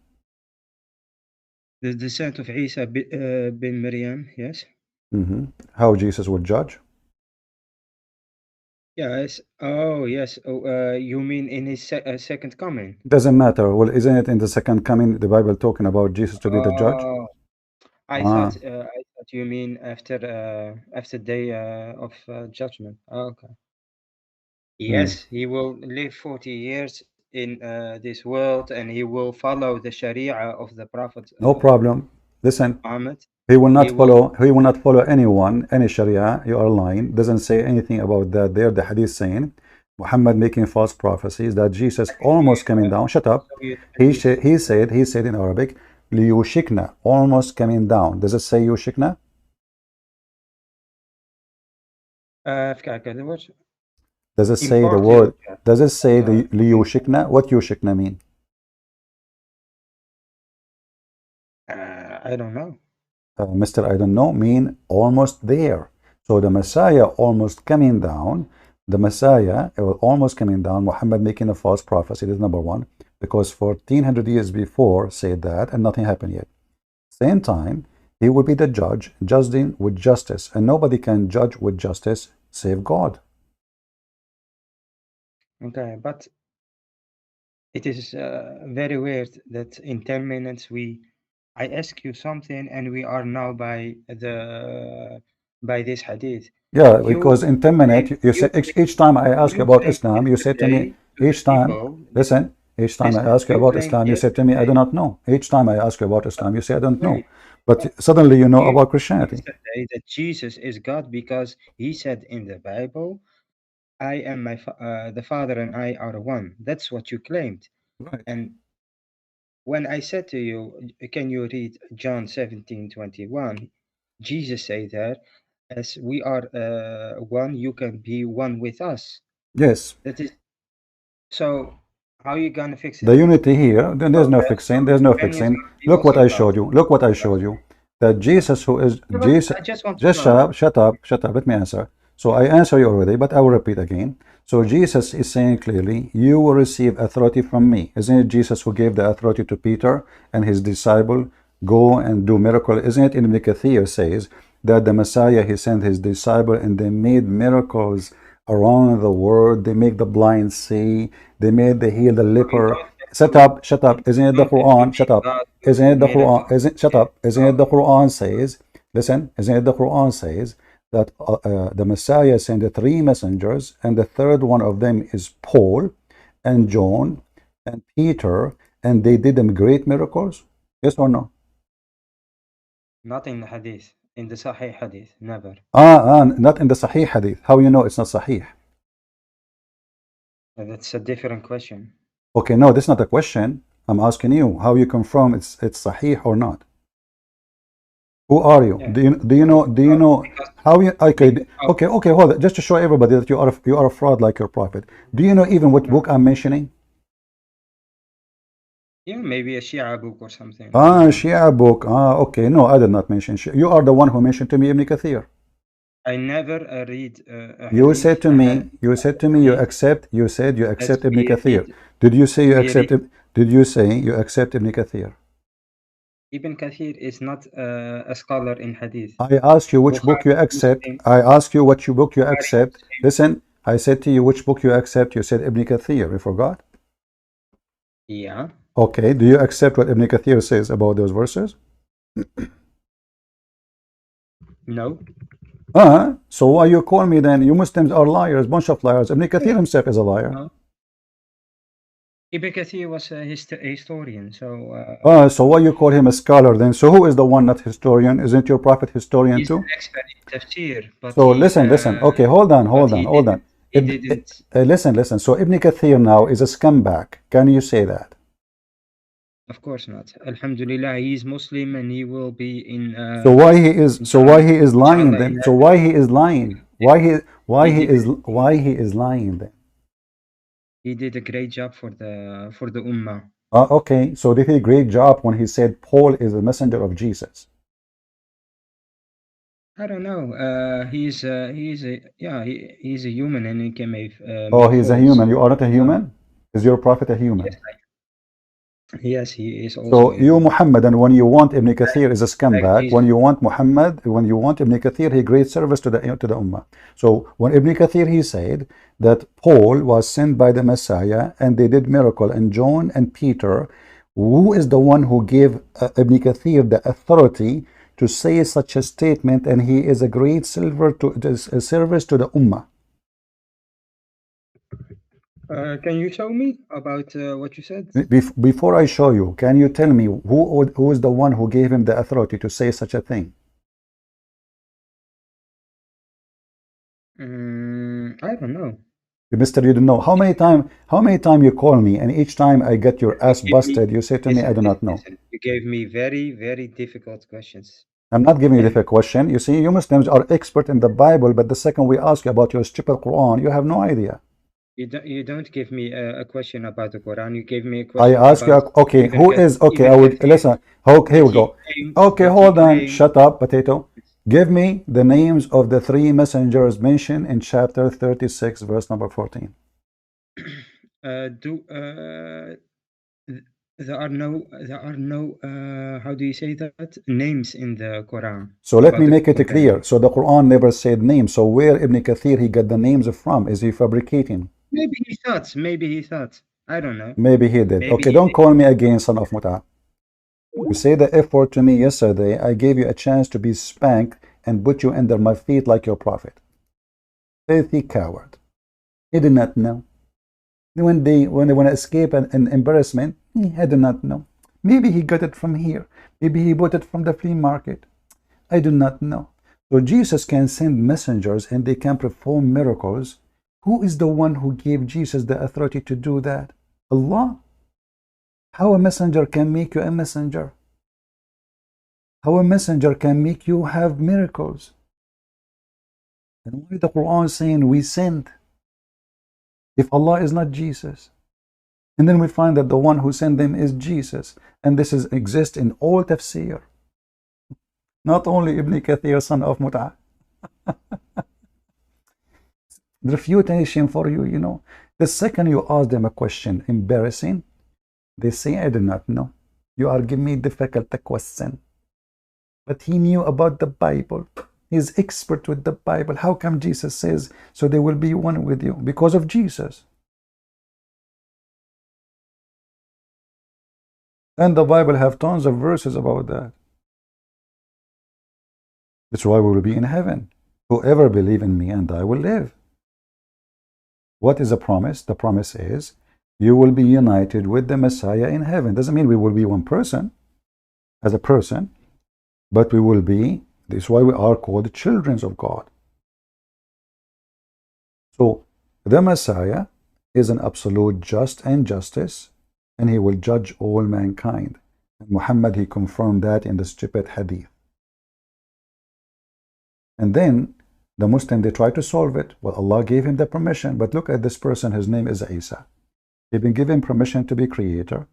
The descent of Isa bin Maryam. Yes. How Jesus will judge? Yes. Oh, yes. Oh, you mean in his second coming? Doesn't matter. Well, isn't it in the second coming, the Bible talking about Jesus to be the judge? Oh, I Ah, thought you mean after day of judgment. Oh, okay. Yes, he will live 40 years in this world, and he will follow the Sharia of the Prophet no problem. Listen, Muhammad. he will He not will. follow. He will not follow anyone, any Sharia. You are lying. Doesn't say anything about that. There, the Hadith saying Muhammad making false prophecies that Jesus almost coming down. Shut up. Show you the He hadith. he said in Arabic, liyushikna, almost coming down. Does it say yushikna? فكرة كده what? Does it say the Import word? your Does it say the import. liyushikna? What yushikna mean? I don't know. Mr. I don't know mean almost there. So the Messiah almost coming down. The Messiah almost coming down. Muhammad making a false prophecy. This is number one. Because 1400 years before said that and nothing happened yet. Same time, he will be the judge, judging with justice. And nobody can judge with justice save God. Okay, but it is very weird that in 10 minutes I ask you something and we are now by this hadith. Yeah, You because in 10 minutes, claim you you said each time I ask you you about claim Islam, you said to me, yesterday to the each time, people. listen, each time I Listen, ask you you about claimed Islam, you said to me, I do yesterday. not know. Each time I ask you about Islam, you say, I don't know. Wait, But suddenly you know you about Christianity. yesterday that Jesus is God because he said in the Bible, I am the Father and I are one. That's what you claimed. Right. And when I said to you, can you read John 17:21? Jesus say there, as we are one, you can be one with us. Yes. That is so. How you gonna fix The it? unity here, then there's no fixing, there's no Then he's fixing. gonna be Look what also I God. showed you. Look what I showed you. That Jesus, who is Yeah, but Jesus, I just want to just know. shut up, shut up, shut up. Let me answer. So I answer you already, but I will repeat again. So Jesus is saying clearly, you will receive authority from me. Isn't it Jesus who gave the authority to Peter and his disciple, go and do miracle? Isn't it in Ibn Kathir says that the Messiah, he sent his disciple and they made miracles around the world. They make the blind see. They heal the leper. Shut up, shut up. Isn't it the Don't Quran? Shut attribute up. God Isn't to it the Quran? miracles. Isn't shut up? Isn't it the Quran says? Listen, isn't it the Quran says that the Messiah sent three messengers, and the third one of them is Paul, and John, and Peter, and they did them great miracles? Yes or no? Not in the hadith. In the Sahih hadith, never. Not in the Sahih hadith. How you know it's not Sahih? That's a different question. Okay, no, this is not a question. I'm asking you how you confirm it's Sahih or not. Who are you? Yeah. Do you know Because how you okay of okay hold it just to show everybody that you are a fraud like your prophet. Do you know even what book I'm mentioning? Yeah, maybe a Shia book or something. Ah, Shia book. Ah, okay. No, I did not mention Shia. You are the one who mentioned to me Ibn Kathir. I never read a You hadith. said to me, you said to me, you accept. You said you As accept Ibn we Kathir. read, Did you say you we accept? read. Did you say you accept Ibn Kathir? Ibn Kathir is not a scholar in hadith. I asked you which book you Bukhari, accept. Muslim, I asked you what book you Bukhari, accept. Muslim. Listen, I said to you which book you accept. You said Ibn Kathir. You forgot? Yeah. Okay. Do you accept what Ibn Kathir says about those verses? No. So why you call me then? You Muslims are liars, bunch of liars. Ibn Kathir himself is a liar. No. Ibn Kathir was a historian, so So why you call him a scholar then? So who is the one not historian? Isn't your prophet historian he's an too? expert in tafsir, but So he listen. Okay, hold on. he didn't. Listen. So Ibn Kathir now is a scumbag. Can you say that? Of course not. Alhamdulillah, he is Muslim and he will be in. So why he is? So why he is lying inshallah, then? in So why he is lying? Why he did- is lying then? he did a great job for the ummah. Okay, so did he a great job when he said Paul is the messenger of Jesus? I don't know. He's a human and he can make. Oh, Make he's a faults. human. You are not a human? Is your prophet a human? Yes, he is also. So a you human. Muhammad, and when you want Ibn Kathir is a scumbag. he's- When you want Muhammad, when you want Ibn Kathir, he great service to the ummah. So when Ibn Kathir he said that Paul was sent by the Messiah and they did miracle, and John and Peter, who is the one who gave Ibn Kathir the authority to say such a statement, and he is a great service to the ummah. Can you show me about what you said? Before I show you, can you tell me who is the one who gave him the authority to say such a thing? I don't know. Mister, you don't know. How many time you call me, and each time I get your ass busted, you say to me, I do not know. Listen, you gave me very, very difficult questions. I'm not giving you the question. You see, you Muslims are expert in the Bible, but the second we ask you about your stupid Quran, you have no idea. You don't give me a question about the Quran. You gave me a question. I ask you, okay, who is, okay, I would, listen, okay, here we go. Okay, hold on, shut up, potato. Give me the names of the three messengers mentioned in chapter 36, verse number 14. There are no how do you say that, names in the Quran. So let me make it clear. So the Quran never said names. So where Ibn Kathir he got the names from? Is he fabricating? Maybe he thought. I don't know. Maybe he did. Maybe Okay, he don't did. call me again, son of Muta. You say the F word to me yesterday. I gave you a chance to be spanked and put you under my feet like your prophet. Filthy coward. He did not know. When they want to escape an embarrassment, he did not know. Maybe he got it from here. Maybe he bought it from the flea market. I do not know. So Jesus can send messengers and they can perform miracles. Who is the one who gave Jesus the authority to do that? Allah. How a messenger can make you a messenger? How a messenger can make you have miracles? And why the Quran saying we sent? If Allah is not Jesus. And then we find that the one who sent them is Jesus. And this exists in all tafsir. Not only Ibn Kathir, son of Mut'ah. Refutation for you, you know. The second you ask them a question, embarrassing, they say, I do not know. You are giving me difficult question. But he knew about the Bible. He's expert with the Bible. How come Jesus says, so they will be one with you? Because of Jesus. And the Bible have tons of verses about that. That's why we will be in heaven. Whoever believe in me and I will live. What is the promise? The promise is you will be united with the Messiah in heaven. Doesn't mean we will be one person as a person, but we will be, this is why we are called children of God. So the Messiah is an absolute just and justice, and he will judge all mankind. And Muhammad, he confirmed that in the stupid hadith. And then the Muslim, they try to solve it. Well, Allah gave him the permission, but look at this person, his name is Isa. He's been given permission to be creator.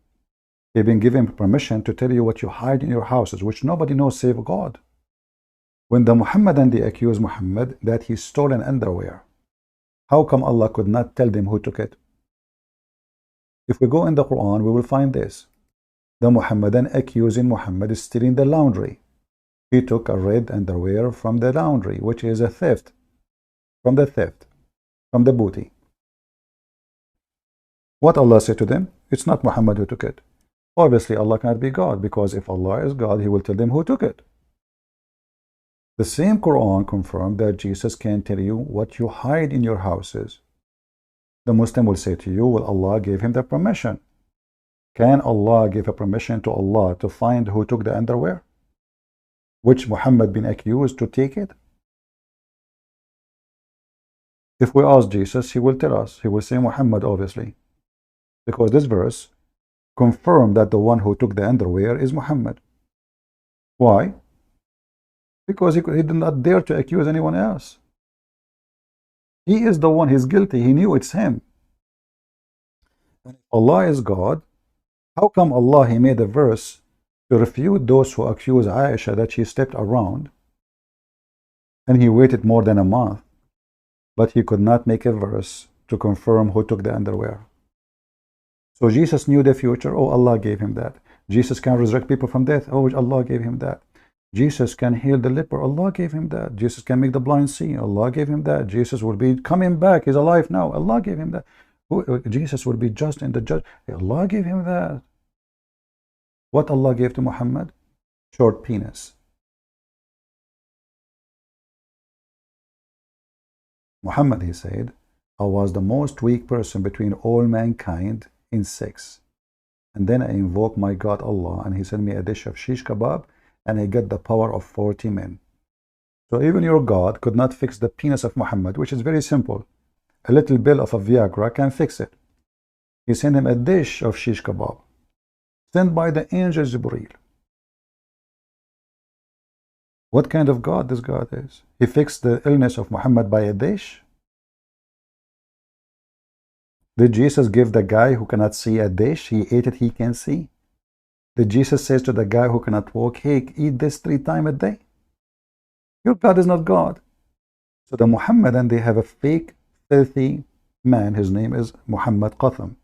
He's been given permission to tell you what you hide in your houses, which nobody knows save God. When the Muhammadan, they accuse Muhammad that he stole an underwear, how come Allah could not tell them who took it? If we go in the Quran, we will find this. The Muhammadan accusing Muhammad is stealing the laundry. He took a red underwear from the laundry, which is a theft. From the booty. What Allah said to them? It's not Muhammad who took it. Obviously, Allah cannot be God, because if Allah is God, He will tell them who took it. The same Quran confirmed that Jesus can tell you what you hide in your houses. The Muslim will say to you, well, Allah gave him the permission. Can Allah give a permission to Allah to find who took the underwear, which Muhammad been accused to take it? If we ask Jesus, he will tell us. He will say Muhammad, obviously, because this verse confirmed that the one who took the underwear is Muhammad. Why? Because he did not dare to accuse anyone else. He is the one, he's guilty. He knew it's him. Allah is God. How come Allah, He made a verse to refute those who accuse Aisha that she slept around, and He waited more than a month, but He could not make a verse to confirm who took the underwear? So Jesus knew the future. Oh, Allah gave him that. Jesus can resurrect people from death. Oh, Allah gave him that. Jesus can heal the leper. Allah gave him that. Jesus can make the blind see. Allah gave him that. Jesus will be coming back. He's alive now. Allah gave him that. Jesus will be just in the judge. Allah gave him that. What Allah gave to Muhammad? Short penis. Muhammad, he said, I was the most weak person between all mankind in sex. And then I invoked my God Allah, and He sent me a dish of shish kebab, and I got the power of 40 men. So even your God could not fix the penis of Muhammad, which is very simple. A little bill of a Viagra can fix it. He sent him a dish of shish kebab, sent by the angel Jibreel. What kind of God this God is? He fixed the illness of Muhammad by a dish? Did Jesus give the guy who cannot see a dish? He ate it, he can see. Did Jesus say to the guy who cannot walk, hey, eat this 3 times a day? Your God is not God. So the Muhammadan, they have a fake, filthy man. His name is Muhammad Qatham,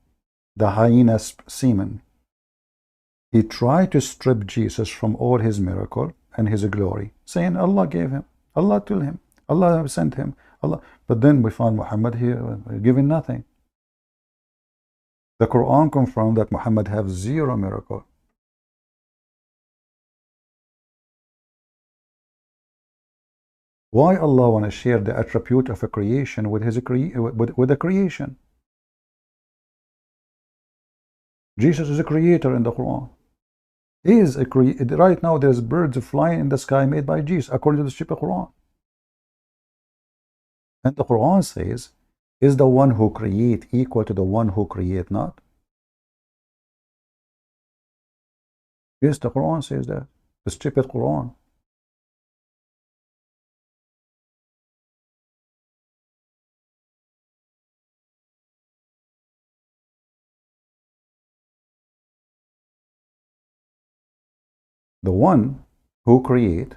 the hyena semen. He tried to strip Jesus from all his miracle and his glory, saying Allah gave him, Allah told him, Allah sent him, Allah. But then we found Muhammad here giving nothing. The Quran confirmed that Muhammad have 0 miracle. Why Allah want to share the attribute of a creation with the creation? Jesus is a creator in the Quran. He is a creator. Right now there's birds flying in the sky made by Jesus, according to the Shibah Quran. And the Quran says, is the one who create equal to the one who create not? Yes, the Quran says that. The stupid Quran. The one who create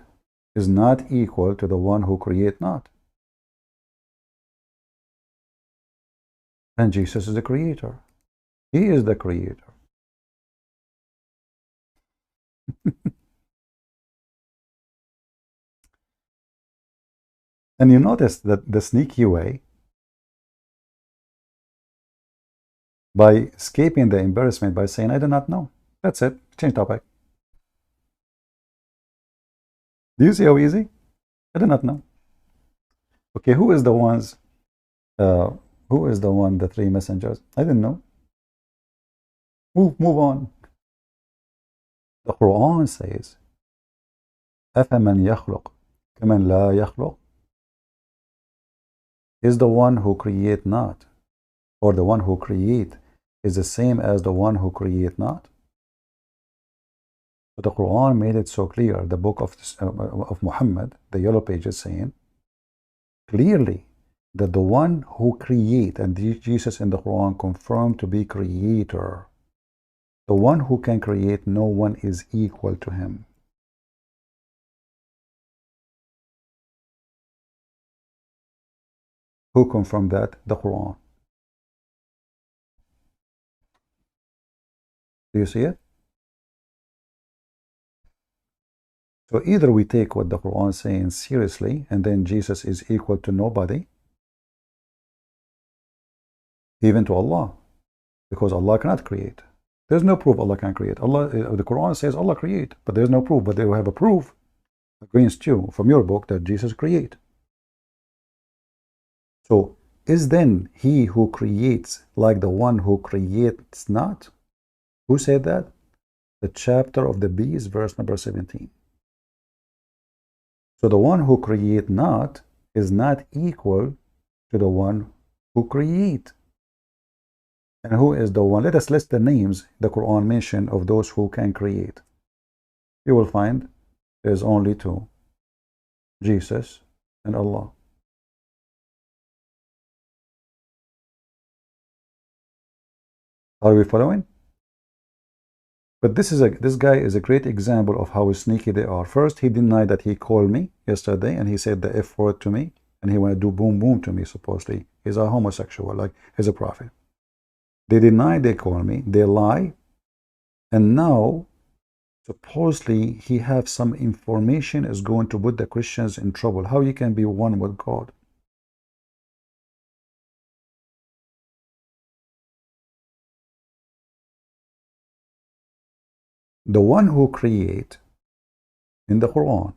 is not equal to the one who create not. And Jesus is the creator. He is the creator. And you notice that the sneaky way, by escaping the embarrassment by saying, I do not know. That's it. Change topic. Do you see how easy? I do not know. Okay, who is the ones? Who is the one, the 3 messengers? I didn't know. Move on. The Quran says, أَفَمَنْ يَخْلُقْ كَمَنْ لَا يَخْلُقْ? Is the one who create not, or the one who create is the same as the one who create not? But the Quran made it so clear, the book of Muhammad, the yellow pages, saying clearly that the one who create, and Jesus in the Quran confirmed to be creator. The one who can create, no one is equal to him. Who confirmed that? The Quran. Do you see it? So either we take what the Quran is saying seriously, and then Jesus is equal to nobody, even to Allah, because Allah cannot create. There's no proof Allah can create. The Quran says Allah create, but there's no proof. But they will have a proof against you from your book that Jesus create. So is then he who creates like the one who creates not? Who said that? The chapter of the bees, verse number 17. So the one who create not is not equal to the one who create. And who is the one? Let us list the names the Quran mentioned of those who can create. You will find there's only two: Jesus and Allah. Are we following? But this guy is a great example of how sneaky they are. First, he denied that he called me yesterday, and he said the F word to me, and he want to do boom boom to me, supposedly. He's a homosexual, like he's a prophet. They deny they call me, they lie, and now supposedly he have some information is going to put the Christians in trouble. How you can be one with God? The one who create in the Quran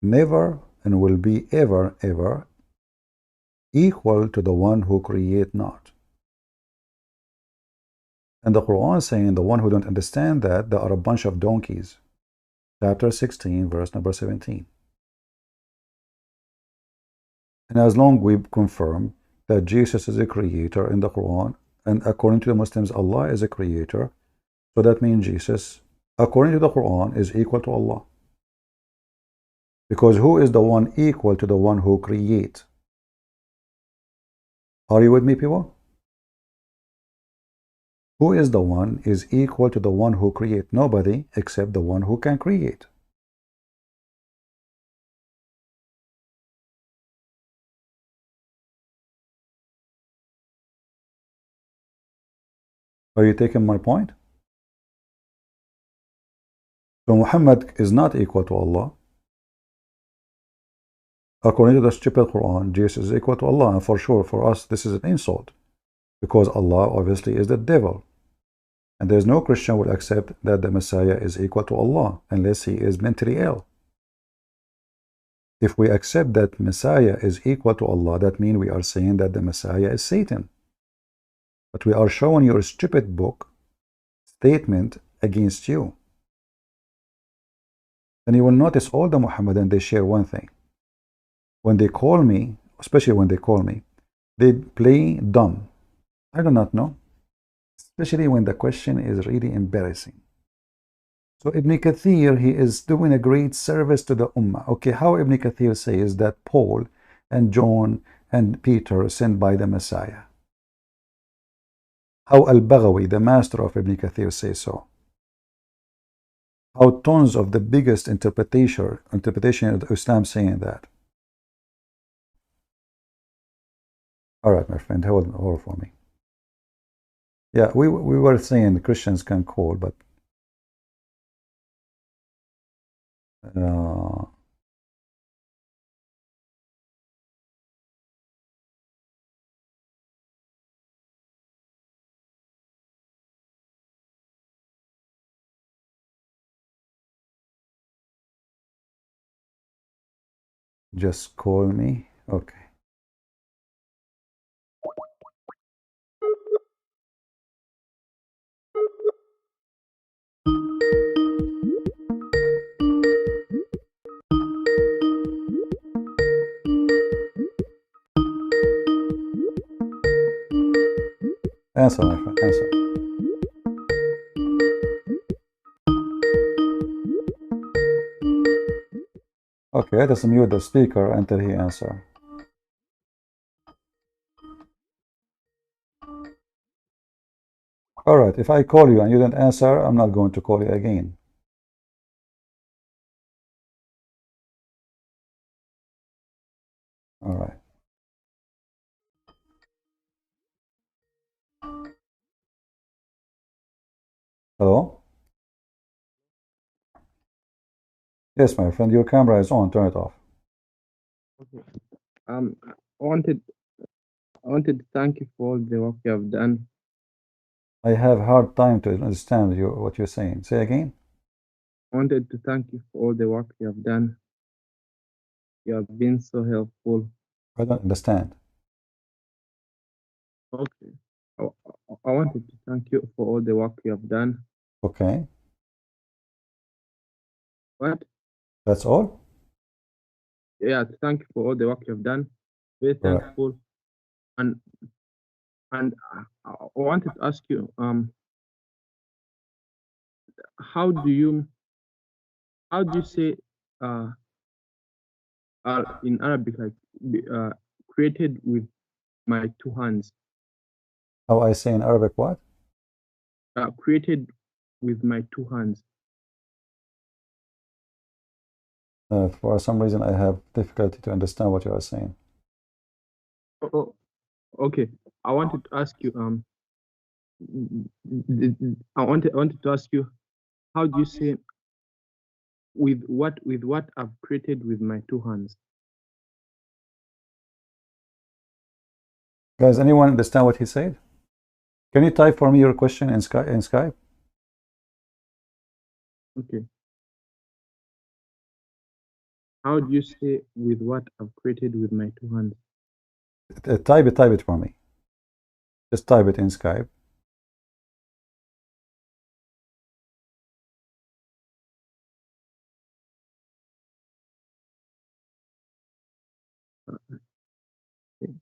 never and will be ever equal to the one who create not. And the Quran saying the one who don't understand that, there are a bunch of donkeys. Chapter 16, verse number 17. And as long we confirm that Jesus is a creator in the Quran, and according to the Muslims, Allah is a creator, so that means Jesus, according to the Quran, is equal to Allah. Because who is the one equal to the one who create? Are you with me, people? Who is the one is equal to the one who create? Nobody except the one who can create. Are you taking my point? So Muhammad is not equal to Allah. According to the stupid Quran, Jesus is equal to Allah. And for sure, for us, this is an insult. Because Allah obviously is the devil. And there's no Christian will accept that the Messiah is equal to Allah unless he is mentally ill. If we accept that Messiah is equal to Allah, that means we are saying that the Messiah is Satan. But we are showing your stupid book statement against you. And you will notice all the Muhammadans, they share one thing. When they call me, especially when they call me, they play dumb. I do not know. Especially when the question is really embarrassing. So Ibn Kathir, he is doing a great service to the Ummah. Okay, how Ibn Kathir says that Paul and John and Peter sent by the Messiah? How Al-Baghawi, the master of Ibn Kathir, says so? How tons of the biggest interpretation of Islam saying that? All right, my friend, hold for me. Yeah, we were saying the Christians can call, but just call me. Okay. Answer, my friend, answer. Okay, let us mute the speaker until he answers. All right, if I call you and you didn't answer, I'm not going to call you again. All right. Hello? Yes, my friend, your camera is on. Turn it off. Okay. I wanted to thank you for all the work you have done. I have hard time to understand what you're saying. Say again. I wanted to thank you for all the work you have done. You have been so helpful. I don't understand. Okay. I wanted to thank you for all the work you have done. Okay. What? That's all? Yeah, to thank you for all the work you have done. Very All right. thankful. And I wanted to ask you, how do you say in Arabic, like created with my two hands? How I say in Arabic what? Created with my two hands. For some reason, I have difficulty to understand what you are saying. Oh, okay. I wanted to ask you, I wanted to ask you, how do you say with what I've created with my two hands? Guys, anyone understand what he said? Can you type for me your question in Skype? Okay. How do you say with what I've created with my two hands? Type it for me. Just type it in Skype. Okay.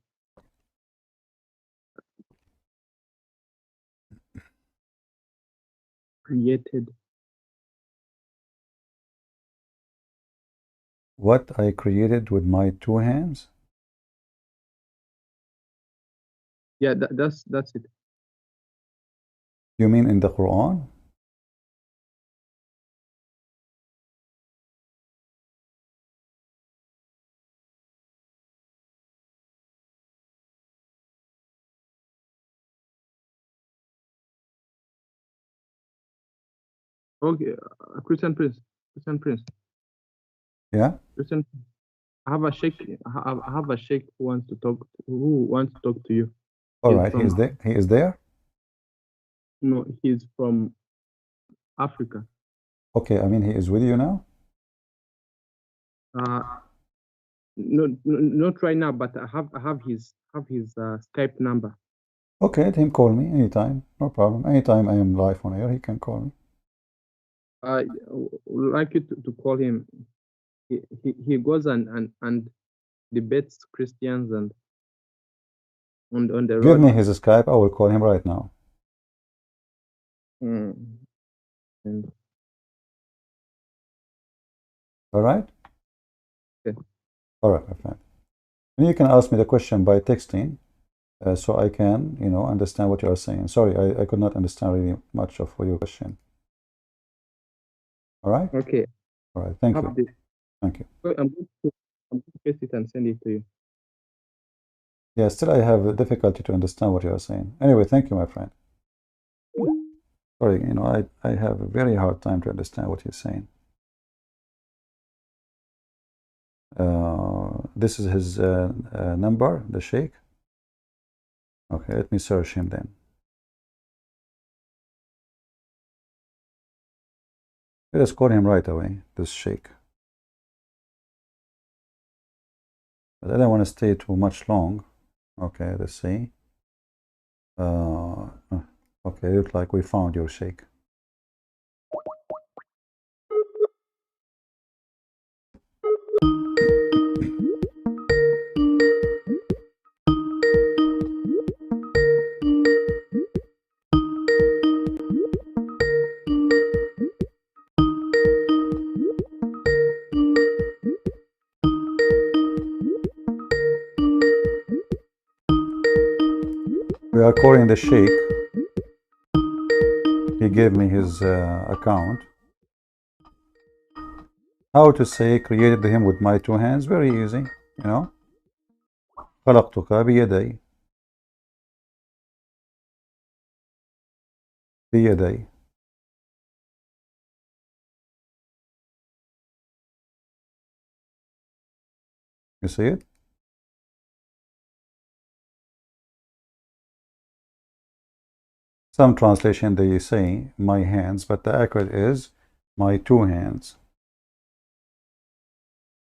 Created. What I created with my two hands? Yeah, that's it. You mean in the Quran? Okay, Christian Prince. Yeah? Christian, I have a sheikh. I have a sheikh who wants to talk to you. All He's right, he is from there. He is there? No, he's from Africa. Okay, I mean he is with you now? No, not right now, but I have his Skype number. Okay, let him call me anytime. No problem. Anytime I am live on air, he can call me. I would like you to call him. He goes and debates Christians and on the Give road. me his Skype. I will call him right now. And All right? okay. All right, my friend. And you can ask me the question by texting, so I can, understand what you are saying. Sorry, I could not understand really much of your question. All right? Okay. All right. Thank you. Thank you. I'm going to paste it and send it to you. Yeah, still I have difficulty to understand what you are saying. Anyway, thank you, my friend. Sorry, I have a very hard time to understand what you're saying. This is his number, the sheikh. Okay, let me search him then. Let us call him right away, this sheikh. But I don't want to stay too much long. Okay, let's see. Okay, looks like we found your sheikh. We are calling the sheikh. gave me his account. How to say created him with my two hands? Very easy, you know. خلقتك بيدي. بيدي. You see it? Some translation they say my hands, but the accurate is my two hands.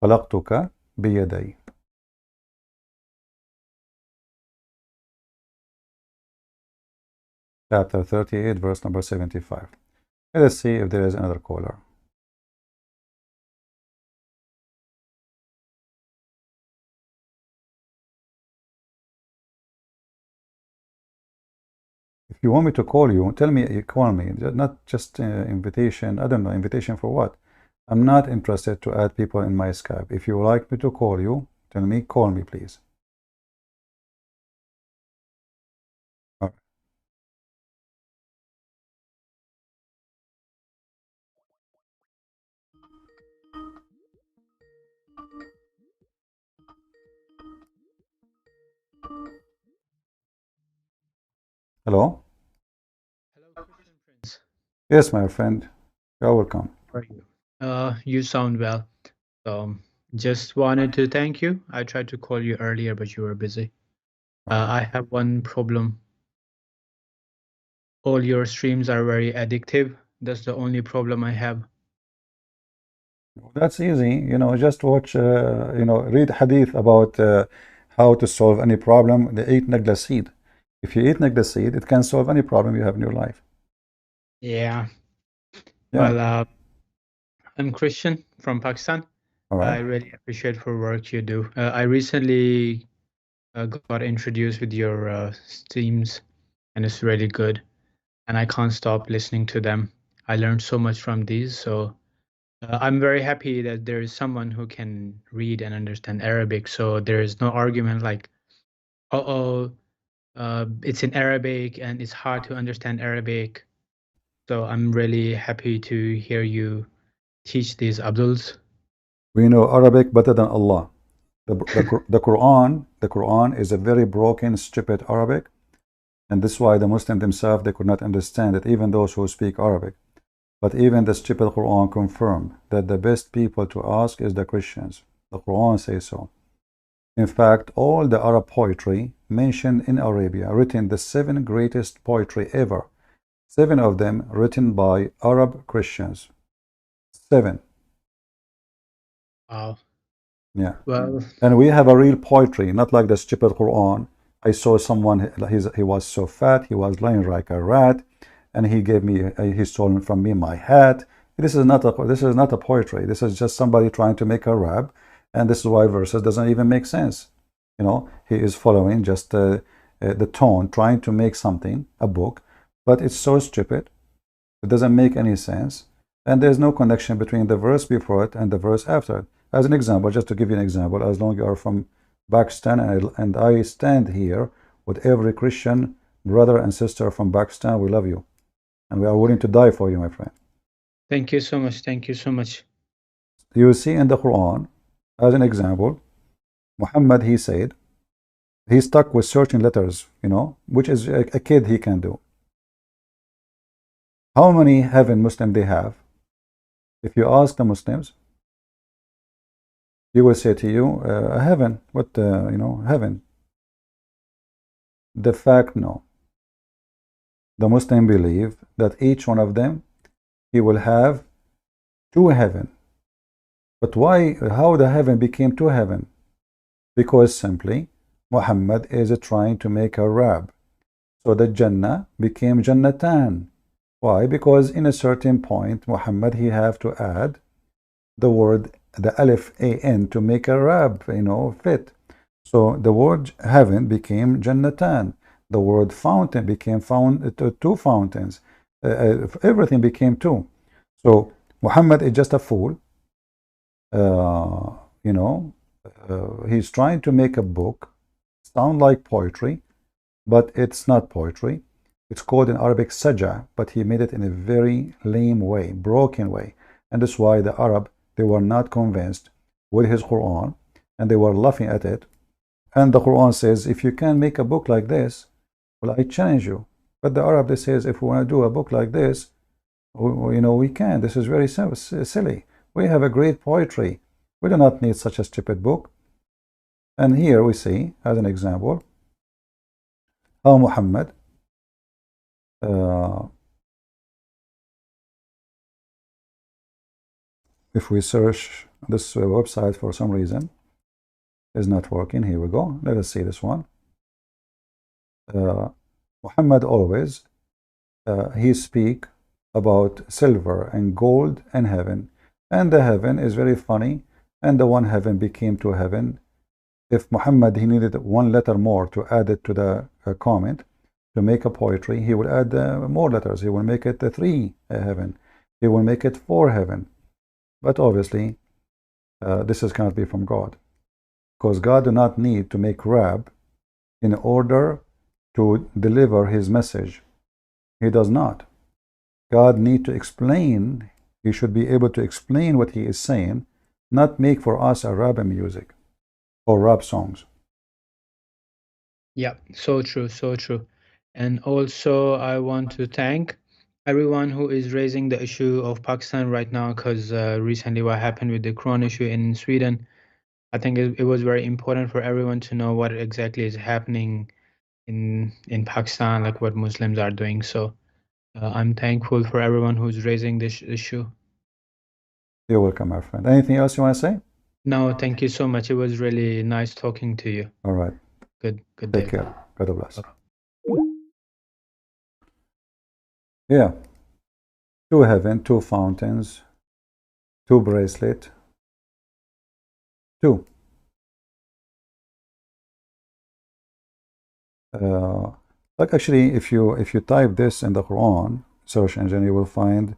خلقتك بيدي. Chapter 38, verse number 75. Let us see if there is another caller. If you want me to call you, tell me, you call me, not just invitation. I don't know, invitation for what? I'm not interested to add people in my Skype. If you would like me to call you, tell me, call me, please. All right. Hello? Hello, Christian Prince. Yes, my friend. You're welcome. How are you? You sound well. Just wanted to thank you. I tried to call you earlier, but you were busy. I have one problem. All your streams are very addictive. That's the only problem I have. That's easy. You know, just watch, read hadith about how to solve any problem. They eat nagla seed. If you eat nagla seed, it can solve any problem you have in your life. Yeah. Yeah. Well, I'm Christian from Pakistan. All I right. really appreciate for work you do. I recently got introduced with your streams, and it's really good. And I can't stop listening to them. I learned so much from these, so I'm very happy that there is someone who can read and understand Arabic. So there is no argument like, it's in Arabic and it's hard to understand Arabic. So I'm really happy to hear you teach these Abduls. We know Arabic better than Allah. The Quran is a very broken, stupid Arabic, and this is why the Muslims themselves, they could not understand it, even those who speak Arabic. But even the stupid Quran confirmed that the best people to ask is the Christians. The Quran says so. In fact, all the Arab poetry mentioned in Arabia, written the 7 greatest poetry ever, 7 of them written by Arab Christians. 7. Wow. Yeah. Well, And we have a real poetry, not like the stupid Quran. I saw someone, he was so fat, he was lying like a rat, and he gave me, he stole from me my hat. This is not a poetry. This is just somebody trying to make a rap, and this is why verses doesn't even make sense. You know, he is following just the tone, trying to make something, a book, but it's so stupid. It doesn't make any sense, and there's no connection between the verse before it and the verse after it. As an example, just to give you an example, as long as you are from Pakistan, and I stand here with every Christian brother and sister from Pakistan, we love you. And we are willing to die for you, my friend. thank you so much. Thank you so much. You see in the Quran, as an example, Muhammad, he said, he stuck with certain letters, you know, which is a kid he can do. How many heaven Muslim they have? If you ask the Muslims, he will say to you, heaven, what, heaven. The fact, no. The Muslim believe that each one of them, he will have 2 heaven. But why, how the heaven became 2 heaven? Because simply, Muhammad is trying to make a rab. So the Jannah became Jannatan. Why? Because in a certain point, Muhammad, he have to add the word, the alif an, to make a rab, fit. So the word heaven became Jannatan. The word fountain became 2 fountains. Everything became 2. So Muhammad is just a fool. He's trying to make a book sound like poetry, but it's not poetry. It's called in Arabic saja, but he made it in a very lame way, broken way. And that's why the Arab, they were not convinced with his Quran, and they were laughing at it. And the Quran says, if you can make a book like this, well, I challenge you. But the Arab, they says, if we want to do a book like this, we can. This is very silly. We have a great poetry. We do not need such a stupid book. And here we see, as an example, how Muhammad if we search this website for some reason is not working. Here we go. Let us see this one. Muhammad always he speak about silver and gold and heaven, and the heaven is very funny, and the one heaven became two heaven. If Muhammad he needed one letter more to add it to the comment to make a poetry, he will add more letters. He will make it 3 heaven. He will make it 4 heaven. But obviously, this cannot be from God, because God do not need to make rap in order to deliver his message. He does not. God need to explain. He should be able to explain what he is saying, not make for us a rap music or rap songs. Yeah, so true, so true. And also, I want to thank everyone who is raising the issue of Pakistan right now, because recently what happened with the Quran issue in Sweden, I think it was very important for everyone to know what exactly is happening in Pakistan, like what Muslims are doing. So I'm thankful for everyone who's raising this issue. You're welcome, my friend. Anything else you want to say? No, thank you so much. It was really nice talking to you. All right. Good day. Take care. God bless. Yeah. 2 heaven, 2 fountains, 2 bracelet, 2. Like actually, if you type this in the Quran search engine, you will find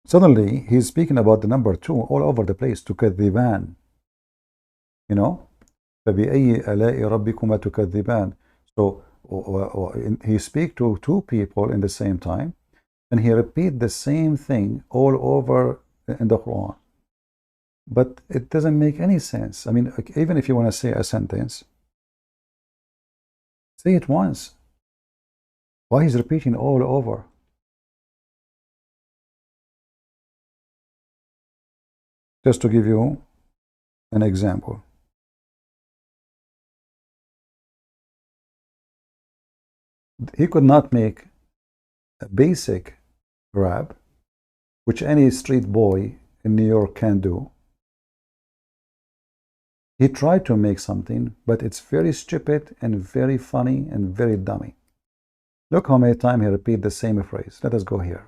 suddenly he's speaking about the number 2 all over the place. تكذبان. فبأي آلاء ربكما تكذبان. So he speak to 2 people in the same time, and he repeat the same thing all over in the Quran. But it doesn't make any sense. I mean, even if you want to say a sentence, say it once. Why he's repeating all over? Just to give you an example. He could not make a basic rap, which any street boy in New York can do. He tried to make something, but it's very stupid and very funny and very dummy. Look how many times he repeats the same phrase. Let us go here.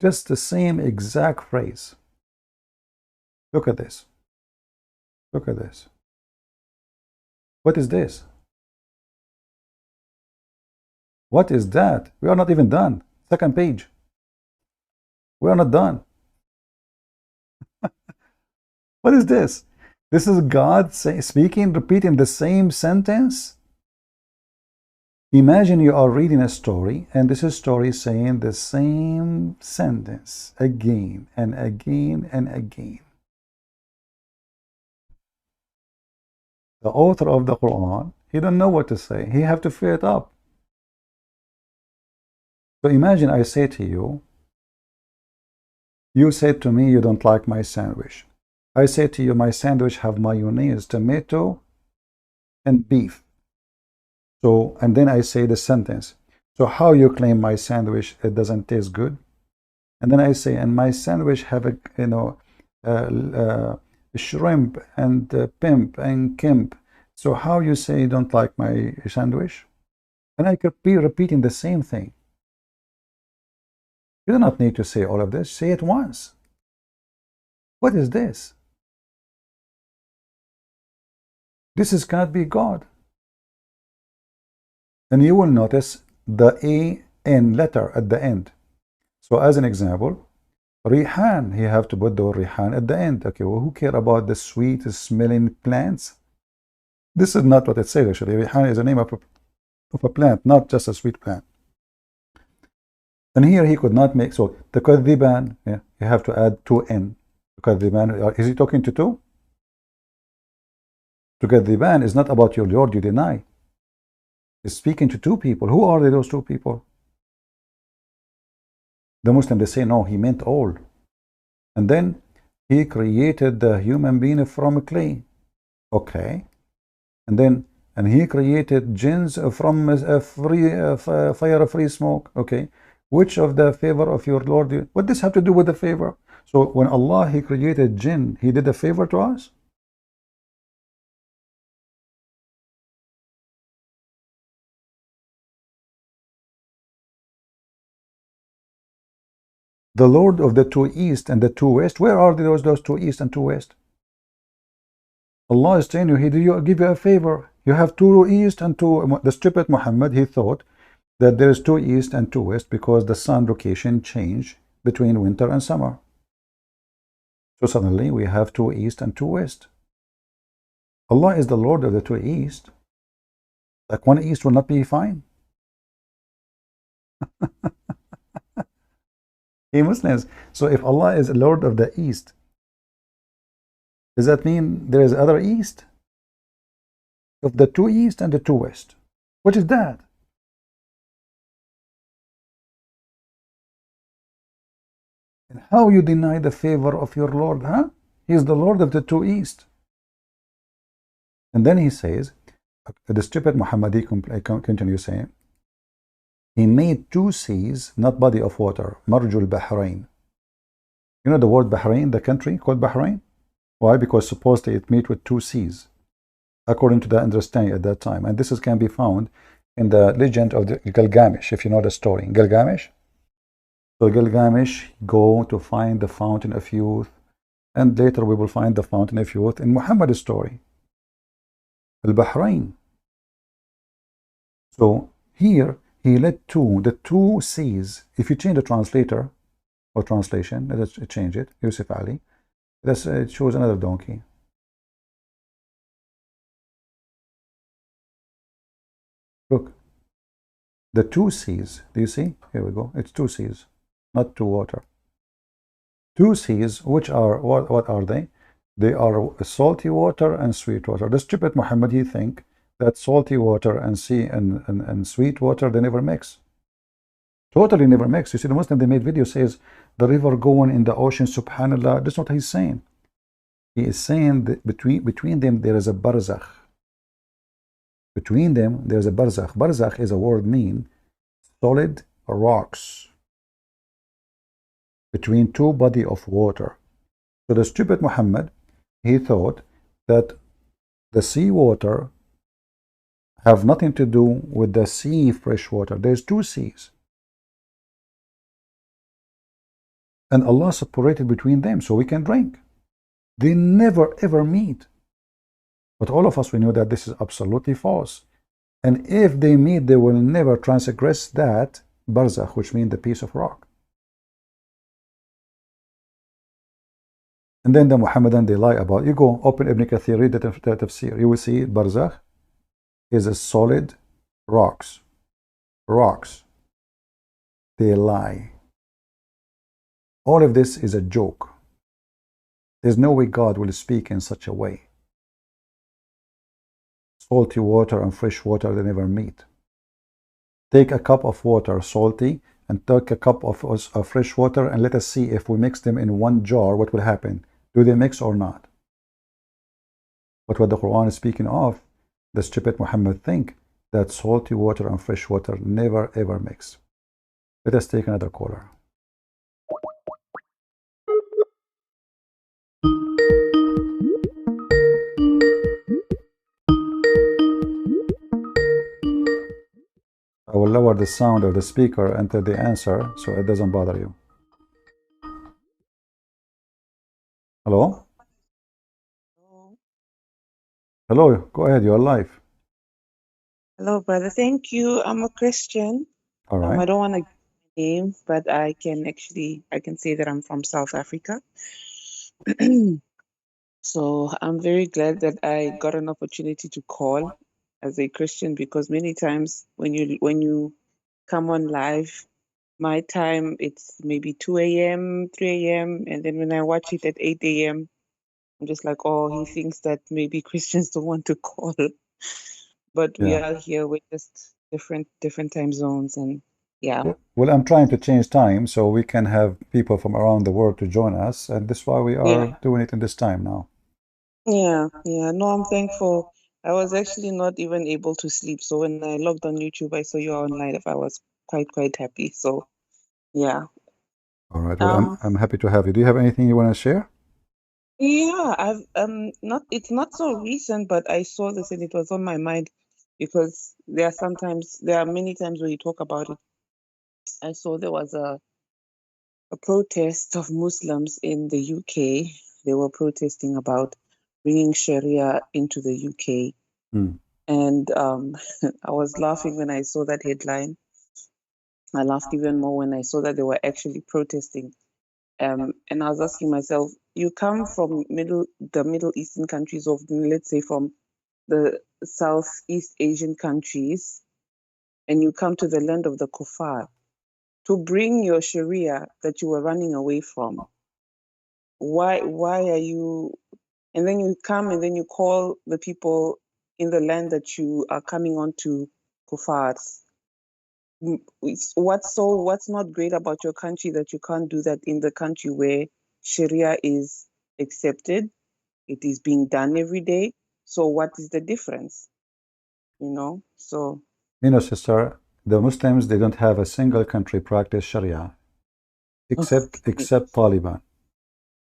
Just the same exact phrase. Look at this. Look at this. What is this? What is that? We are not even done. Second page. We are not done. What is this? This is God speaking, repeating the same sentence. Imagine you are reading a story, and this is story saying the same sentence again and again and again. The author of the Quran, he don't know what to say. He have to fill it up. So imagine I say to you, you said to me you don't like my sandwich. I say to you, my sandwich have mayonnaise, tomato, and beef. So, and then I say the sentence. So how you claim my sandwich, it doesn't taste good? And then I say, and my sandwich have a, shrimp and pimp and kimp. So how you say you don't like my sandwich? And I could be repeating the same thing. You do not need to say all of this. Say it once. What is this? This cannot be God. And you will notice the A-N letter at the end. So as an example, Rihan, he have to put the rihan at the end. Okay, well, who care about the sweet smelling plants? This is not what it says actually. Rihan is the name of a plant, not just a sweet plant. And here he could not make, so the kadhiban, yeah, you have to add 2n. Kadhiban, is he talking to two? To kadhiban is not about your Lord you deny. He's speaking to two people. Who are those two people? The Muslims, they say, no, he meant all. And then he created the human being from clay. Okay. And he created jinns from a fire, free smoke. Okay. Which of the favor of your Lord? What does have to do with the favor? So when Allah, he created jinn, he did a favor to us? The Lord of the two east and the two west, where are those two east and two west? Allah is telling you, he did give you a favor. You have two east and two. The stupid Muhammad, he thought that there is two east and two west because the sun location changed between winter and summer. So suddenly we have two east and two west. Allah is the Lord of the two east. Like one east will not be fine. Hey Muslims, so if Allah is Lord of the East, does that mean there is other East? Of the two East and the two West. What is that? And how you deny the favor of your Lord, huh? He is the Lord of the two East. And then he says, the stupid Muhammadi continues saying, he made two seas, not body of water, Marjul Bahrain. You know the word Bahrain, the country called Bahrain? Why? Because supposedly it meets with two seas, according to the understanding at that time. And this can be found in the legend of the Gilgamesh, if you know the story. Gilgamesh. So Gilgamesh go to find the fountain of youth, and later we will find the fountain of youth in Muhammad's story. Al-Bahrain. So here, he led the two seas. If you change the translator or translation, let's change it. Yusuf Ali. It shows another donkey. Look, the two seas. Do you see? Here we go. It's two seas, not two water. Two seas, which are what are they? They are salty water and sweet water. The stupid Muhammad, he think that salty water and sweet water, they never mix. Totally never mix. You see, the Muslim, they made video says the river going in the ocean, subhanallah. That's not what he's saying. He is saying that between them there is a barzakh. Between them there is a barzakh. Barzakh is a word mean solid rocks between two body of water. So the stupid Muhammad, he thought that the sea water have nothing to do with the sea fresh water. There's two seas. And Allah separated between them so we can drink. They never ever meet. But all of us, we know that this is absolutely false. And if they meet, they will never transgress that barzakh, which means the piece of rock. And then the Muhammadan, they lie about. You go open Ibn Kathir, read the tafsir. You will see barzakh is a solid rocks. Rocks. They lie. All of this is a joke. There's no way God will speak in such a way. Salty water and fresh water, they never meet. Take a cup of water, salty, and take a cup of fresh water, and let us see if we mix them in one jar, what will happen. Do they mix or not? But what the Quran is speaking of, the stupid Muhammad think that salty water and fresh water never ever mix. Let us take another caller. I will lower the sound of the speaker until the answer so it doesn't bother you. Hello? Hello, go ahead, you're live. Hello, brother. Thank you. I'm a Christian. All right. I don't want to name, but I can say that I'm from South Africa. So I'm very glad that I got an opportunity to call as a Christian, because many times when you come on live, my time it's maybe 2 a.m., 3 a.m., and then when I watch it at 8 a.m., I'm just like, oh, he thinks that maybe Christians don't want to call. But we Yeah. are here with just different time zones, and yeah. Well, I'm trying to change time so we can have people from around the world to join us, and that's why we are Yeah. doing it in this time now. Yeah. No, I'm thankful. I was actually not even able to sleep. So when I logged on YouTube, I saw you online. I was quite happy. So yeah. All right. Well, I'm happy to have you. Do you have anything you want to share? Yeah, I've not it's not so recent, but I saw this and it was on my mind because there are many times when you talk about it. I saw there was a protest of Muslims in the UK. They were protesting about bringing Sharia into the UK. Hmm. And I was laughing when I saw that headline. I laughed even more when I saw that they were actually protesting. And I was asking myself, you come from the Middle Eastern countries, of let's say from the Southeast Asian countries, and you come to the land of the kuffar to bring your Sharia that you were running away from. Why are you? And then you come and then you call the people in the land that you are coming on to kuffars. What's not great about your country that you can't do that in the country where Sharia is accepted? It is being done every day. So what is the difference? So Sister, the Muslims, they don't have a single country practice Sharia except Taliban.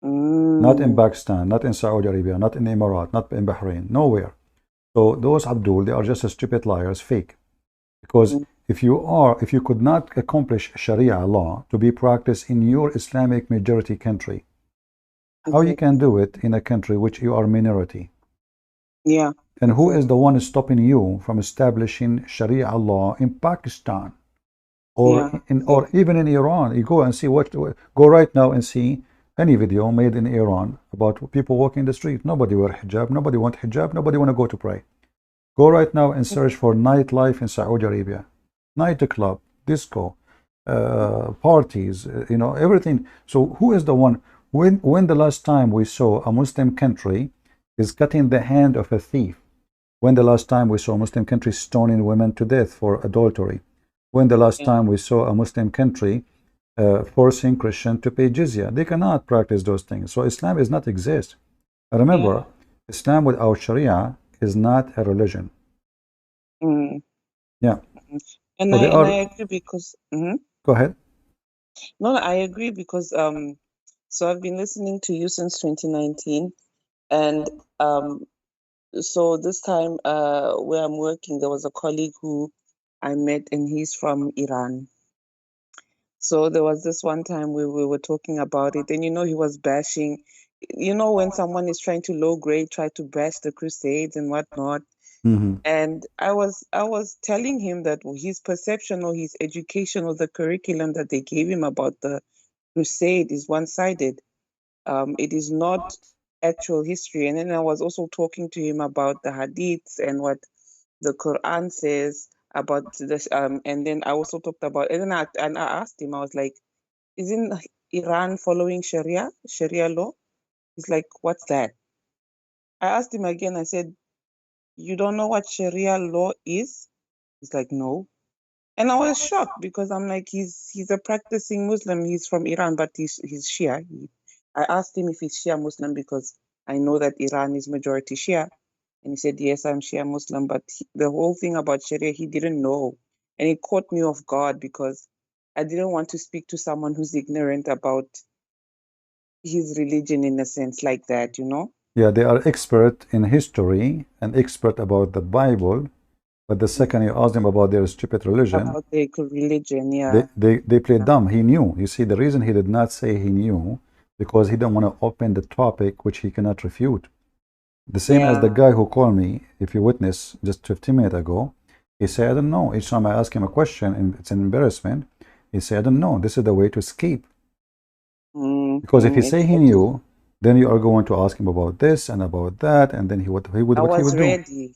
Not in Pakistan, not in Saudi Arabia, not in Emirat, not in Bahrain, nowhere. So those Abdul, they are just stupid liars, fake. Because if you could not accomplish Sharia law to be practiced in your Islamic majority country, how you can do it in a country which you are minority? Yeah. And who is the one stopping you from establishing Sharia law in Pakistan or even in Iran? You go and see go right now and see any video made in Iran about people walking the street. Nobody wear hijab, nobody want hijab, nobody want to go to pray. Go right now and search for nightlife in Saudi Arabia. Nightclub, disco, parties, everything. So who is the one? When the last time we saw a Muslim country is cutting the hand of a thief? When the last time we saw a Muslim country stoning women to death for adultery? When the last time we saw a Muslim country forcing Christians to pay jizya? They cannot practice those things. So Islam does not exist. Remember, Islam without Sharia is not a religion. Yeah. And I agree because Go ahead. No, I agree because so I've been listening to you since 2019, and so this time where I'm working, there was a colleague who I met, and he's from Iran. So there was this one time we were talking about it, and he was bashing, when someone is trying to low grade, try to bash the Crusades and whatnot. And I was telling him that his perception or his education or the curriculum that they gave him about the Crusade is one-sided. It is not actual history. And then I was also talking to him about the hadiths and what the Quran says about this. And then I also talked about, and then I asked him, I was like, isn't Iran following Sharia law? He's like, what's that? I asked him again, I said, you don't know what Sharia law is? He's like, no. And I was shocked because I'm like, he's a practicing Muslim. He's from Iran, but he's Shia. I asked him if he's Shia Muslim because I know that Iran is majority Shia. And he said, yes, I'm Shia Muslim. But the whole thing about Sharia, he didn't know. And it caught me off guard because I didn't want to speak to someone who's ignorant about his religion in a sense like that, Yeah, they are expert in history and expert about the Bible. But the second you ask them about their stupid religion, about their religion, yeah, they play dumb. He knew. You see, the reason he did not say he knew, because he didn't want to open the topic which he cannot refute. The same as the guy who called me, if you witness, just 15 minutes ago, he said, I don't know. Each time I ask him a question, and it's an embarrassment, He said, I don't know. This is the way to escape. Because if you say he knew, then you are going to ask him about this and about that, and then he would I was ready.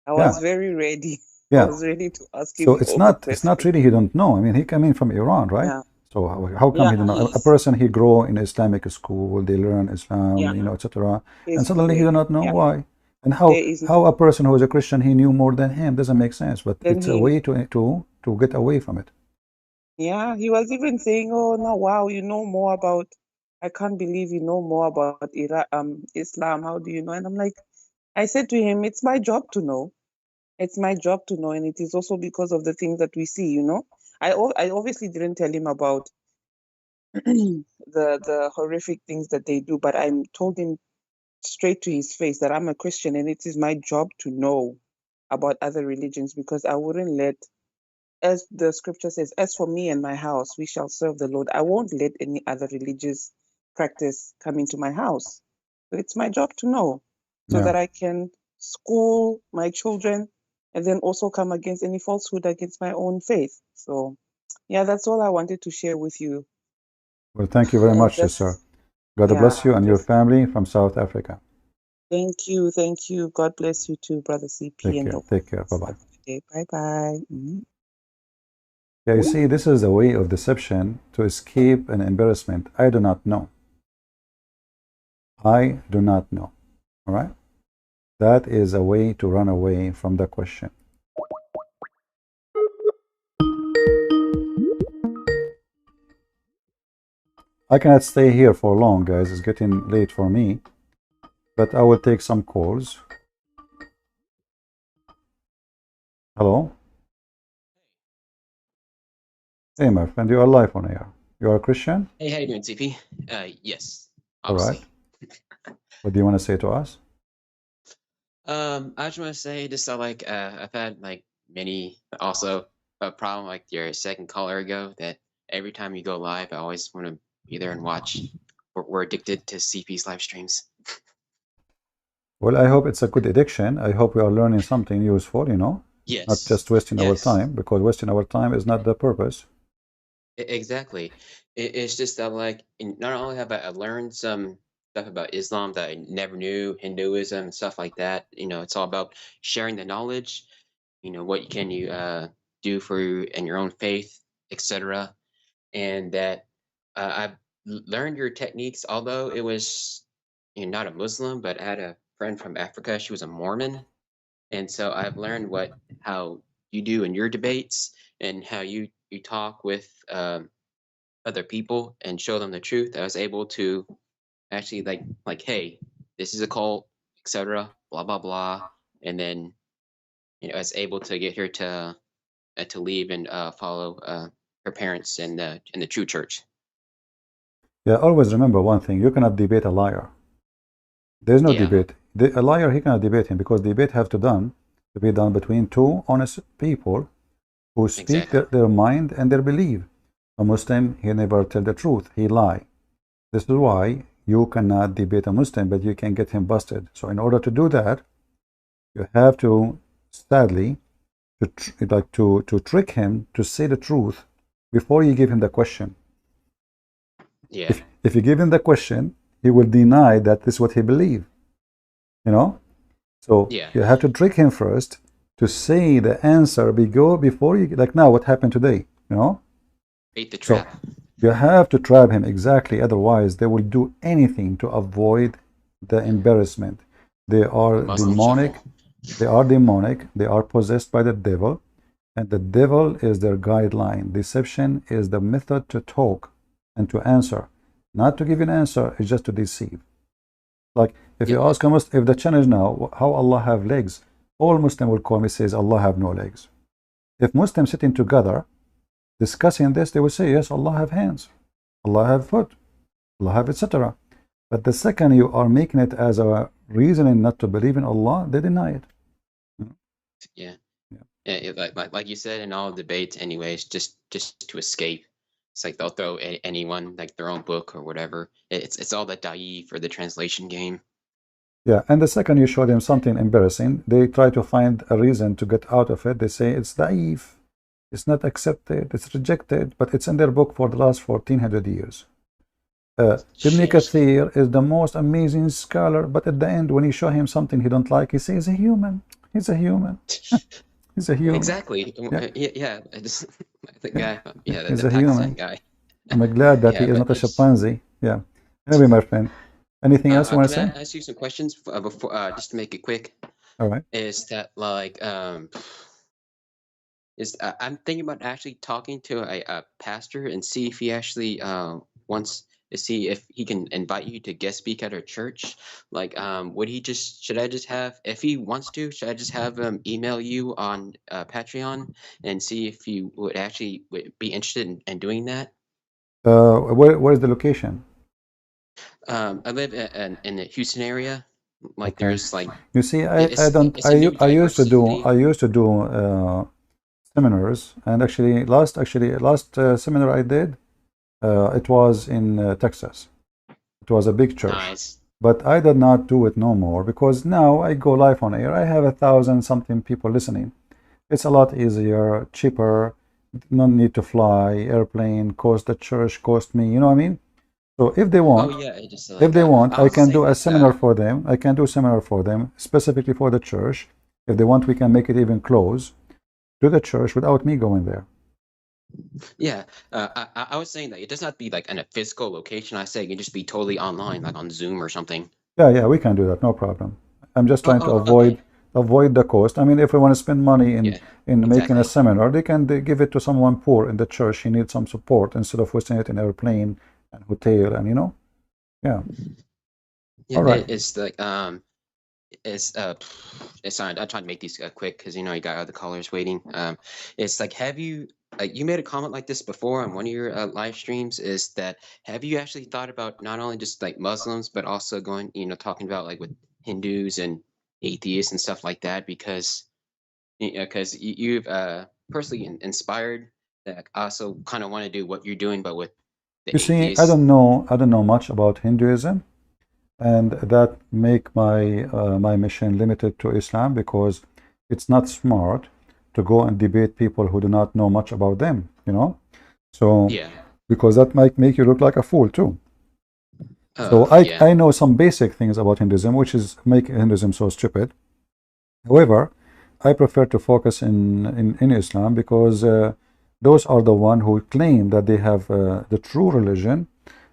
I was very ready. Yeah. I was ready to ask him. So it's not really he don't know. I mean, he came in from Iran, right? Yeah. So how come he don't know? A person he grow in Islamic school, they learn Islam, Yeah. you know, etc. And It's suddenly he clear. do not know Yeah. why. And There is how a person who is a Christian he knew more than him doesn't make sense. But Then it's a he- way to get away from it. Yeah, he was even saying, "Oh, no, wow, you know more about. I can't believe you know more about Islam. How do you know?" And I'm like, I said to him, "It's my job to know. It's my job to know, and it is also because of the things that we see. You know, I obviously didn't tell him about the horrific things that they do, but I told him straight to his face that I'm a Christian, and it is my job to know about other religions because I wouldn't let." As the scripture says, as for me and my house, we shall serve the Lord. I won't let any other religious practice come into my house. So it's my job to know so Yeah. that I can school my children and then also come against any falsehood against my own faith. So, yeah, that's all I wanted to share with you. Well, thank you very And much, just- sister. God yeah, bless you and your just- family from South Africa. Thank you. Thank you. God bless you too, Brother CP. Take care. Bye-bye. Bye-bye. Mhm. Yeah, you see, this is a way of deception to escape an embarrassment. I do not know. I do not know. All right? That is a way to run away from the question. I cannot stay here for long, guys. It's getting late for me. But I will take some calls. Hello? Hey, my friend, you are live on air. You are a Christian? Hey, how you doing, CP? Yes, All obviously. right. What do you want to say to us? I just want to say, just like I've had like many also a problem like your second caller ago that every time you go live, I always want to be there and watch. We're addicted to CP's live streams. Well, I hope it's a good addiction. I hope we are learning something useful, you know? Yes. Not just wasting our Yes. time, because wasting our time is not the purpose. Exactly. It's just that like not only have I learned some stuff about Islam that I never knew, Hinduism and stuff like that. You know, it's all about sharing the knowledge. You know, what can you do for you and your own faith, etc. And that I've learned your techniques. Although it was not a Muslim, but I had a friend from Africa. She was a Mormon, and so I've learned how you do in your debates and how you talk with other people and show them the truth. I was able to actually like hey, this is a cult, etc. Blah blah blah, and then I was able to get her to leave and follow her parents in the true church. Yeah, always remember one thing. You cannot debate a liar. There's no Yeah. debate. A liar, he cannot debate him because debate has to be done between two honest people who speak Exactly. their mind and their belief. A Muslim, he never tell the truth. He lie. This is why you cannot debate a Muslim, but you can get him busted. So in order to do that, you have to, sadly, to trick him to say the truth before you give him the question. Yeah. If you give him the question, he will deny that this is what he believes. You know? So Yeah. you have to trick him first to say the answer before you, like now, what happened today, you know? Bait the So trap. you have to trap him exactly, otherwise they will do anything to avoid the embarrassment. They are Muslim demonic. shuffle. They are demonic. They are possessed by the devil, and the devil is their guideline. Deception is the method to talk and to answer, not to give an answer. It's just to deceive. Like if you ask a Muslim, if the challenge now, how Allah have legs, all Muslim will call me says Allah have no legs. If Muslims sitting together discussing this, they will say yes, Allah have hands, Allah have foot, Allah have etc. But the second you are making it as a reasoning not to believe in Allah, they deny it. Yeah. Yeah. Like you said in all debates, anyways, just to escape. It's like they'll throw anyone like their own book or whatever. It's all the da'if or the translation game. Yeah, and the second you show them something embarrassing, they try to find a reason to get out of it. They say it's da'if. It's not accepted, it's rejected, but it's in their book for the last 1400 years. Ibn Shit. Kathir is the most amazing scholar, but at the end, when you show him something he don't like, he says he's a human. He's a human. He's a human. Exactly. Yeah. Yeah. The Yeah. guy. Yeah, He's the a Pakistan human. guy. I'm glad that Yeah, he is but not a it's. chimpanzee. Yeah. Anyway, my friend, anything else you want to Can I say? ask you some questions before, just to make it quick? All right. Is that like I'm thinking about actually talking to a pastor and see if he actually wants to see if he can invite you to guest speak at our church. Like, should I just have, if he wants to, should I just have him email you on Patreon and see if you would actually be interested in doing that? Where's the location? I live in the Houston area. Like, Okay. there's like, You see, I it's don't a new I used to diverse do city. seminars, and last seminar I did, it was in Texas. It was a big church, Nice. but I did not do it no more because now I go live on air. I have 1,000 something people listening. It's a lot easier, cheaper. No need to fly, airplane, cost the church, cost me. You know what I mean? So if they Oh want, yeah, it just if like they want, I I was can saying do a that seminar for them. I can do a seminar for them specifically for the church. If they want, we can make it even close to the church without me going there. yeah, I was saying that it doesn't have to be like in a physical location. I say it can just be totally online, like on Zoom or something. Yeah, we can do that, no problem. I'm just trying to Okay. avoid the cost. I mean, if we want to spend money in Yeah, making a exactly. seminar, they can give it to someone poor in the church. He needs some support instead of wasting it in airplane and hotel and yeah. Yeah, All right. it's like it's sorry, I'm trying to make these quick because you got other callers waiting. It's like, have you you made a comment like this before on one of your live streams? Is that, have you actually thought about not only just like Muslims but also going, talking about like with Hindus and atheists and stuff like that? Because you've personally inspired that I also kind of want to do what you're doing, but with the You see, atheists. I don't know much about Hinduism, and that make my mission limited to Islam because it's not smart to go and debate people who do not know much about them, So Yeah. because that might make you look like a fool too. So Yeah. I know some basic things about Hinduism, which is make Hinduism so stupid. However, I prefer to focus in Islam because those are the one who claim that they have the true religion,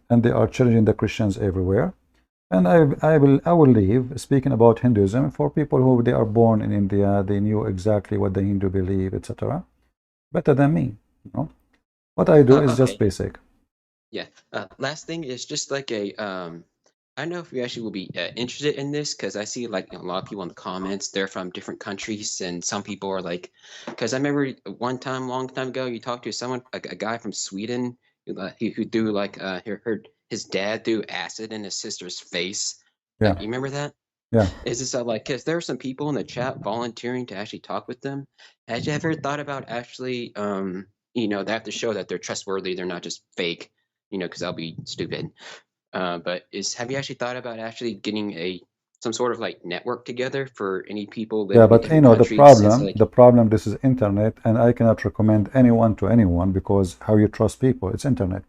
and they are challenging the Christians everywhere. And I will leave speaking about Hinduism for people who they are born in India, they knew exactly what the Hindu believe, etc. Better than me, What I do is just Okay. basic. Yeah. Last thing is just like a I don't know if you actually will be interested in this because I see like a lot of people in the comments, they're from different countries, and some people are like, because I remember one time, long time ago, you talked to someone, a guy from Sweden who threw like heard his dad threw acid in his sister's face. Yeah, You remember that? yeah. Is this like, because there are some people in the chat volunteering to actually talk with them. Had you ever thought about actually, they have to show that they're trustworthy, they're not just fake, because that'll be stupid. But have you actually thought about actually getting some sort of like network together for any people Yeah, living in but different countries? It's like, the problem, this is internet, and I cannot recommend anyone to anyone because how you trust people, it's internet.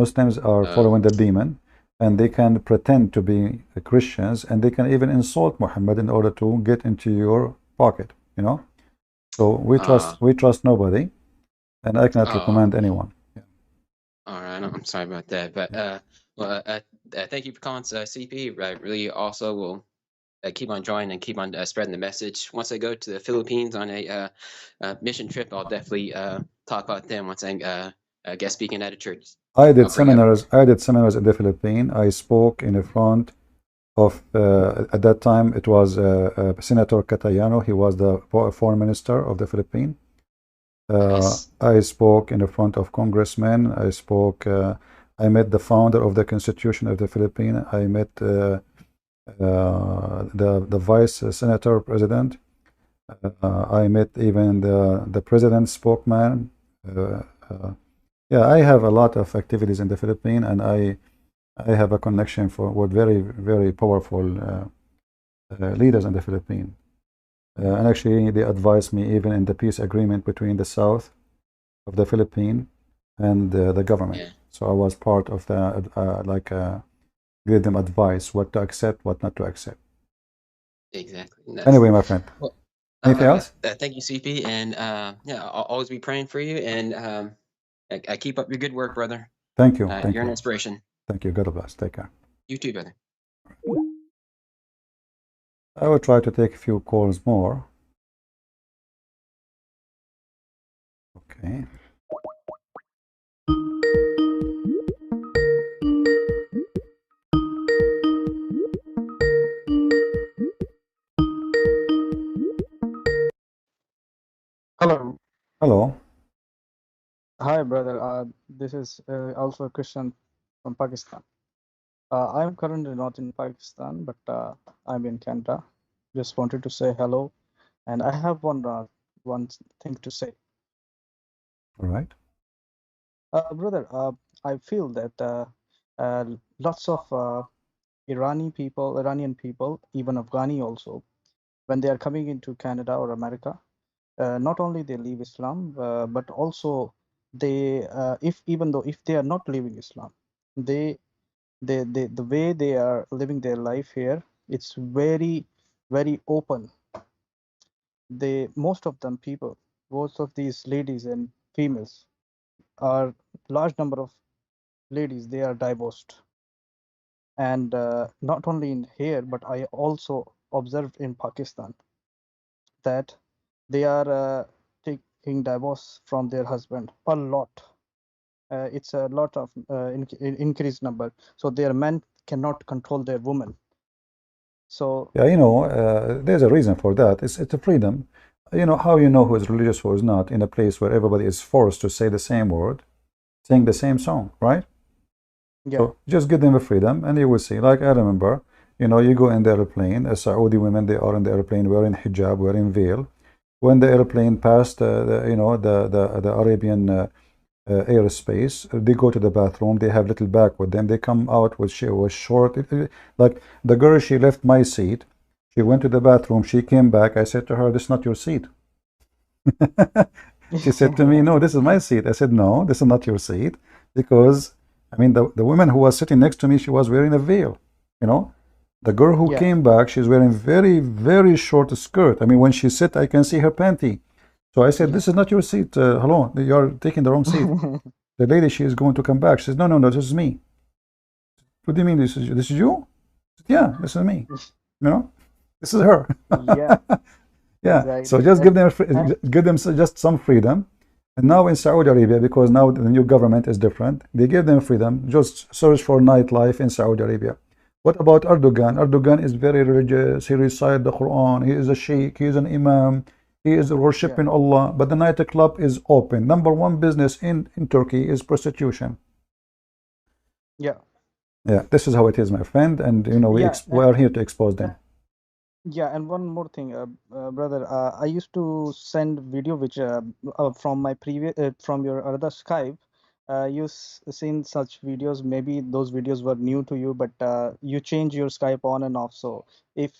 Muslims are following the demon, and they can pretend to be Christians, and they can even insult Muhammad in order to get into your pocket, So we trust nobody, and I cannot recommend anyone. Yeah. All right, I'm sorry about that, but thank you for calling CP. I really also will keep on joining and keep on spreading the message. Once I go to the Philippines on a mission trip, I'll definitely talk about them once I guest speaking at a church. I did I'll bring up. seminars in the Philippines. I spoke in the front of at that time it was Senator Catayano. He was the foreign minister of the Philippines. Nice. I spoke in the front of congressmen. I met the founder of the Constitution of the Philippines. I met the vice senator president. I met even the president's spokesman. Yeah, I have a lot of activities in the Philippines, and I have a connection with very, very powerful leaders in the Philippines. And actually, they advised me even in the peace agreement between the South of the Philippines and the government. Yeah, So I was part of the give them advice what to accept, what not to accept. exactly. Nice. Anyway, my friend, Well, anything else? thank you, CP, and yeah, I'll always be praying for you, and I keep up your good work, brother. Thank you. Thank You're an you. inspiration. Thank you. God bless. Take care. You too, brother. I will try to take a few calls more. Okay. Hello. Hello. Hi, brother. This is also a Christian from Pakistan. I'm currently not in Pakistan, but I'm in Canada. Just wanted to say hello, and I have one thing to say. All right. Brother, I feel that lots of Iranian people, even Afghani also, when they are coming into Canada or America, not only they leave Islam, but also they, if even though if they are not leaving Islam, they the way they are living their life here, it's very, very open. Most of them people, most of these ladies and females are large number of ladies, they are divorced. And not only in here, but I also observed in Pakistan that they are taking divorce from their husband a lot. It's a lot of increased number. So their men cannot control their women. So Yeah, there's a reason for that. It's a freedom. How you know who is religious, who is not, in a place where everybody is forced to say the same word, sing the same song, right? yeah, So just give them the freedom, and you will see. Like I remember, you go in the airplane. Saudi women, they are in the airplane wearing hijab, wearing veil. When the airplane passed, the Arabian airspace, they go to the bathroom. They have little bag with them. They come out with short. Like the girl, she left my seat. She went to the bathroom. She came back. I said to her, "This is not your seat." She said to me, "No, this is my seat." I said, "No, this is not your seat," because I mean, the woman who was sitting next to me, she was wearing a veil. You know, the girl who yeah, came back, she's wearing very, very short skirt. I mean, when she sit, I can see her panty. So I said, yeah. "This is not your seat. Hello, you're taking the wrong seat." The lady, she is going to come back. She says, "No, no, no, this is me." "What do you mean this is you?" I said, "Yeah, this is me. This is her." Yeah, Yeah. So exactly. just And give them just some freedom. And now in Saudi Arabia, because now the new government is different, they give them freedom. Just search for nightlife in Saudi Arabia. What about Erdogan? Erdogan is very religious. He recites the Quran. He is a sheikh. He is an imam. He is yeah, worshiping Allah. But the nightclub is open. Number one business in Turkey is prostitution. yeah, Yeah, this is how it is, my friend. And yeah, we are here to expose them. yeah. And one more thing, brother. I used to send video which from my previous from your other Skype. Seen such videos. Maybe those videos were new to you, but you change your Skype on and off. So if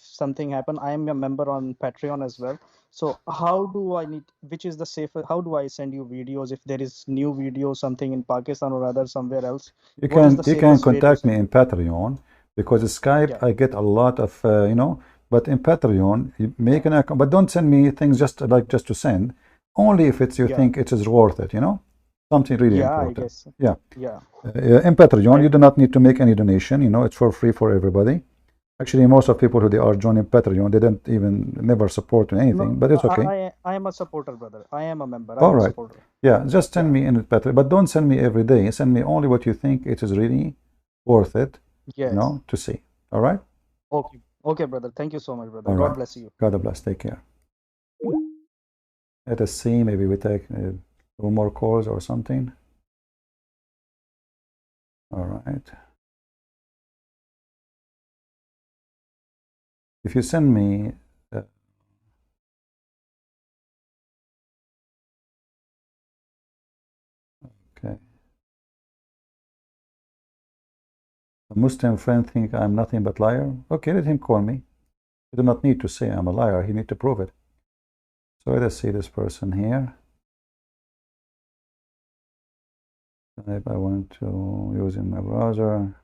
something happen, I am a member on Patreon as well. So how do I need? Which is the safer? How do I send you videos if there is new video something in Pakistan or other somewhere else? You What is can the you can safest way to contact me send in you? Patreon because Skype Yeah, I get a lot of but in Patreon you make an account, but don't send me things just to send. Only if it's you yeah, think it is worth it, something really yeah. I important. guess. Yeah, Yeah. in Patreon I you do not need to make any donation. It's for free for everybody. Actually, most of people who they are joining Patreon, they don't even never support anything, No, but it's okay. I am a supporter, brother. I am a member. I All am a right. supporter. Yeah, just send Yeah. me in Patreon, but don't send me every day. Send me only what you think it is really worth it, Yes. to see. All right? Okay. Okay, brother. Thank you so much, brother. All God right. bless you. God bless. Take care. Let us see. Maybe we take two more calls or something. All right. If you send me, okay. A Muslim friend think I'm nothing but liar. Okay, let him call me. You do not need to say I'm a liar. You need to prove it. So let us see this person here. If I want to use in my browser.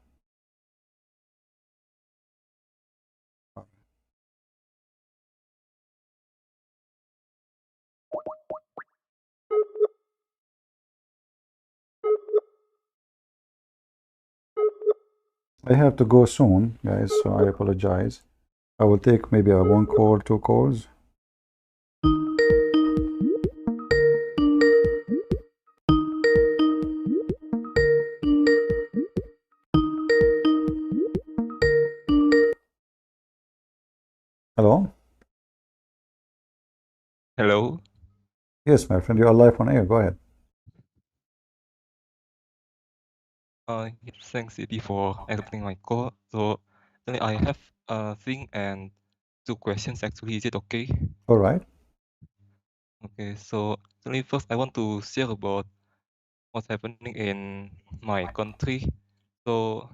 I have to go soon, guys, so I apologize. I will take maybe a 1 call, 2 calls. Hello? Hello. Yes, my friend, you are live on air. Go ahead. Yes, thanks CP for accepting my call. So actually I have a thing and 2 questions actually. Is it okay? All right. Okay, so actually first I want to share about what's happening in my country. So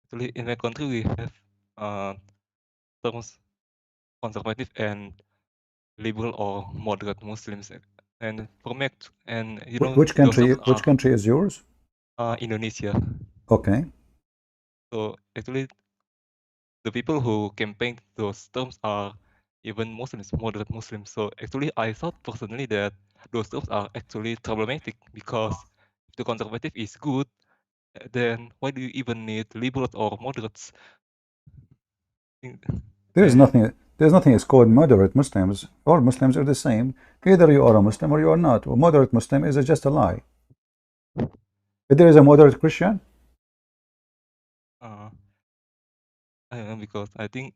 actually in my country we have terms conservative and liberal or moderate Muslims. And for me, and you know Which those country? terms Which country is yours? Indonesia. Okay. So actually the people who campaign those terms are even Muslims, moderate Muslims. So actually, I thought personally that those terms are actually problematic because if the conservative is good, then why do you even need liberals or moderates? There's And nothing. There's nothing. It's called moderate Muslims. All Muslims are the same. Either you are a Muslim or you are not. A moderate Muslim is just a lie. If there is a moderate Christian, I don't know, because I think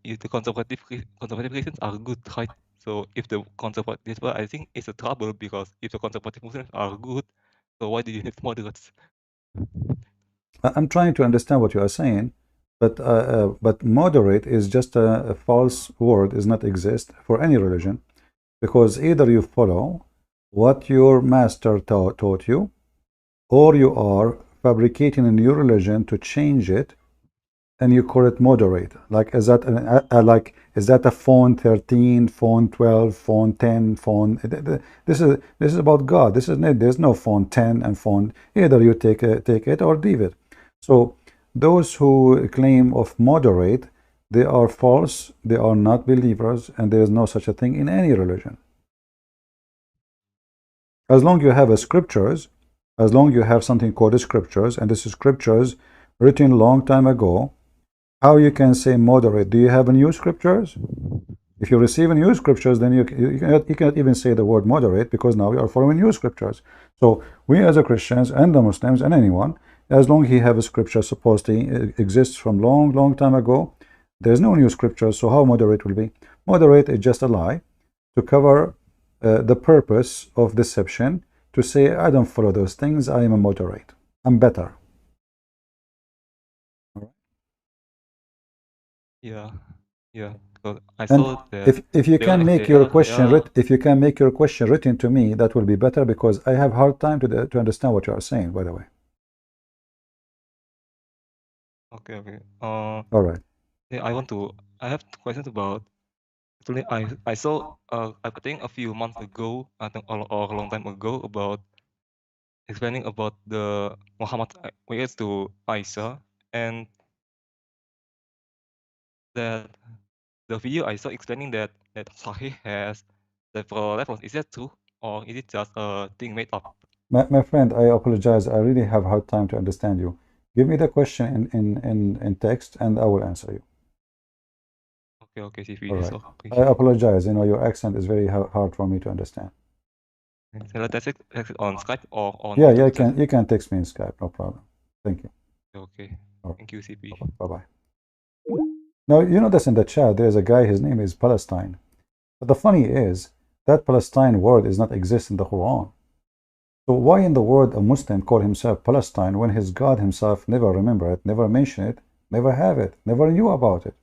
if the conservative Christians are good, right? So if the conservative, well, I think it's a trouble because if the conservative Muslims are good, so why do you need moderates? I'm trying to understand what you are saying, but moderate is just a false word. Does not exist for any religion, because either you follow what your master taught you, or you are fabricating a new religion to change it, and you call it moderate. Like is that like is that a phone 13, phone 12, phone 10, phone? This is about God. This is there's no phone 10 and phone. Either you take it or leave it. So those who claim of moderate, they are false. They are not believers, and there is no such a thing in any religion. As long you have a scriptures, as long you have something called the scriptures, and this is scriptures written long time ago, how you can say moderate? Do you have a new scriptures? If you receive a new scriptures, then you cannot even say the word moderate, because now you are following new scriptures. So we as a Christians and the Muslims and anyone, as long he have a scripture supposedly exists from long time ago, there's no new scriptures. So how moderate will be? Moderate is just a lie to cover the purpose of deception, to say I don't follow those things, I am a moderate, I'm better. Yeah, because I saw that if you can make your question if you can make your question written to me, that will be better, because I have hard time to understand what you are saying, by the way. Okay. All right. Yeah, I have questions about, actually I saw I think a few months ago, I think or a long time ago, about explaining about the Muhammad regards to Aisha, and that the video I saw explaining that Sahih has several levels. Is that true, or is it just a thing made up? My friend, I apologize. I really have hard time to understand you. Give me the question in text, and I will answer you. Okay, CP. All right. So, I apologize. You know, your accent is very hard for me to understand. Shall I text it on Skype or on Yeah, WhatsApp? you can text me in Skype, no problem. Thank you. Okay. All right. Thank you, CP. Bye-bye. Now, you notice in the chat, there's a guy, his name is Palestine. But the funny is, that Palestine word does not exist in the Quran. So why in the world a Muslim call himself Palestine when his God himself never remember it, never mention it, never have it, never knew about it?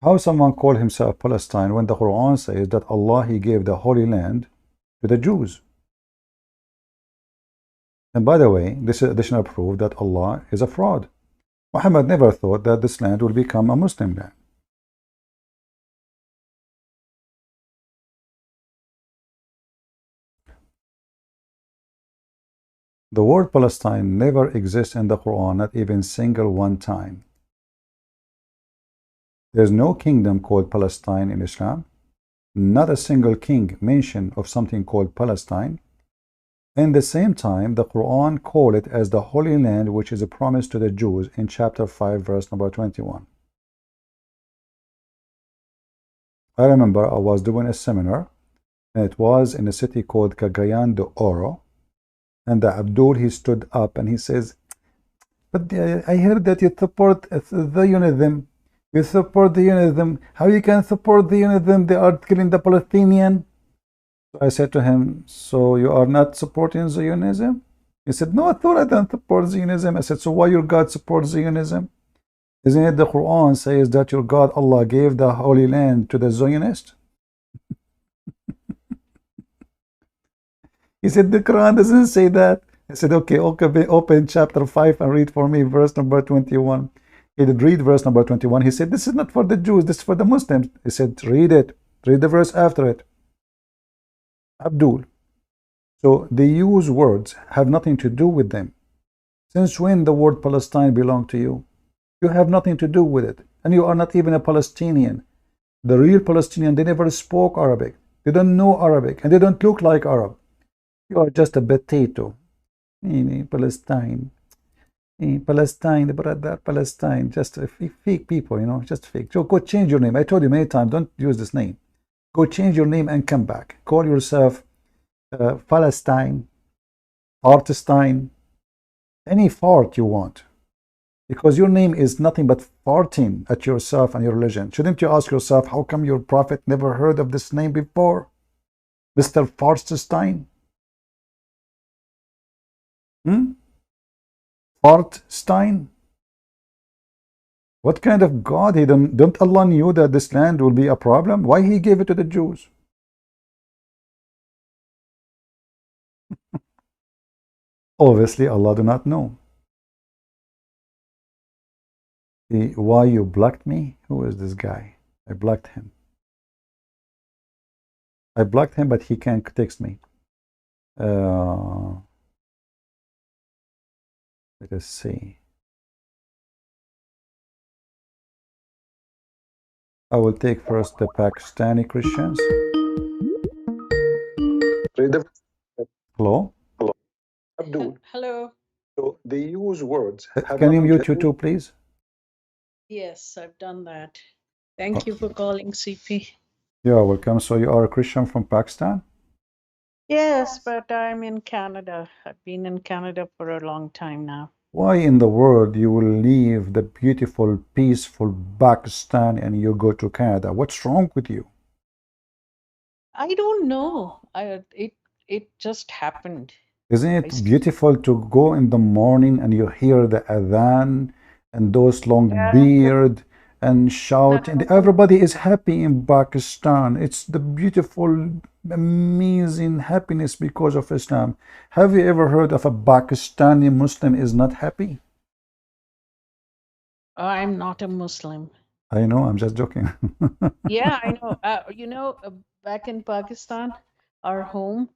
How someone call himself Palestine when the Quran says that Allah, he gave the Holy Land to the Jews? And by the way, this is additional proof that Allah is a fraud. Muhammad never thought that this land will become a Muslim land. The word Palestine never exists in the Quran, not even single one time. There's no kingdom called Palestine in Islam. Not a single king mention of something called Palestine. In the same time, the Quran called it as the Holy Land, which is a promise to the Jews in chapter 5, verse number 21. I remember I was doing a seminar, and it was in a city called Cagayan de Oro. And the Abdul, he stood up and he says, but I heard that you support Zionism. You support the Zionism. How you can support the Zionism? They are killing the Palestinian. So I said to him, so you are not supporting Zionism? He said, no, I thought I don't support Zionism. I said, so why your God supports Zionism? Isn't it the Quran says that your God, Allah, gave the Holy Land to the Zionists? He said, the Quran doesn't say that. I said, okay, open chapter 5 and read for me verse number 21. He did read verse number 21. He said, this is not for the Jews, this is for the Muslims. He said, read it. Read the verse after it. Abdul. So they use words, have nothing to do with them. Since when the word Palestine belong to you? You have nothing to do with it. And you are not even a Palestinian. The real Palestinian, they never spoke Arabic. They don't know Arabic. And they don't look like Arab. You are just a potato. Palestine. Palestine, brother, Palestine. Just fake people, you know, just fake. So go change your name. I told you many times, don't use this name. Go change your name and come back. Call yourself Palestine, Fartestein, any fart you want. Because your name is nothing but farting at yourself and your religion. Shouldn't you ask yourself, how come your prophet never heard of this name before? Mr. Fartestein? Fartestein? What kind of God? Don't Allah knew that this land will be a problem? Why he gave it to the Jews? Obviously, Allah do not know. Why you blocked me? Who is this guy? I blocked him. I blocked him, but he can't text me. Let us see. I will take first the Pakistani Christians. Hello? Hello. Abdul. Hello. So they use words. Can you mute you too, please? Yes, I've done that. Thank you for calling, CP. You're welcome. So you are a Christian from Pakistan? Yes, but I'm in Canada. I've been in Canada for a long time now. Why in the world you will leave the beautiful, peaceful Pakistan and you go to Canada? What's wrong with you? I don't know. It just happened. Isn't it beautiful to go in the morning and you hear the adhan and those long beard and shout, and everybody is happy in Pakistan. It's the beautiful, amazing happiness because of Islam. Have you ever heard of a Pakistani Muslim is not happy? I'm not a Muslim. I know, I'm just joking. Yeah, I know. Back in Pakistan, our home,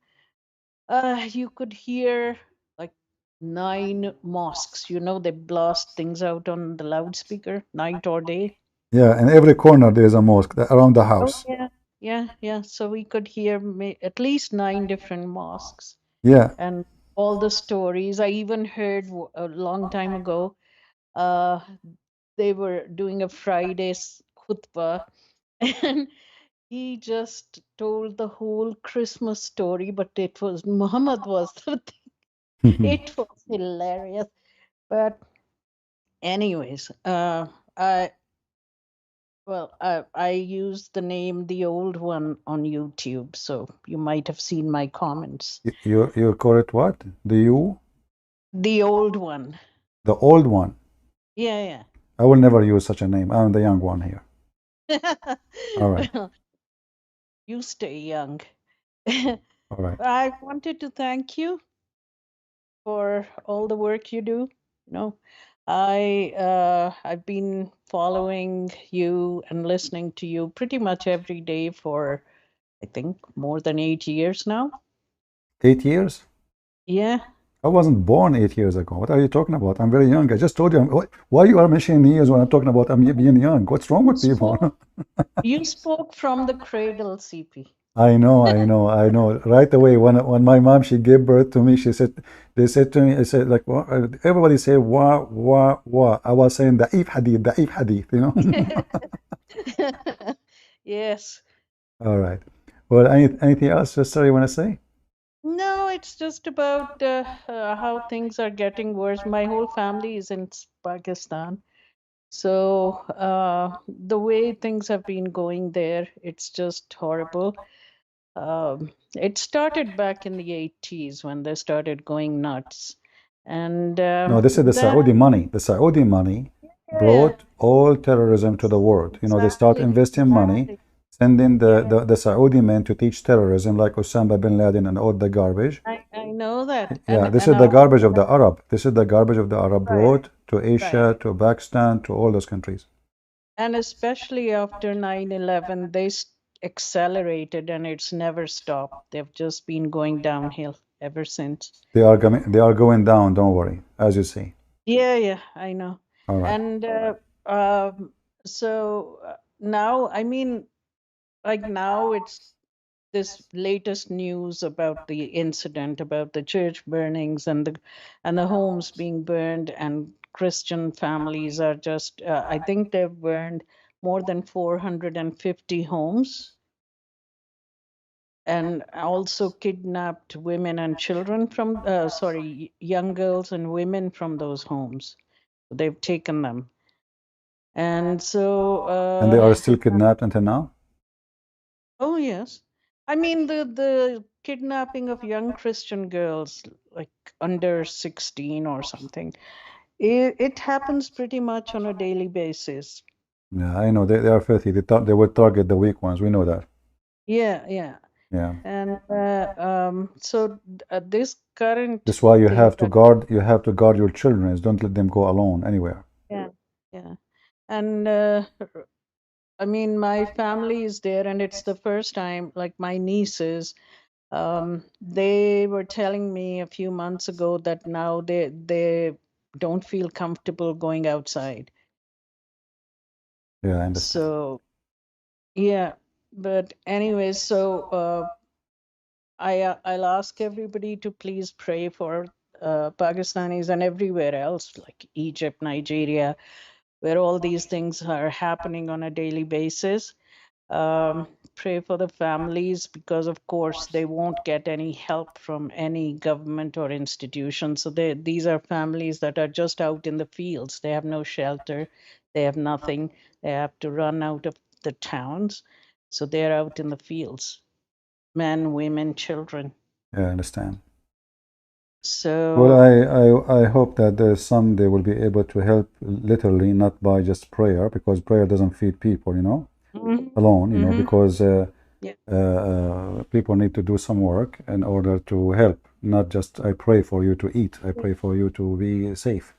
you could hear like 9 mosques. They blast things out on the loudspeaker night or day. Yeah, in every corner there is a mosque around the house. Oh, yeah. So we could hear at least 9 different mosques. Yeah. And all the stories. I even heard a long time ago, they were doing a Friday's khutbah, and he just told the whole Christmas story, but it was Muhammad was the thing. It was hilarious. But anyways, I used the name The Old One on YouTube, so you might have seen my comments. You call it what? The Old One. The Old One. Yeah. I will never use such a name. I'm the young one here. All right. Well, you stay young. All right. I wanted to thank you for all the work you do. I've been following you and listening to you pretty much every day for, I think, more than 8 years now. 8 years? Yeah. I wasn't born 8 years ago. What are you talking about? I'm very young. I just told you. Why you are mentioning years when I'm talking about I'm being young? What's wrong with people? You spoke from the cradle, CP. I know. Right away, when my mom, she gave birth to me, they said to me, I said, like, what? Everybody say, wa. I was saying, da'if hadith, you know? Yes. All right. Well, anything else, sister, you want to say? No, it's just about how things are getting worse. My whole family is in Pakistan. So the way things have been going there, it's just horrible. It started back in the 80s when they started going nuts. And No, this is the Saudi money. The Saudi money brought all terrorism to the world. You know, they start investing money, sending the Saudi men to teach terrorism like Osama bin Laden and all the garbage. I know that. Yeah, this is the garbage of the Arab. This is the garbage of the Arab brought to Asia, to Pakistan, to all those countries. And especially after 9/11, they accelerated and it's never stopped. They've just been going downhill ever since. They are going down, don't worry, as you see. Yeah, I know. All right. And so now, I mean, like now it's this latest news about the incident, about the church burnings and the homes being burned, and Christian families are just, I think they've burned more than 450 homes, and also kidnapped women and children from, young girls and women from those homes. They've taken them. And so... and they are still kidnapped until now? Oh, yes. I mean, the kidnapping of young Christian girls, like under 16 or something, it happens pretty much on a daily basis. Yeah, I know. They are filthy. They will target the weak ones. We know that. Yeah. And so this current... That's why you have to guard your children. Don't let them go alone anywhere. Yeah. And I mean, my family is there, and it's the first time, like my nieces, they were telling me a few months ago that now they don't feel comfortable going outside. Yeah, I understand. So, yeah, but anyways, so I'll ask everybody to please pray for Pakistanis and everywhere else, like Egypt, Nigeria, where all these things are happening on a daily basis. Pray for the families, because of course they won't get any help from any government or institution. So these are families that are just out in the fields. They have no shelter, they have nothing. They have to run out of the towns, so they're out in the fields, men, women, children. Yeah, I understand. So well, I hope that someday we'll be able to help literally, not by just prayer, because prayer doesn't feed people, you know, alone, you know, because people need to do some work in order to help. Not just I pray for you to eat, I pray for you to be safe.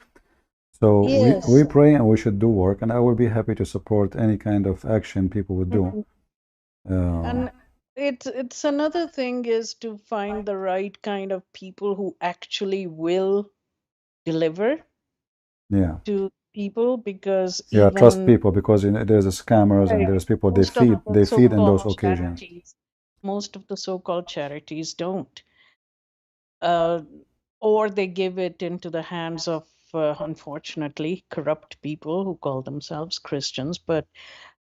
So we pray, and we should do work, and I will be happy to support any kind of action people would do. And it's another thing is to find the right kind of people who actually will deliver to people, because trust people, because there's scammers and there's people they feed in those occasions. Most of the so-called charities don't, or they give it into the hands of unfortunately corrupt people who call themselves Christians, but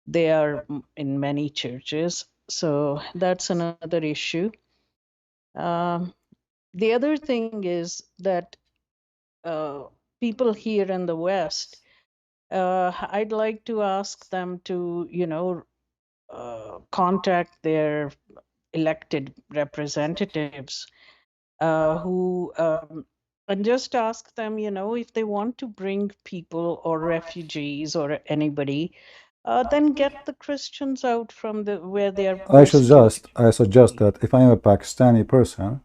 they are in many churches. So that's another issue. The other thing is that people here in the West, I'd like to ask them to, contact their elected representatives who, and just ask them, if they want to bring people or refugees or anybody, then get the Christians out from where they are. I suggest that if I am a Pakistani person,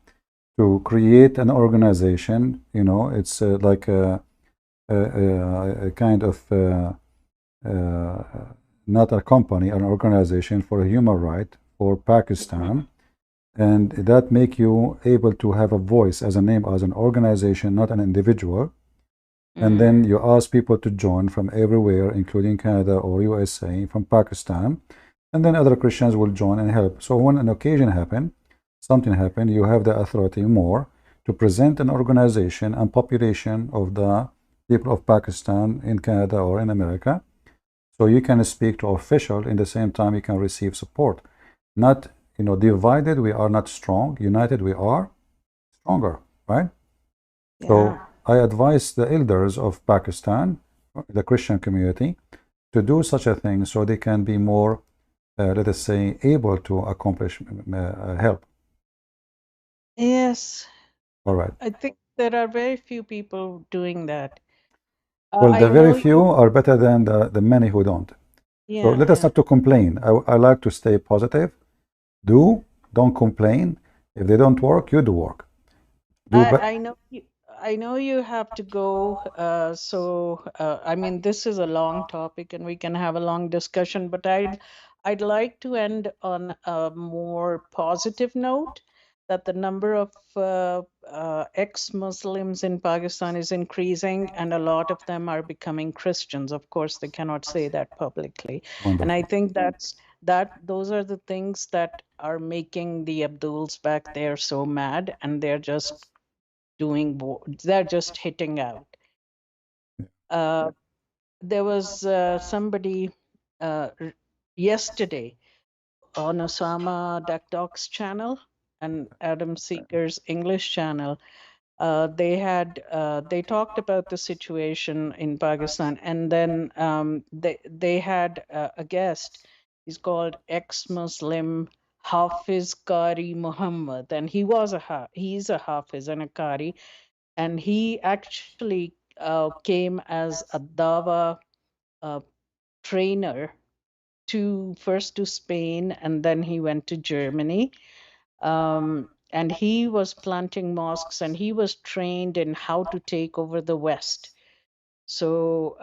to create an organization, it's like a kind of not a company, an organization for human right for Pakistan, and that make you able to have a voice as a name, as an organization, not an individual. And then you ask people to join from everywhere, including Canada or USA, from Pakistan, and then other Christians will join and help. So when an occasion happen, something happen, you have the authority more to present an organization and population of the people of Pakistan in Canada or in America. So you can speak to official, in the same time you can receive support. Not, divided we are not strong, united we are stronger, right? Yeah. So I advise the elders of Pakistan, the Christian community, to do such a thing so they can be more, let us say, able to accomplish help. Yes. All right. I think there are very few people doing that. Well, I the very know few you. are better than the many who don't. So Yeah, let us yeah. not to complain. I like to stay positive. Don't complain. If they don't work, you do work. I know you have to go. I mean, this is a long topic, and we can have a long discussion. But I'd like to end on a more positive note, that the number of ex-Muslims in Pakistan is increasing, and a lot of them are becoming Christians. Of course, they cannot say that publicly, and Wonderful. I think those are the things that are making the Abduls back there so mad, and they're just they're just hitting out. There was somebody yesterday on Osama Dakdok's channel and Adam Seeger's English channel. They talked about the situation in Pakistan, and then they had a guest. He's called ex-Muslim Hafiz Qari Muhammad, and he's a Hafiz and a Qari, and he actually came as a Dawa trainer first to Spain, and then he went to Germany. And he was planting mosques, and he was trained in how to take over the West. So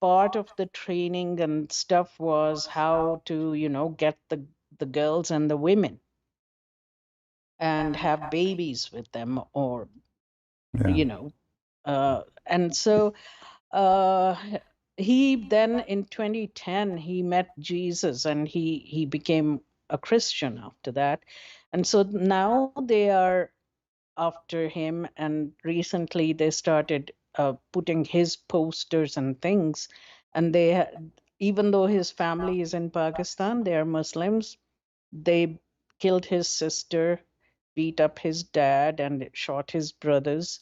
part of the training and stuff was how to, get the girls and the women and have babies with them, or Yeah. and so he then in 2010 he met Jesus, and he became a Christian after that. And so now they are after him, and recently they started putting his posters and things, and even though his family is in Pakistan, they are Muslims. They killed his sister, beat up his dad, and shot his brothers,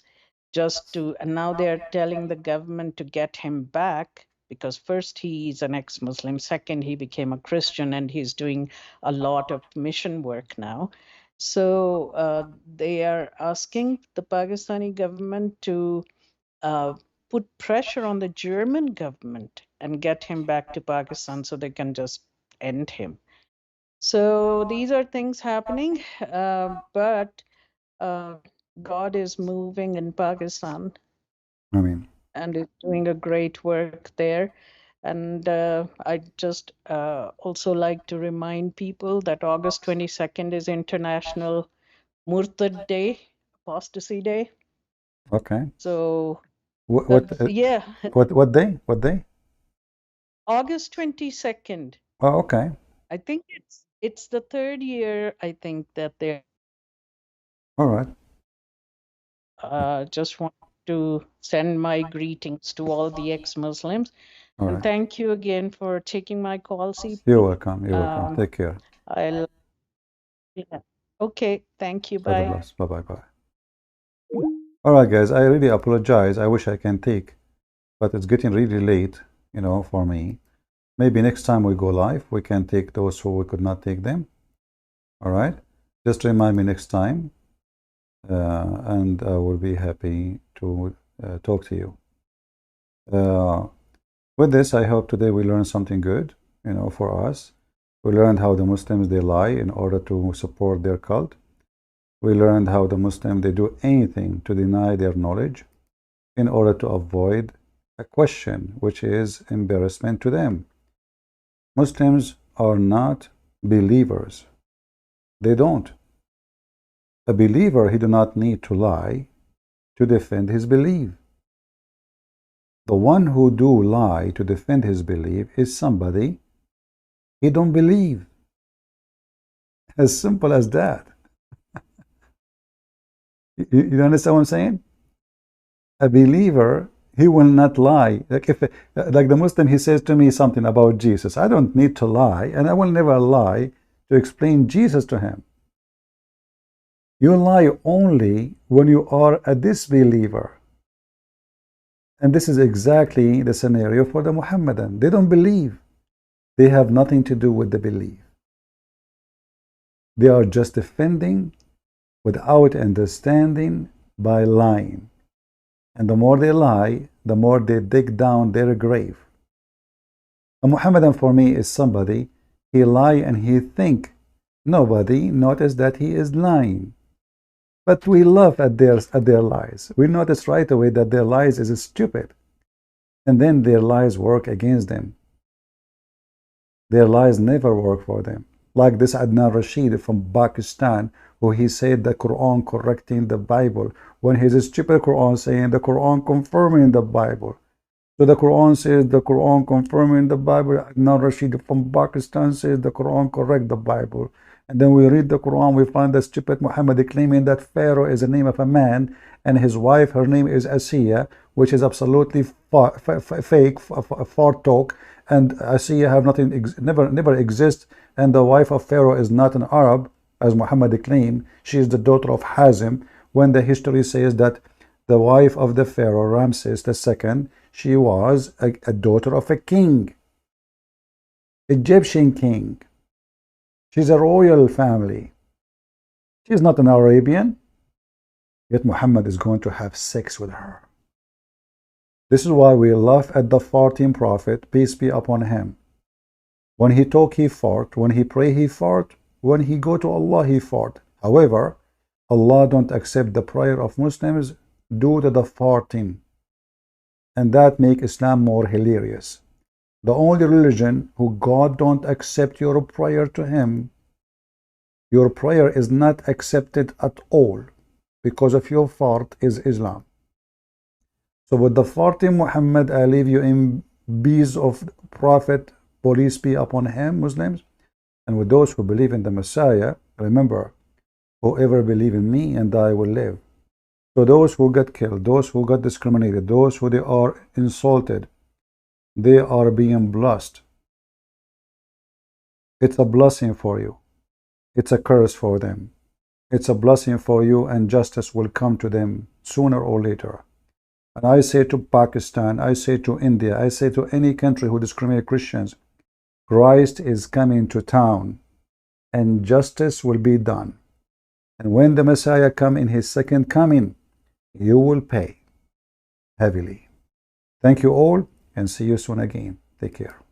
and now they're telling the government to get him back, because first he's an ex-Muslim, second he became a Christian, and he's doing a lot of mission work now. So they are asking the Pakistani government to put pressure on the German government and get him back to Pakistan so they can just end him. So these are things happening, but God is moving in Pakistan. I mean, and is doing a great work there. And I'd just also like to remind people that August 22nd is International Murtad Day, Apostasy Day. okay. So What yeah, what day? What day? August 22nd. Oh, okay. I think it's the third year, I think, that they're All right. just want to send my greetings to all the ex-Muslims. All And right. thank you again for taking my call, CP. You're welcome. You're welcome. Take care. Yeah. Okay, thank you. God Bye. bless. Bye bye bye. All right, guys. I really apologize. I wish I can take, but it's getting really late, for me. Maybe next time we go live, we can take those who we could not take them. All right. Just remind me next time, and I will be happy to talk to you. With this, I hope today we learned something good, for us. We learned how the Muslims, they lie in order to support their cult. We learned how the Muslims, they do anything to deny their knowledge. in order to avoid a question which is embarrassment to them. Muslims are not believers. They don't. A believer, he do not need to lie to defend his belief. The one who do lie to defend his belief is somebody he don't believe. As simple as that. You understand what I'm saying? A believer, he will not lie. Like the Muslim, he says to me something about Jesus. I don't need to lie, and I will never lie to explain Jesus to him. You lie only when you are a disbeliever. And this is exactly the scenario for the Muhammadan. They don't believe. They have nothing to do with the belief. They are just defending without understanding by lying. And the more they lie, the more they dig down their grave. A Muhammadan for me is somebody, he lie and he think nobody notice that he is lying. But we laugh at their lies. We notice right away that their lies is stupid. And then their lies work against them. Their lies never work for them. Like this Adnan Rashid from Pakistan, who he said the Quran correcting the Bible, when his stupid Quran saying the Quran confirming the Bible. So the Quran says the Quran confirming the Bible. Adnan Rashid from Pakistan says the Quran correct the Bible. And then we read the Quran, we find the stupid Muhammad claiming that Pharaoh is the name of a man, and his wife, her name is Asiya, which is absolutely fake, far talk, and Asiya have nothing, never exist, and the wife of Pharaoh is not an Arab, as Muhammad claimed. She is the daughter of Hazim, when the history says that the wife of the Pharaoh, Ramses II, she was a daughter of a king, Egyptian king. She's a royal family. She's not an Arabian. Yet Muhammad is going to have sex with her. This is why we laugh at the farting prophet, peace be upon him. When he talk, he fart. When he pray, he fart. When he go to Allah, he fart. However, Allah don't accept the prayer of Muslims due to the farting. And that make Islam more hilarious. The only religion who God don't accept your prayer to him, your prayer is not accepted at all because of your fart, is Islam. So with the farting Muhammad, I leave you in peace of Prophet, peace be upon him, Muslims. And with those who believe in the Messiah, remember, whoever believe in me and I will live. So those who got killed, those who got discriminated, those who they are insulted, they are being blessed. It's a blessing for you. It's a curse for them. It's a blessing for you, and justice will come to them sooner or later. And I say to Pakistan, I say to India, I say to any country who discriminates Christians, Christ is coming to town, and justice will be done. And when the Messiah come in his second coming, you will pay heavily. Thank you all, and see you soon again. Take care.